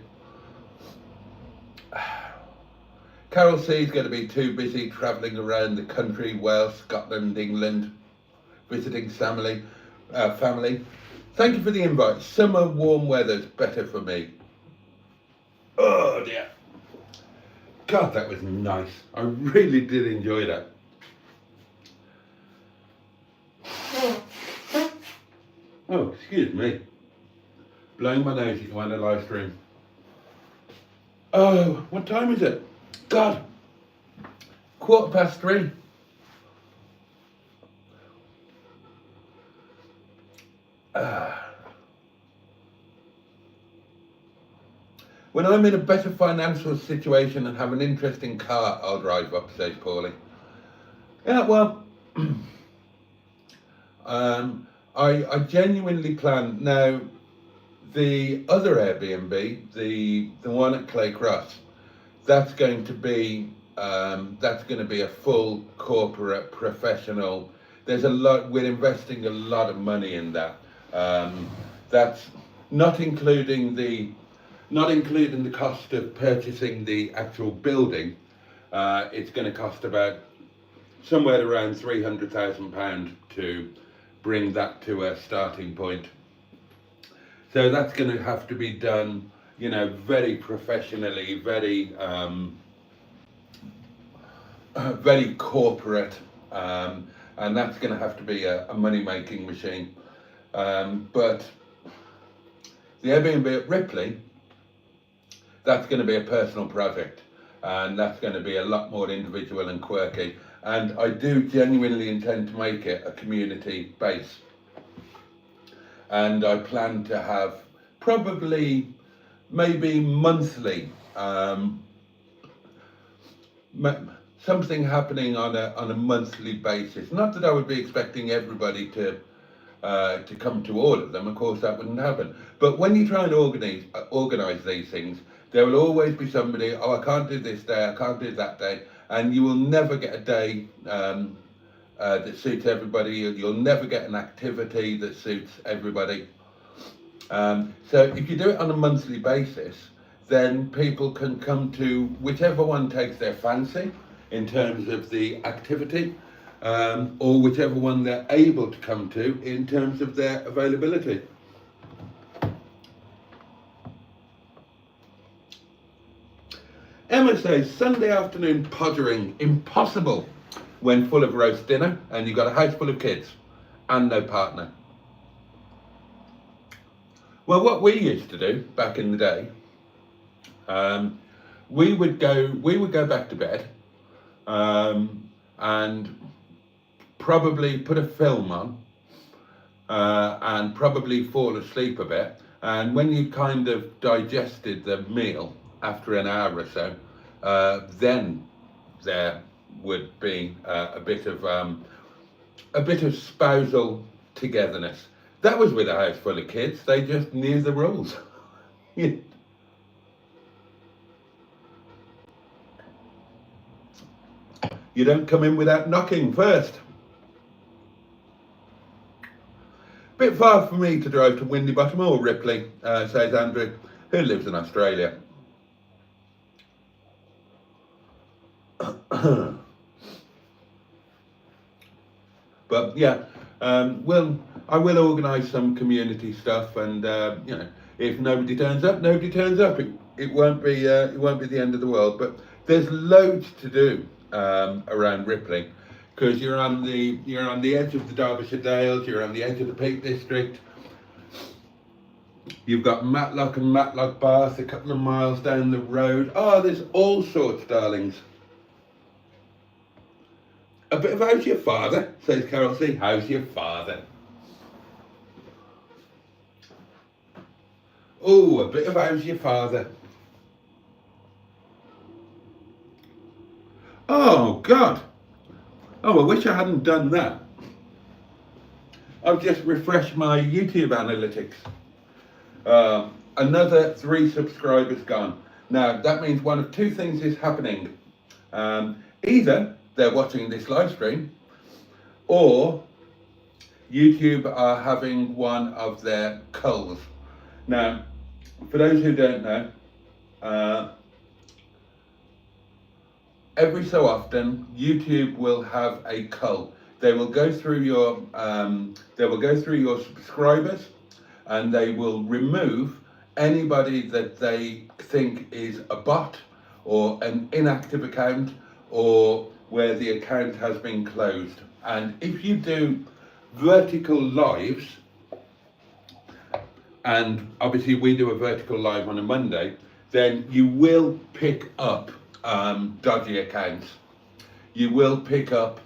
Carol C is going to be too busy travelling around the country, Wales, Scotland, England, visiting family. Thank you for the invite. Summer warm weather's better for me. Oh dear. God, that was nice. I really did enjoy that. Oh, excuse me. Blowing my nose at you on a live stream. Oh, what time is it? God, 3:15. When I'm in a better financial situation and have an interesting car, I'll drive up, says Paulie. Yeah, well, I genuinely plan now. The other Airbnb, the one at Clay Cross, that's going to be a full corporate professional. There's a lot. We're investing a lot of money in that. That's not including the cost of purchasing the actual building. It's going to cost about somewhere around £300,000 to bring that to a starting point. So that's going to have to be done, very professionally, very corporate, and that's going to have to be a money-making machine. But the Airbnb at Ripley, that's going to be a personal project, and that's going to be a lot more individual and quirky. And I do genuinely intend to make it a community base. And I plan to have probably, maybe monthly, something happening on a monthly basis. Not that I would be expecting everybody to come to all of them. Of course, that wouldn't happen. But when you try and organise these things, there will always be somebody. Oh, I can't do this day. I can't do that day, and you will never get a day that suits everybody. You'll never get an activity that suits everybody. So if you do it on a monthly basis, then people can come to whichever one takes their fancy in terms of the activity, or whichever one they're able to come to in terms of their availability. Emma says, Sunday afternoon pottering, impossible when full of roast dinner and you've got a house full of kids and no partner. Well, what we used to do back in the day, we would go back to bed and probably put a film on and probably fall asleep a bit. And when you kind of digested the meal after an hour or so, then there would be a bit of spousal togetherness. That was with a house full of kids. They just knew the rules. You don't come in without knocking first. Bit far for me to drive to Windy Bottom or Ripley, says Andrew, who lives in Australia. But yeah, I will organise some community stuff, and if nobody turns up, nobody turns up. It won't be the end of the world. But there's loads to do around Ripley, because you're on the edge of the Derbyshire Dales, you're on the edge of the Peak District. You've got Matlock and Matlock Bath a couple of miles down the road. Oh, there's all sorts, darlings. A bit of how's your father, says Carol C. How's your father? Oh, a bit of How's Your Father. Oh, God. Oh, I wish I hadn't done that. I've just refreshed my YouTube analytics. Another 3 subscribers gone. Now, that means one of 2 things is happening. Either they're watching this live stream, or YouTube are having one of their culls. Now, for those who don't know, every so often YouTube will have a cull. They will go through your subscribers, and they will remove anybody that they think is a bot or an inactive account, or where the account has been closed. And if you do vertical lives, and obviously we do a vertical live on a Monday, then you will pick up dodgy accounts. You will pick up,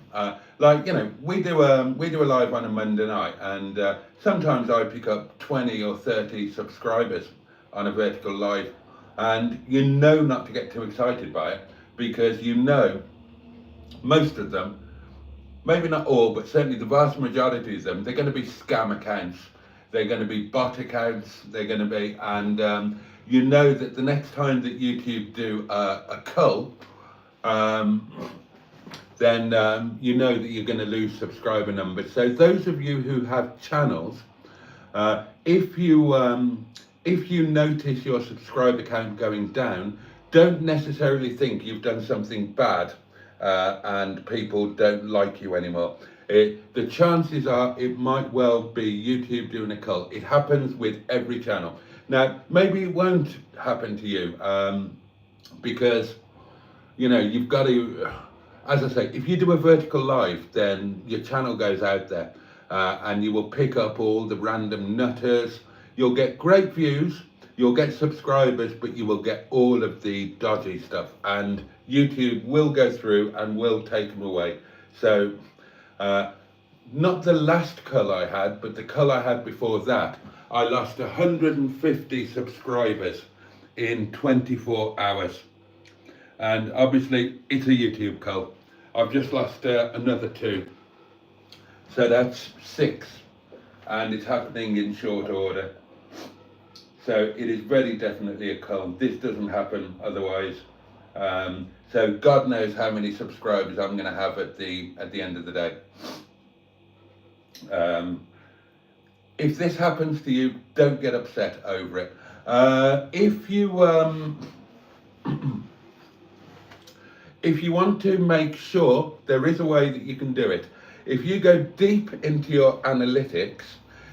like, you know, we do a live on a Monday night, and sometimes I pick up 20 or 30 subscribers on a vertical live, and you know not to get too excited by it, because you know most of them, maybe not all, but certainly the vast majority of them, they're going to be scam accounts. They're going to be bot accounts. They're going to be, and you know that the next time that YouTube do a cull, then you know that you're going to lose subscriber numbers. So those of you who have channels, if you notice your subscriber count going down, don't necessarily think you've done something bad and people don't like you anymore. The chances are it might well be YouTube doing a cull. It happens with every channel. Now, maybe it won't happen to you because, you know, you've got to, as I say, if you do a vertical live, then your channel goes out there and you will pick up all the random nutters. You'll get great views, you'll get subscribers, but you will get all of the dodgy stuff, and YouTube will go through and will take them away. So, not the last cull I had, but the cull I had before that, I lost 150 subscribers in 24 hours. And obviously, it's a YouTube cull. I've just lost another 2. So that's 6. And it's happening in short order. So it is very definitely a cull. This doesn't happen otherwise. So God knows how many subscribers I'm going to have at the end of the day. If this happens to you, don't get upset over it. If you want to make sure, there is a way that you can do it. If you go deep into your analytics,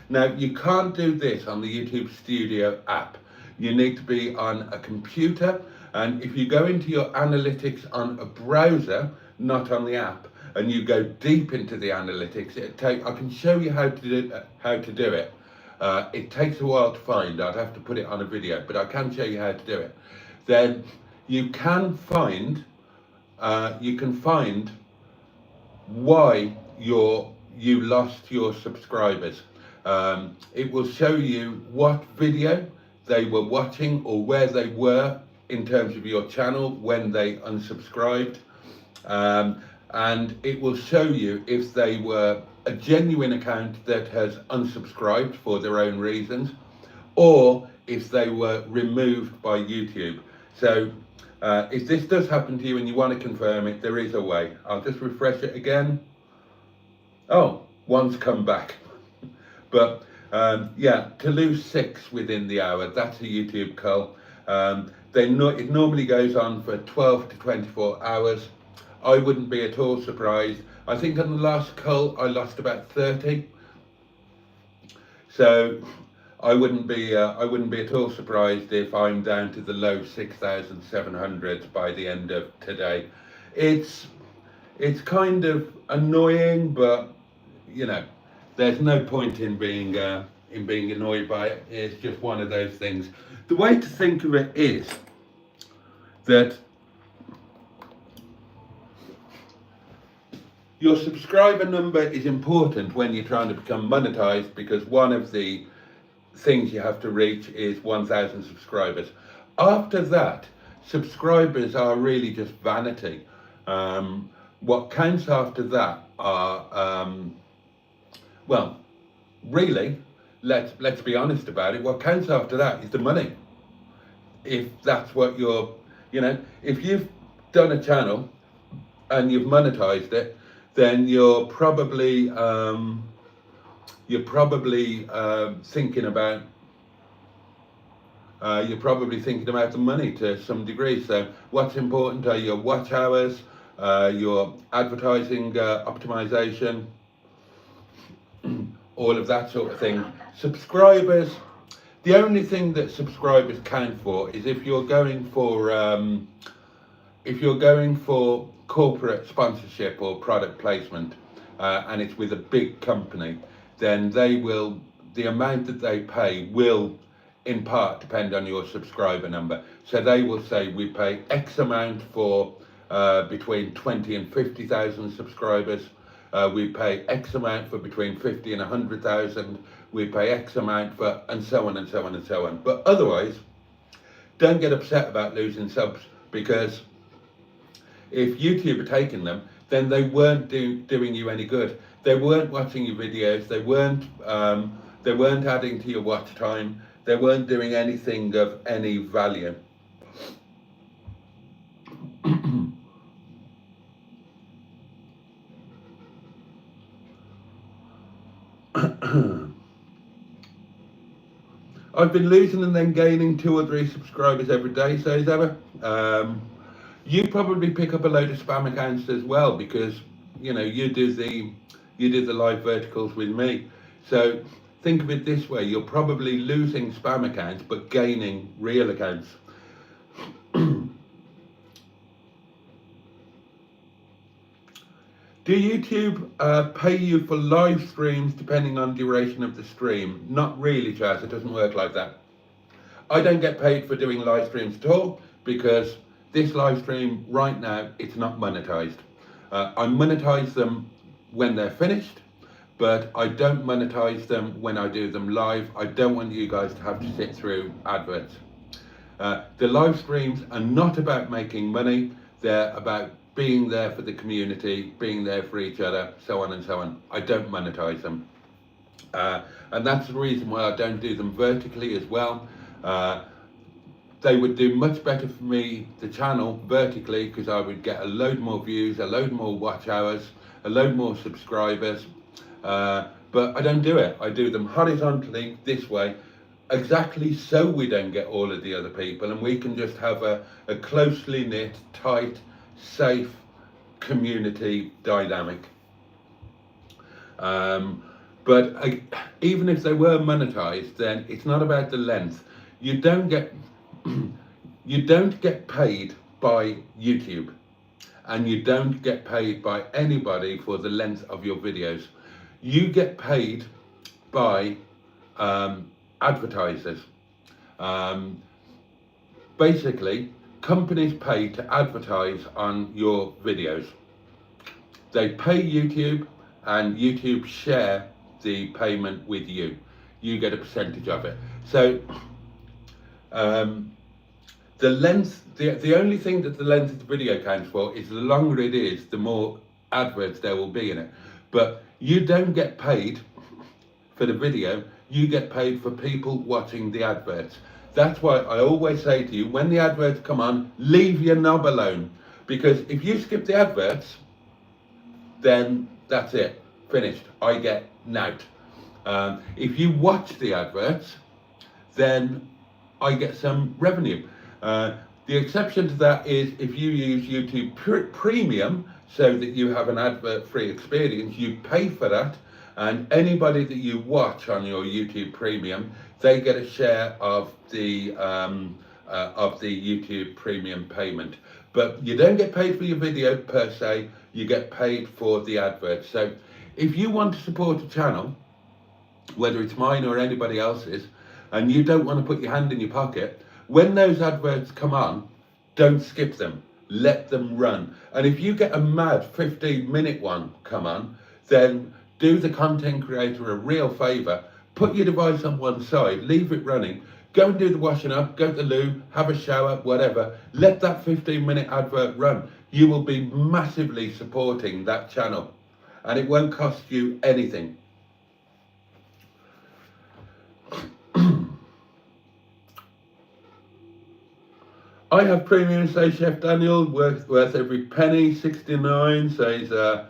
now you can't do this on the YouTube Studio app. You need to be on a computer, and if you go into your analytics on a browser, not on the app, and you go deep into the analytics, I can show you how to do it. It takes a while to find. I'd have to put it on a video, but I can show you how to do it. Then you can find why you lost your subscribers. It will show you what video they were watching or where they were in terms of your channel when they unsubscribed, and it will show you if they were a genuine account that has unsubscribed for their own reasons, or if they were removed by YouTube. So if this does happen to you and you want to confirm it, there is a way. I'll just refresh it again. Oh, one's come back. But yeah, to lose 6 within the hour, that's a YouTube cull. It normally goes on for 12 to 24 hours. I wouldn't be at all surprised. I think on the last cull I lost about 30. So I wouldn't be at all surprised if I'm down to the low 6,700 by the end of today. It's kind of annoying, but you know, there's no point in being annoyed by it. It's just one of those things. The way to think of it is that your subscriber number is important when you're trying to become monetized, because one of the things you have to reach is 1,000 subscribers. After that, subscribers are really just vanity. What counts after that are, well, really, let's be honest about it. What counts after that is the money. If that's what if you've done a channel and you've monetized it, then you're probably thinking about the money to some degree. So what's important are your watch hours, your advertising optimization, all of that sort of thing. Subscribers, the only thing that subscribers count for is if you're going for corporate sponsorship or product placement, and it's with a big company, then the amount that they pay will in part depend on your subscriber number. So they will say we pay X amount for between 20 and 50,000 subscribers. We pay X amount for between 50 and 100,000. We pay X amount for, and so on and so on and so on. But otherwise, don't get upset about losing subs, because if YouTube are taking them, then they weren't doing you any good. They weren't watching your videos. They weren't adding to your watch time. They weren't doing anything of any value. I've been losing and then gaining 2 or 3 subscribers every day, says Emma. You probably pick up a load of spam accounts as well, because you do the live verticals with me. So think of it this way: you're probably losing spam accounts but gaining real accounts. Do YouTube pay you for live streams depending on duration of the stream? Not really, Chaz. It doesn't work like that. I don't get paid for doing live streams at all, because this live stream right now, it's not monetized. I monetize them when they're finished, but I don't monetize them when I do them live. I don't want you guys to have to sit through adverts. The live streams are not about making money. They're about being there for the community, being there for each other, so on and so on. I don't monetize them. And that's the reason why I don't do them vertically as well. They would do much better for me, the channel, vertically, because I would get a load more views, a load more watch hours, a load more subscribers. But I don't do it. I do them horizontally this way, exactly so we don't get all of the other people, and we can just have a closely knit, tight, safe community dynamic. But even if they were monetized, then it's not about the length. You don't get paid by YouTube, and you don't get paid by anybody for the length of your videos. You get paid by advertisers. Basically, companies pay to advertise on your videos. They pay YouTube, and YouTube share the payment with you. You get a percentage of it. So the length, the only thing that the length of the video counts for is the longer it is, the more adverts there will be in it. But you don't get paid for the video, you get paid for people watching the adverts. That's why I always say to you, when the adverts come on, leave your knob alone. Because if you skip the adverts, then that's it, finished. I get nout. If you watch the adverts, then I get some revenue. The exception to that is if you use YouTube Premium, so that you have an advert-free experience, you pay for that, and anybody that you watch on your YouTube Premium, they get a share of the YouTube Premium payment. But you don't get paid for your video per se, you get paid for the adverts. So if you want to support a channel, whether it's mine or anybody else's, and you don't want to put your hand in your pocket, when those adverts come on, don't skip them. Let them run. And if you get a mad 15-minute one come on, then do the content creator a real favor, Put your device on one side, leave it running, go and do the washing up, go to the loo, have a shower, whatever. Let that 15-minute advert run. You will be massively supporting that channel and it won't cost you anything. I have premium, says Chef Daniel, worth every penny. 69 says, got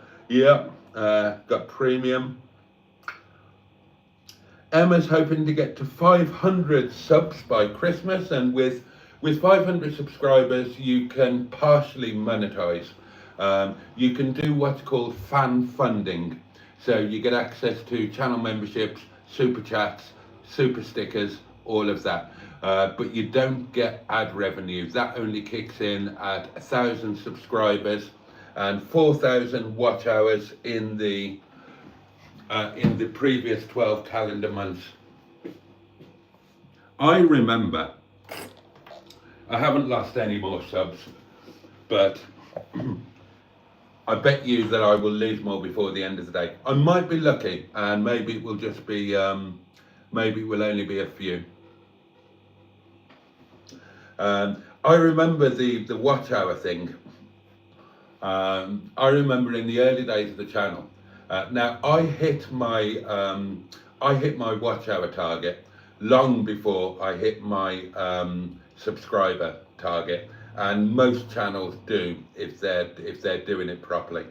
premium. Emma's hoping to get to 500 subs by Christmas, and with 500 subscribers you can partially monetize. You can do what's called fan funding, so you get access to channel memberships, super chats, super stickers, all of that, but you don't get ad revenue. That only kicks in at 1,000 subscribers and 4,000 watch hours in the previous 12 calendar months. I remember, I haven't lost any more subs, but I bet you that I will lose more before the end of the day. I might be lucky, and maybe it will just be, maybe it will only be a few. I remember the watch hour thing. I remember in the early days of the channel. Now I hit my watch hour target long before I hit my subscriber target, and most channels do if they're doing it properly.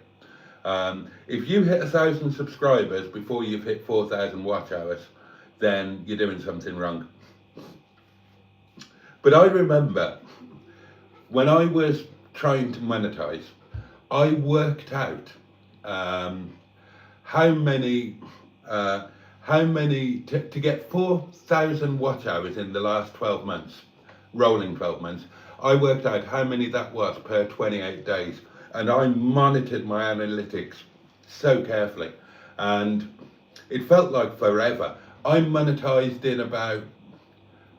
If you hit 1,000 subscribers before you've hit 4,000 watch hours, then you're doing something wrong. But I remember when I was trying to monetize, I worked out how many to get 4,000 watch hours in the last 12 months, rolling 12 months. I worked out how many that was per 28 days, and I monitored my analytics so carefully, and it felt like forever. I monetized in about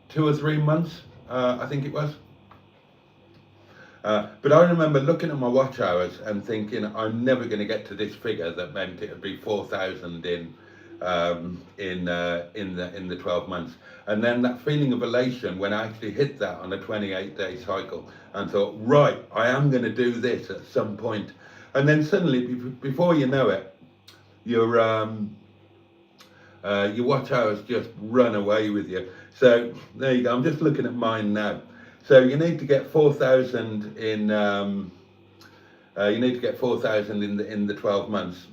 2 or 3 months, I think it was. But I remember looking at my watch hours and thinking, I'm never going to get to this figure that meant it would be 4,000 in the 12 months. And then that feeling of elation when I actually hit that on a 28-day cycle and thought, right, I am going to do this at some point. And then suddenly, before you know it, your watch hours just run away with you. So there you go. I'm just looking at mine now. So you need to get 4,000 in. You need to get 4,000 in the 12 months.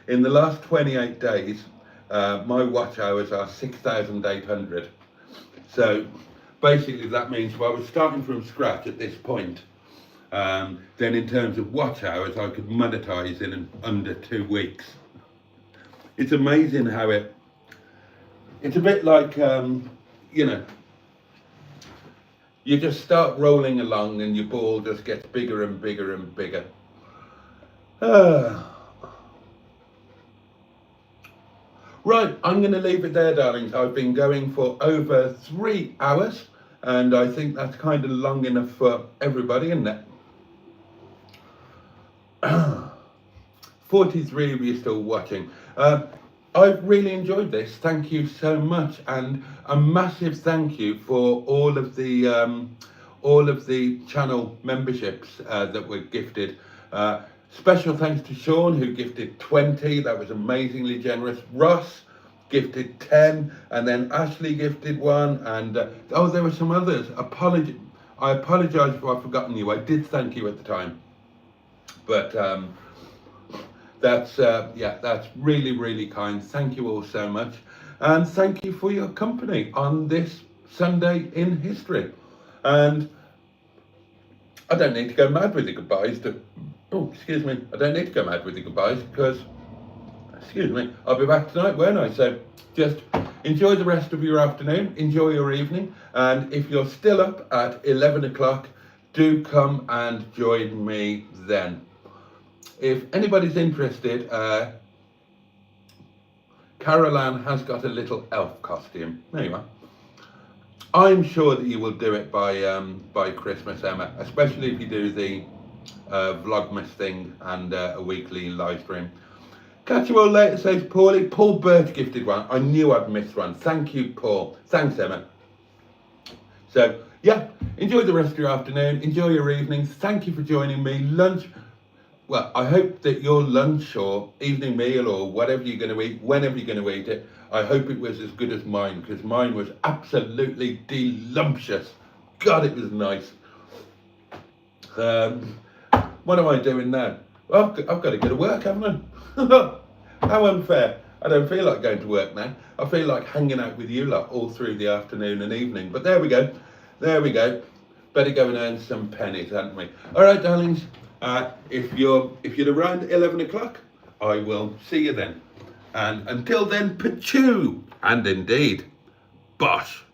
In the last 28 days, my watch hours are 6,800. So basically, that means if I was starting from scratch at this point, then in terms of watch hours, I could monetize in under 2 weeks. It's amazing how it's a bit like, you know, you just start rolling along and your ball just gets bigger and bigger and bigger. Right, I'm going to leave it there, darlings. I've been going for over 3 hours, and I think that's kind of long enough for everybody, isn't it? 43 of you still watching. I've really enjoyed this. Thank you so much, and a massive thank you for all of the channel memberships that were gifted. Special thanks to Sean, who gifted 20. That was amazingly generous. Ross gifted 10, and then Ashley gifted 1, and oh, there were some others. I apologise if I've forgotten you. I did thank you at the time, but that's really, really kind. Thank you all so much, and thank you for your company on this Sunday in history. And I don't need to go mad with the goodbyes. I don't need to go mad with the goodbyes because, I'll be back tonight, won't I? So just enjoy the rest of your afternoon, enjoy your evening, and if you're still up at 11 o'clock, do come and join me then. If anybody's interested, Carol Ann has got a little elf costume. There you are. I'm sure that you will do it by Christmas, Emma, especially if you do the Vlogmas thing and a weekly live stream. Catch you all later, says Paulie. Paul Birch gifted one. I knew I'd missed one. Thank you, Paul. Thanks, Emma. So, yeah, enjoy the rest of your afternoon. Enjoy your evening. Thank you for joining me. Lunch. Well, I hope that your lunch or evening meal or whatever you're going to eat, whenever you're going to eat it, I hope it was as good as mine, because mine was absolutely delumptious. God, it was nice. What am I doing now? Well, I've got to go to work, haven't I? How unfair. I don't feel like going to work now. I feel like hanging out with you lot all through the afternoon and evening. But there we go. There we go. Better go and earn some pennies, hadn't we? All right, darlings. If you're around 11 o'clock, I will see you then. And until then, pachoo. And indeed, bosh.